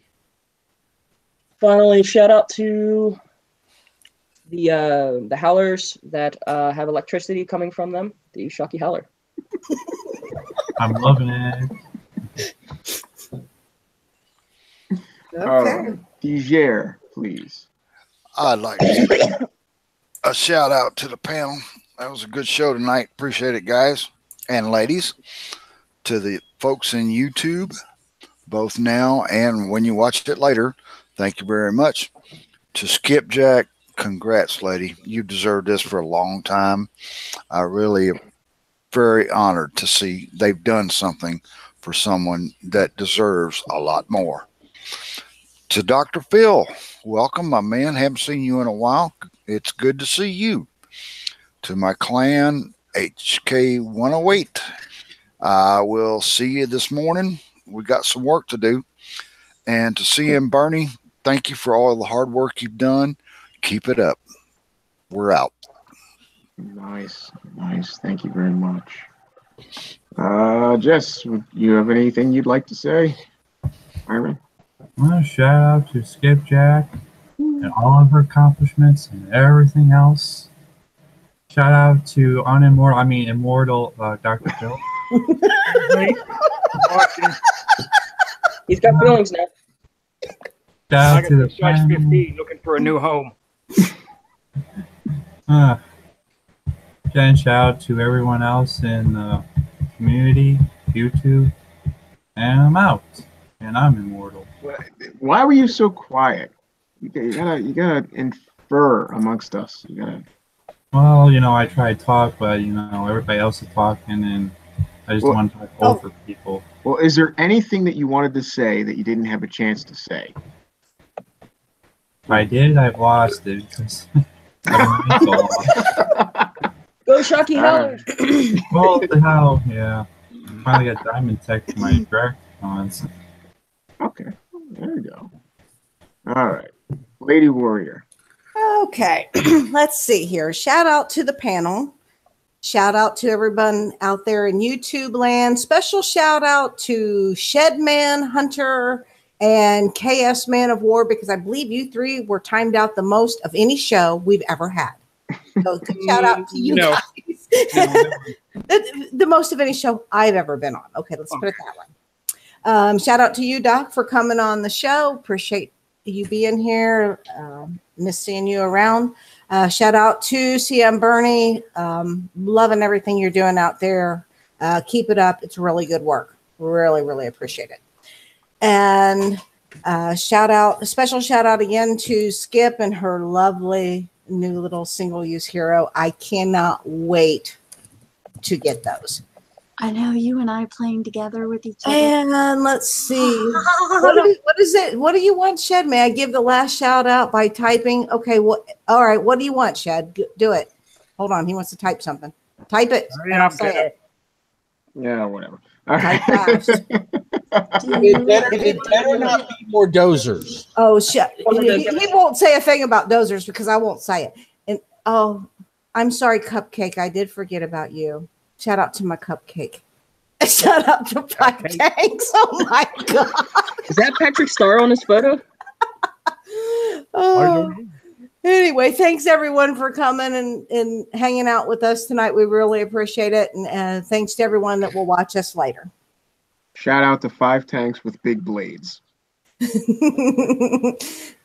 finally, shout out to the howlers that have electricity coming from them, the Shocky Howler. I'm loving it. Okay. 𝕮𝖆, please. I'd like to give a shout out to the panel. That was a good show tonight. Appreciate it, guys and ladies. To the folks in YouTube, both now and when you watched it later, thank you very much. To Skipjack, congrats, lady. You deserved this for a long time. I really am very honored to see they've done something for someone that deserves a lot more. To Dr. Phil, welcome, my man. Haven't seen you in a while. It's good to see you. To my clan, HK108, I will see you this morning. We got some work to do. And to CM Bernie, thank you for all the hard work you've done. Keep it up. We're out. Nice. Nice. Thank you very much. Jess, you have anything you'd like to say? Iron? Well, shout out to Skipjack and all of her accomplishments and everything else. Shout out to immortal Dr. Phil. He's got feelings now. Shout out to the size 15 looking for a new home. And shout out to everyone else in the community, YouTube, and I'm out. And I'm immortal. Why were you so quiet? You gotta infer amongst us. You gotta. Well, you know, I try to talk, but you know, everybody else is talking, and I just want to talk over people. Well, is there anything that you wanted to say that you didn't have a chance to say? If I did, I've lost it. Go Shocky Howler! Well, the hell, yeah. Finally got 𝕾𝖆𝖃 to my direct cons. Okay, there you go. All right, Lady Warrior. Okay, let's see here. Shout out to the panel. Shout out to everyone out there in YouTube land. Special shout out to Shedman, Hunter, and KS Man of War, because I believe you three were timed out the most of any show we've ever had. So shout out to you guys. The most of any show I've ever been on. Okay, let's put it that way. Shout out to you, Doc, for coming on the show. Appreciate you being here. Miss seeing you around. Shout out to CM Bernie. Loving everything you're doing out there. Keep it up. It's really good work. Really, really appreciate it. And a special shout out again to Skip and her lovely new little single-use hero. I cannot wait to get those. I know, you and I playing together with each other. And let's see. What is it? What do you want, Shed? May I give the last shout out by typing? Okay, all right. What do you want, Shed? Do it. Hold on. He wants to type something. Type it. Yeah, whatever. Type fast. It better not be more dozers. Oh, shit. He won't say a thing about dozers because I won't say it. And oh, I'm sorry, Cupcake. I did forget about you. Shout out to my Cupcake. Shout out to Five Tanks. Oh my God. Is that Patrick Starr on his photo? Oh. Anyway, thanks everyone for coming and hanging out with us tonight. We really appreciate it. And thanks to everyone that will watch us later. Shout out to Five Tanks with big blades.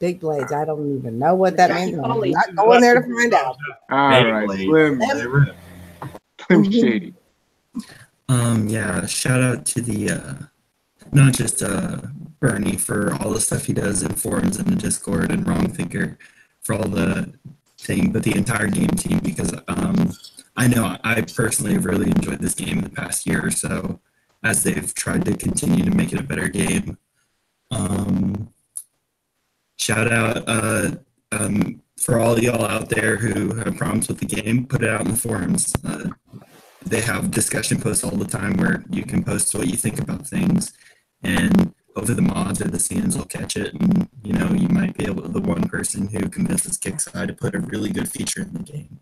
Big blades. I don't even know what that means. I'm not going there to find out. All right. Slim Shady. Yeah, shout out to the not just Bernie for all the stuff he does in forums and the Discord, and Wrong Thinker for all the thing, but the entire game team, because I know I personally have really enjoyed this game in the past year or so as they've tried to continue to make it a better game. Shout out for all y'all out there who have problems with the game, put it out in the forums. They have discussion posts all the time where you can post what you think about things, and hopefully the mods or the CNs will catch it, and you know, you might be able to the one person who convinces Kickside to put a really good feature in the game.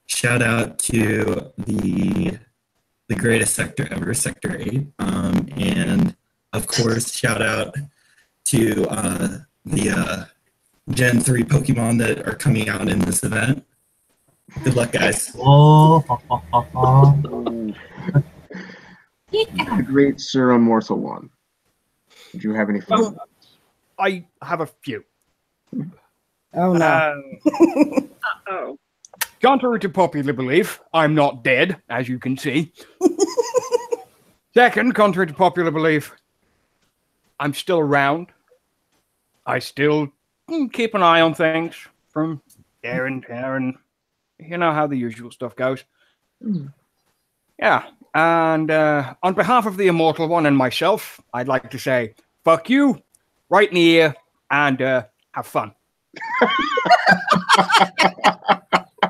Shout out to the greatest sector ever, Sector 8, and of course shout out to the Gen 3 Pokemon that are coming out in this event. Good luck, guys. The great Sir Immortal One. Did you have any fun? I have a few. Oh no. Uh-oh. Contrary to popular belief, I'm not dead, as you can see. Second, contrary to popular belief, I'm still around. I still keep an eye on things from here and there, and you know how the usual stuff goes. Yeah, and on behalf of the Immortal One and myself, I'd like to say, fuck you, right in the ear, and have fun.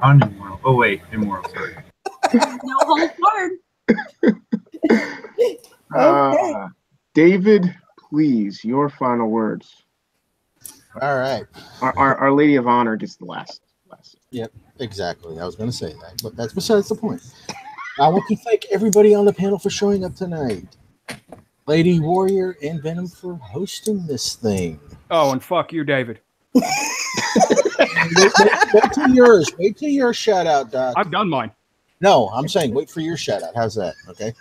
On Immortal. Oh, wait, Immortal, sorry. No holds barred. Okay. David, please, your final words. All right. Our Lady of Honor gets the last. Yep, exactly. I was going to say that, but that's besides the point. I want to thank everybody on the panel for showing up tonight. Lady Warrior and Venom for hosting this thing. Oh, and fuck you, David. Wait till yours. Wait till your shout out, Doc. I've done mine. No, I'm saying wait for your shout out. How's that? Okay.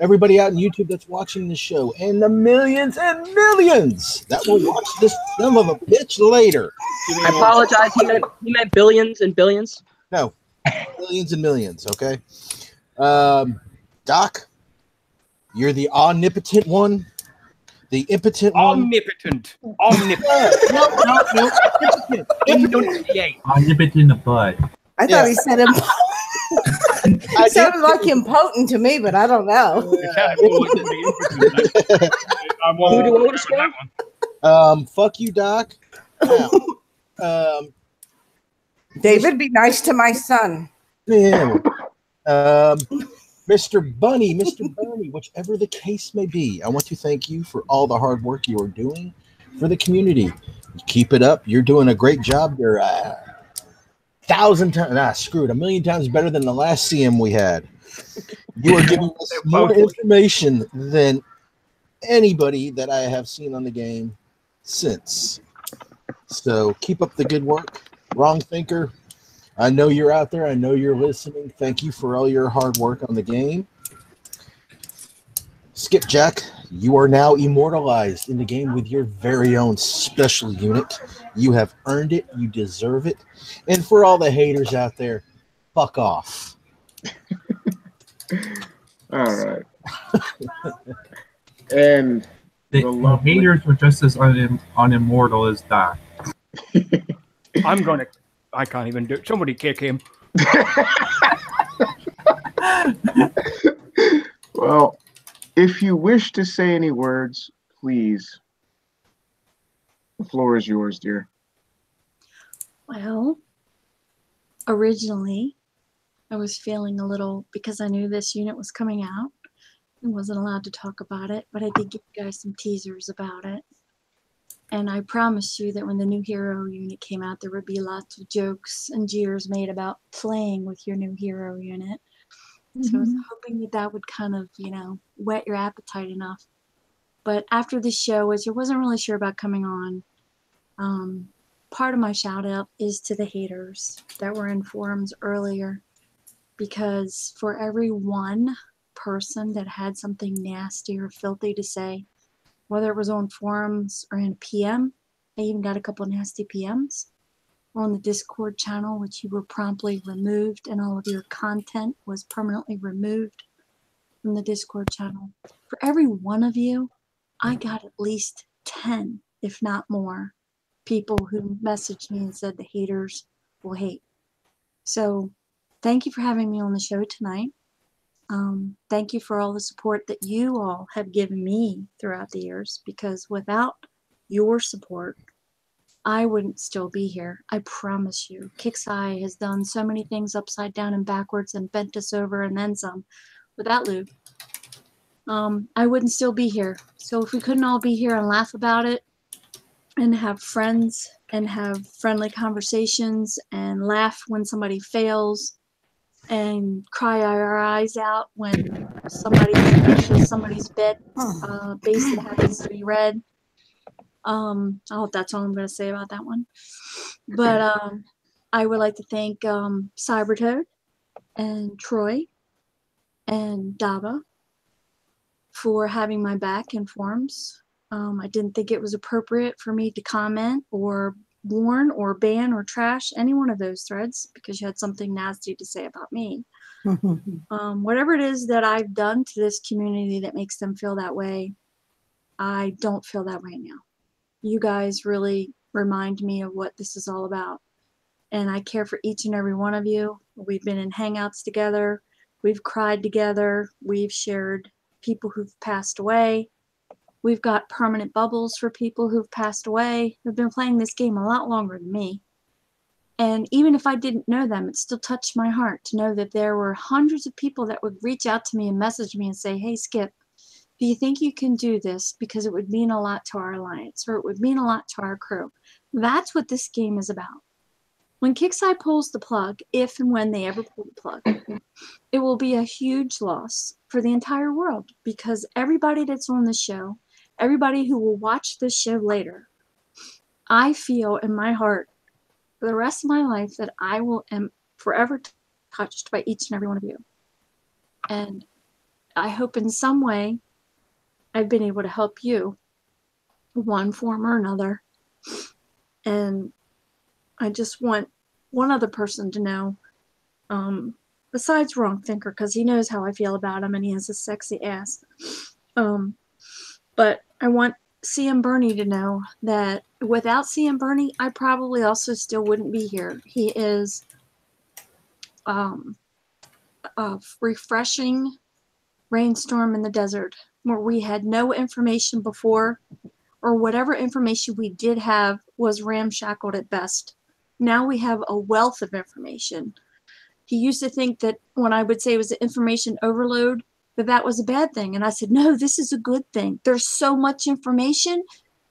Everybody out on YouTube that's watching the show, and the millions and millions that will watch this son of a bitch later. I apologize. He meant billions and billions. No, millions and millions. Okay. Doc, you're the omnipotent one. The impotent one. Omnipotent. No. Impotent. Omnipotent in the butt. I thought he said impotent. It sounded like impotent to me, but I don't know. Who do you want to that fuck you, Doc. Now, David, be nice to my son. Yeah. Mr. Bunny, whichever the case may be, I want to thank you for all the hard work you are doing for the community. Keep it up. You're doing a great job. You're 1 million times better than the last CM we had. You are giving us more information than anybody that I have seen on the game since. So keep up the good work. Wrong Thinker, I know you're out there. I know you're listening. Thank you for all your hard work on the game. Skipjack, you are now immortalized in the game with your very own special unit. You have earned it. You deserve it. And for all the haters out there, fuck off. All right. And the haters were just as unimmortal as Doc. I can't even do it. Somebody kick him. Well, if you wish to say any words, please. The floor is yours, dear. Well, originally, I was feeling a little, because I knew this unit was coming out and wasn't allowed to talk about it, but I did give you guys some teasers about it. And I promised you that when the new hero unit came out, there would be lots of jokes and jeers made about playing with your new hero unit. So I was hoping that that would kind of, you know, whet your appetite enough. But after the show, which I wasn't really sure about coming on, part of my shout out is to the haters that were in forums earlier, because for every one person that had something nasty or filthy to say, whether it was on forums or in a PM, I even got a couple nasty PMs, or on the Discord channel, which you were promptly removed and all of your content was permanently removed from the Discord channel. For every one of you, I got at least 10, if not more, people who messaged me and said the haters will hate. So thank you for having me on the show tonight. Thank you for all the support that you all have given me throughout the years, because without your support, I wouldn't still be here. I promise you. 𝕾𝖶𝖊 has done so many things upside down and backwards and bent us over and then some. Without Lou, I wouldn't still be here. So if we couldn't all be here and laugh about it and have friends and have friendly conversations and laugh when somebody fails and cry our eyes out when somebody finishes somebody's bed base that happens to be red. That's all I'm going to say about that one. But I would like to thank Cybertoad and Troy and Dava for having my back in forums. I didn't think it was appropriate for me to comment or warn or ban or trash any one of those threads because you had something nasty to say about me. Whatever it is that I've done to this community that makes them feel that way, I don't feel that way now. You guys really remind me of what this is all about. And I care for each and every one of you. We've been in hangouts together. We've cried together. We've shared people who've passed away. We've got permanent bubbles for people who've passed away. They've been playing this game a lot longer than me. And even if I didn't know them, it still touched my heart to know that there were hundreds of people that would reach out to me and message me and say, hey, Skip, do you think you can do this? Because it would mean a lot to our alliance, or it would mean a lot to our crew. That's what this game is about. When 𝕾𝖶𝖊 pulls the plug, if and when they ever pull the plug, it will be a huge loss for the entire world, because everybody that's on the show, everybody who will watch this show later, I feel in my heart for the rest of my life that I am forever touched by each and every one of you. And I hope in some way I've been able to help you one form or another. And I just want one other person to know, besides Wrong Thinker, because he knows how I feel about him and he has a sexy ass. But I want CM Bernie to know that without CM Bernie, I probably also still wouldn't be here. He is a refreshing rainstorm in the desert where we had no information before, or whatever information we did have was ramshackled at best. Now we have a wealth of information. He used to think that when I would say it was an information overload, that was a bad thing. And I said, no, this is a good thing. There's so much information.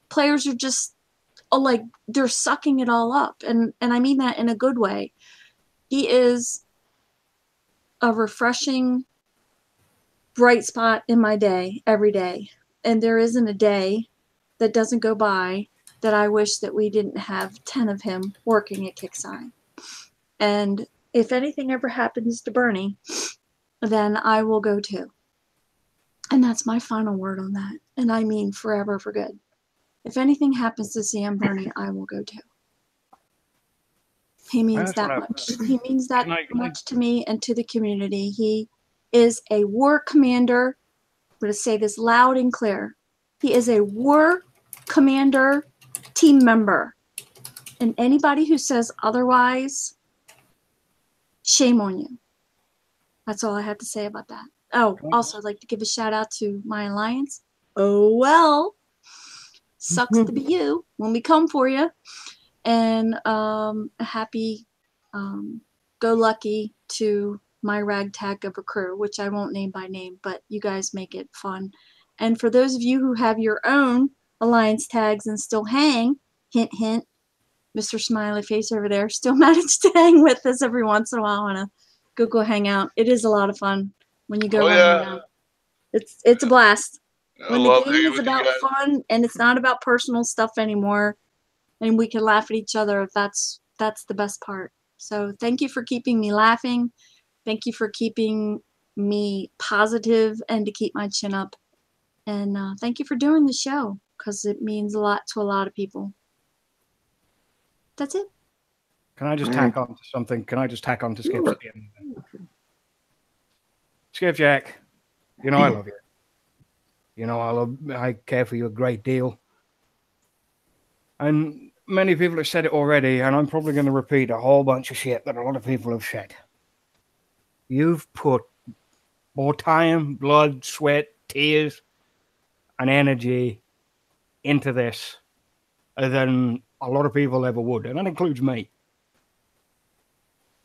Players are just like, they're sucking it all up. And I mean that in a good way. He is a refreshing bright spot in my day every day. And there isn't a day that doesn't go by that I wish that we didn't have 10 of him working at 𝕾𝖶𝖊. And if anything ever happens to Bernie, then I will go too. And that's my final word on that. And I mean forever for good. If anything happens to CM Bernie, I will go too. He means that much. He means that much to me and to the community. He is a war commander. I'm going to say this loud and clear. He is a war commander team member. And anybody who says otherwise, shame on you. That's all I have to say about that. Oh, also I'd like to give a shout out to my alliance. Oh, well, sucks to be you when we come for you. And a happy go lucky to my ragtag of a crew, which I won't name by name, but you guys make it fun. And for those of you who have your own alliance tags and still hang, hint, hint, Mr. Smiley Face over there still managed to hang with us every once in a while on a Go hang out. It is a lot of fun when you go Oh, running yeah. down. It's a blast. I When the love game hanging is with you about guys. fun and it's not about personal stuff anymore, and we can laugh at each other, that's the best part. So thank you for keeping me laughing. Thank you for keeping me positive and to keep my chin up. And thank you for doing the show, because it means a lot to a lot of people. That's it. Can I just tack on to something? Can I just tack on to Skip's at the end of it? Skip Jack, you know I love you. You know I care for you a great deal. And many people have said it already, and I'm probably going to repeat a whole bunch of shit that a lot of people have said. You've put more time, blood, sweat, tears, and energy into this than a lot of people ever would, and that includes me.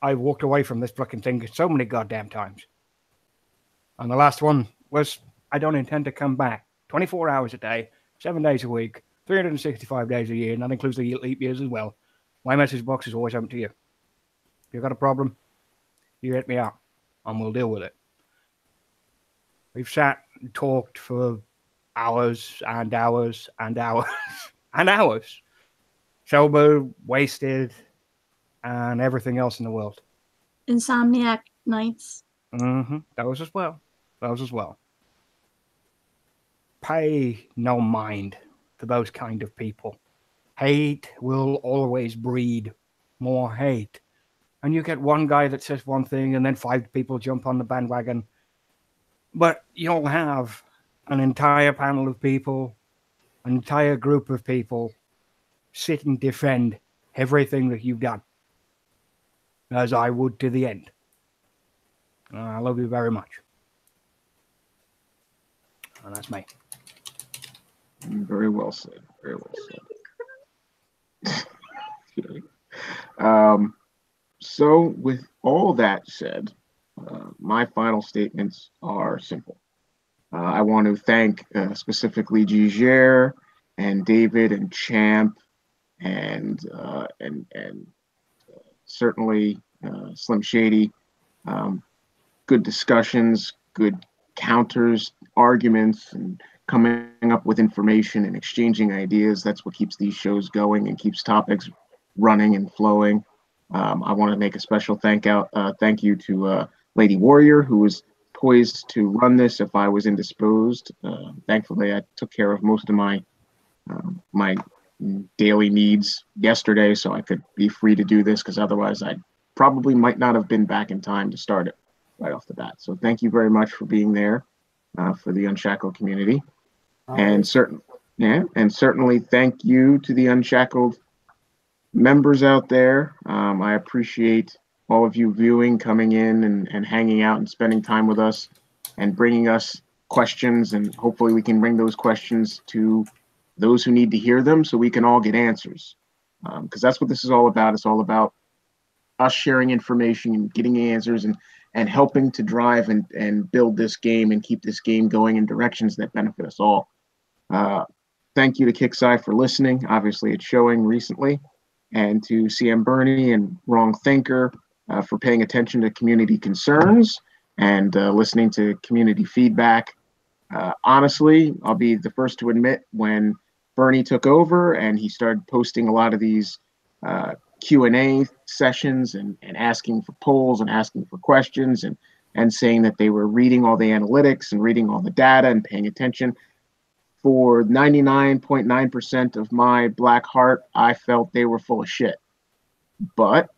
I've walked away from this fucking thing so many goddamn times. And the last one was, I don't intend to come back. 24 hours a day, 7 days a week, 365 days a year, and that includes the leap years as well. My message box is always open to you. If you've got a problem, you hit me up, and we'll deal with it. We've sat and talked for hours and hours and hours and hours. Sober, wasted, and everything else in the world. Insomniac nights. Those as well. Pay no mind to those kind of people. Hate will always breed more hate. And you get one guy that says one thing and then 5 people jump on the bandwagon. But you'll have an entire panel of people, an entire group of people sit and defend everything that you've done, as I would to the end. I love you very much. And that's me. Very well said. Very well said. So with all that said, my final statements are simple. I want to thank specifically 𝕮𝖆 and David and Champ and certainly Slim Shady. Good discussions, good counters, arguments, and coming up with information and exchanging ideas. That's what keeps these shows going and keeps topics running and flowing. I want to make a special thank you to Lady Warrior, who was poised to run this if I was indisposed. Thankfully, I took care of most of my daily needs yesterday, so I could be free to do this, because otherwise I probably might not have been back in time to start it right off the bat. So thank you very much for being there for the Unshackled community. And certainly thank you to the Unshackled members out there. I appreciate all of you viewing, coming in and hanging out and spending time with us and bringing us questions, and hopefully we can bring those questions to those who need to hear them so we can all get answers, because that's what this is all about. It's all about us sharing information and getting answers and helping to drive and build this game and keep this game going in directions that benefit us all. Thank you to 𝕾𝖒𝖆 for listening. Obviously, it's showing recently. And to CM Bernie and Wrong Thinker for paying attention to community concerns and listening to community feedback. Honestly, I'll be the first to admit, when Bernie took over and he started posting a lot of these Q&A sessions and asking for polls and asking for questions and saying that they were reading all the analytics and reading all the data and paying attention, for 99.9% of my black heart, I felt they were full of shit. But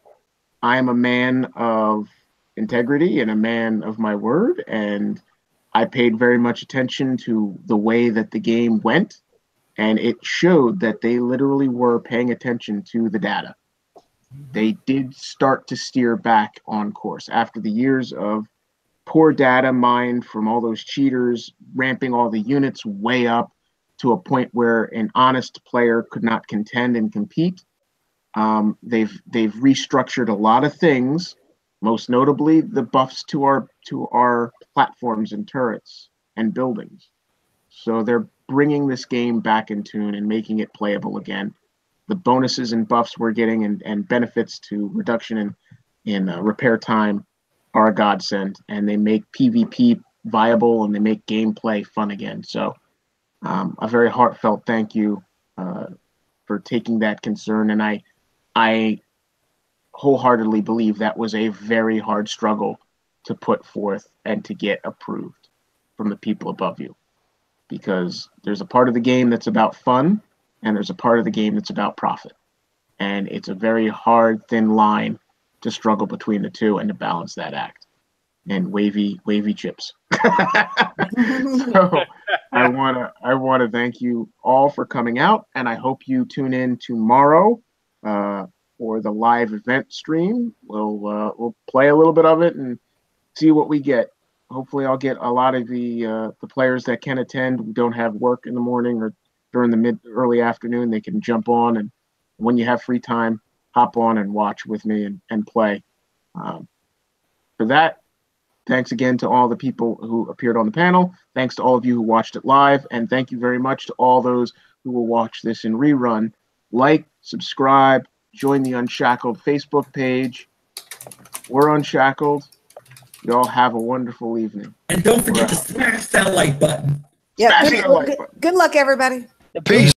I am a man of integrity and a man of my word, and I paid very much attention to the way that the game went, and it showed that they literally were paying attention to the data. They did start to steer back on course after the years of poor data mined from all those cheaters, ramping all the units way up to a point where an honest player could not contend and compete. They've restructured a lot of things, most notably the buffs to our platforms and turrets and buildings. So they're bringing this game back in tune and making it playable again. The bonuses and buffs we're getting and benefits to reduction in repair time are a godsend, and they make PvP viable and they make gameplay fun again. So a very heartfelt thank you for taking that concern. And I wholeheartedly believe that was a very hard struggle to put forth and to get approved from the people above you, because there's a part of the game that's about fun and there's a part of the game that's about profit. And it's a very hard, thin line to struggle between the two and to balance that act. And wavy chips. So I wanna thank you all for coming out, and I hope you tune in tomorrow for the live event stream. We'll play a little bit of it and see what we get. Hopefully, I'll get a lot of the players that can attend who don't have work in the morning or during the early afternoon. They can jump on, and when you have free time, hop on and watch with me and play. For that, thanks again to all the people who appeared on the panel. Thanks to all of you who watched it live, and thank you very much to all those who will watch this in rerun. Like, subscribe, join the Unshackled Facebook page. We're Unshackled. You all have a wonderful evening. And don't forget to smash that like button. Yeah. Good luck, everybody. Peace.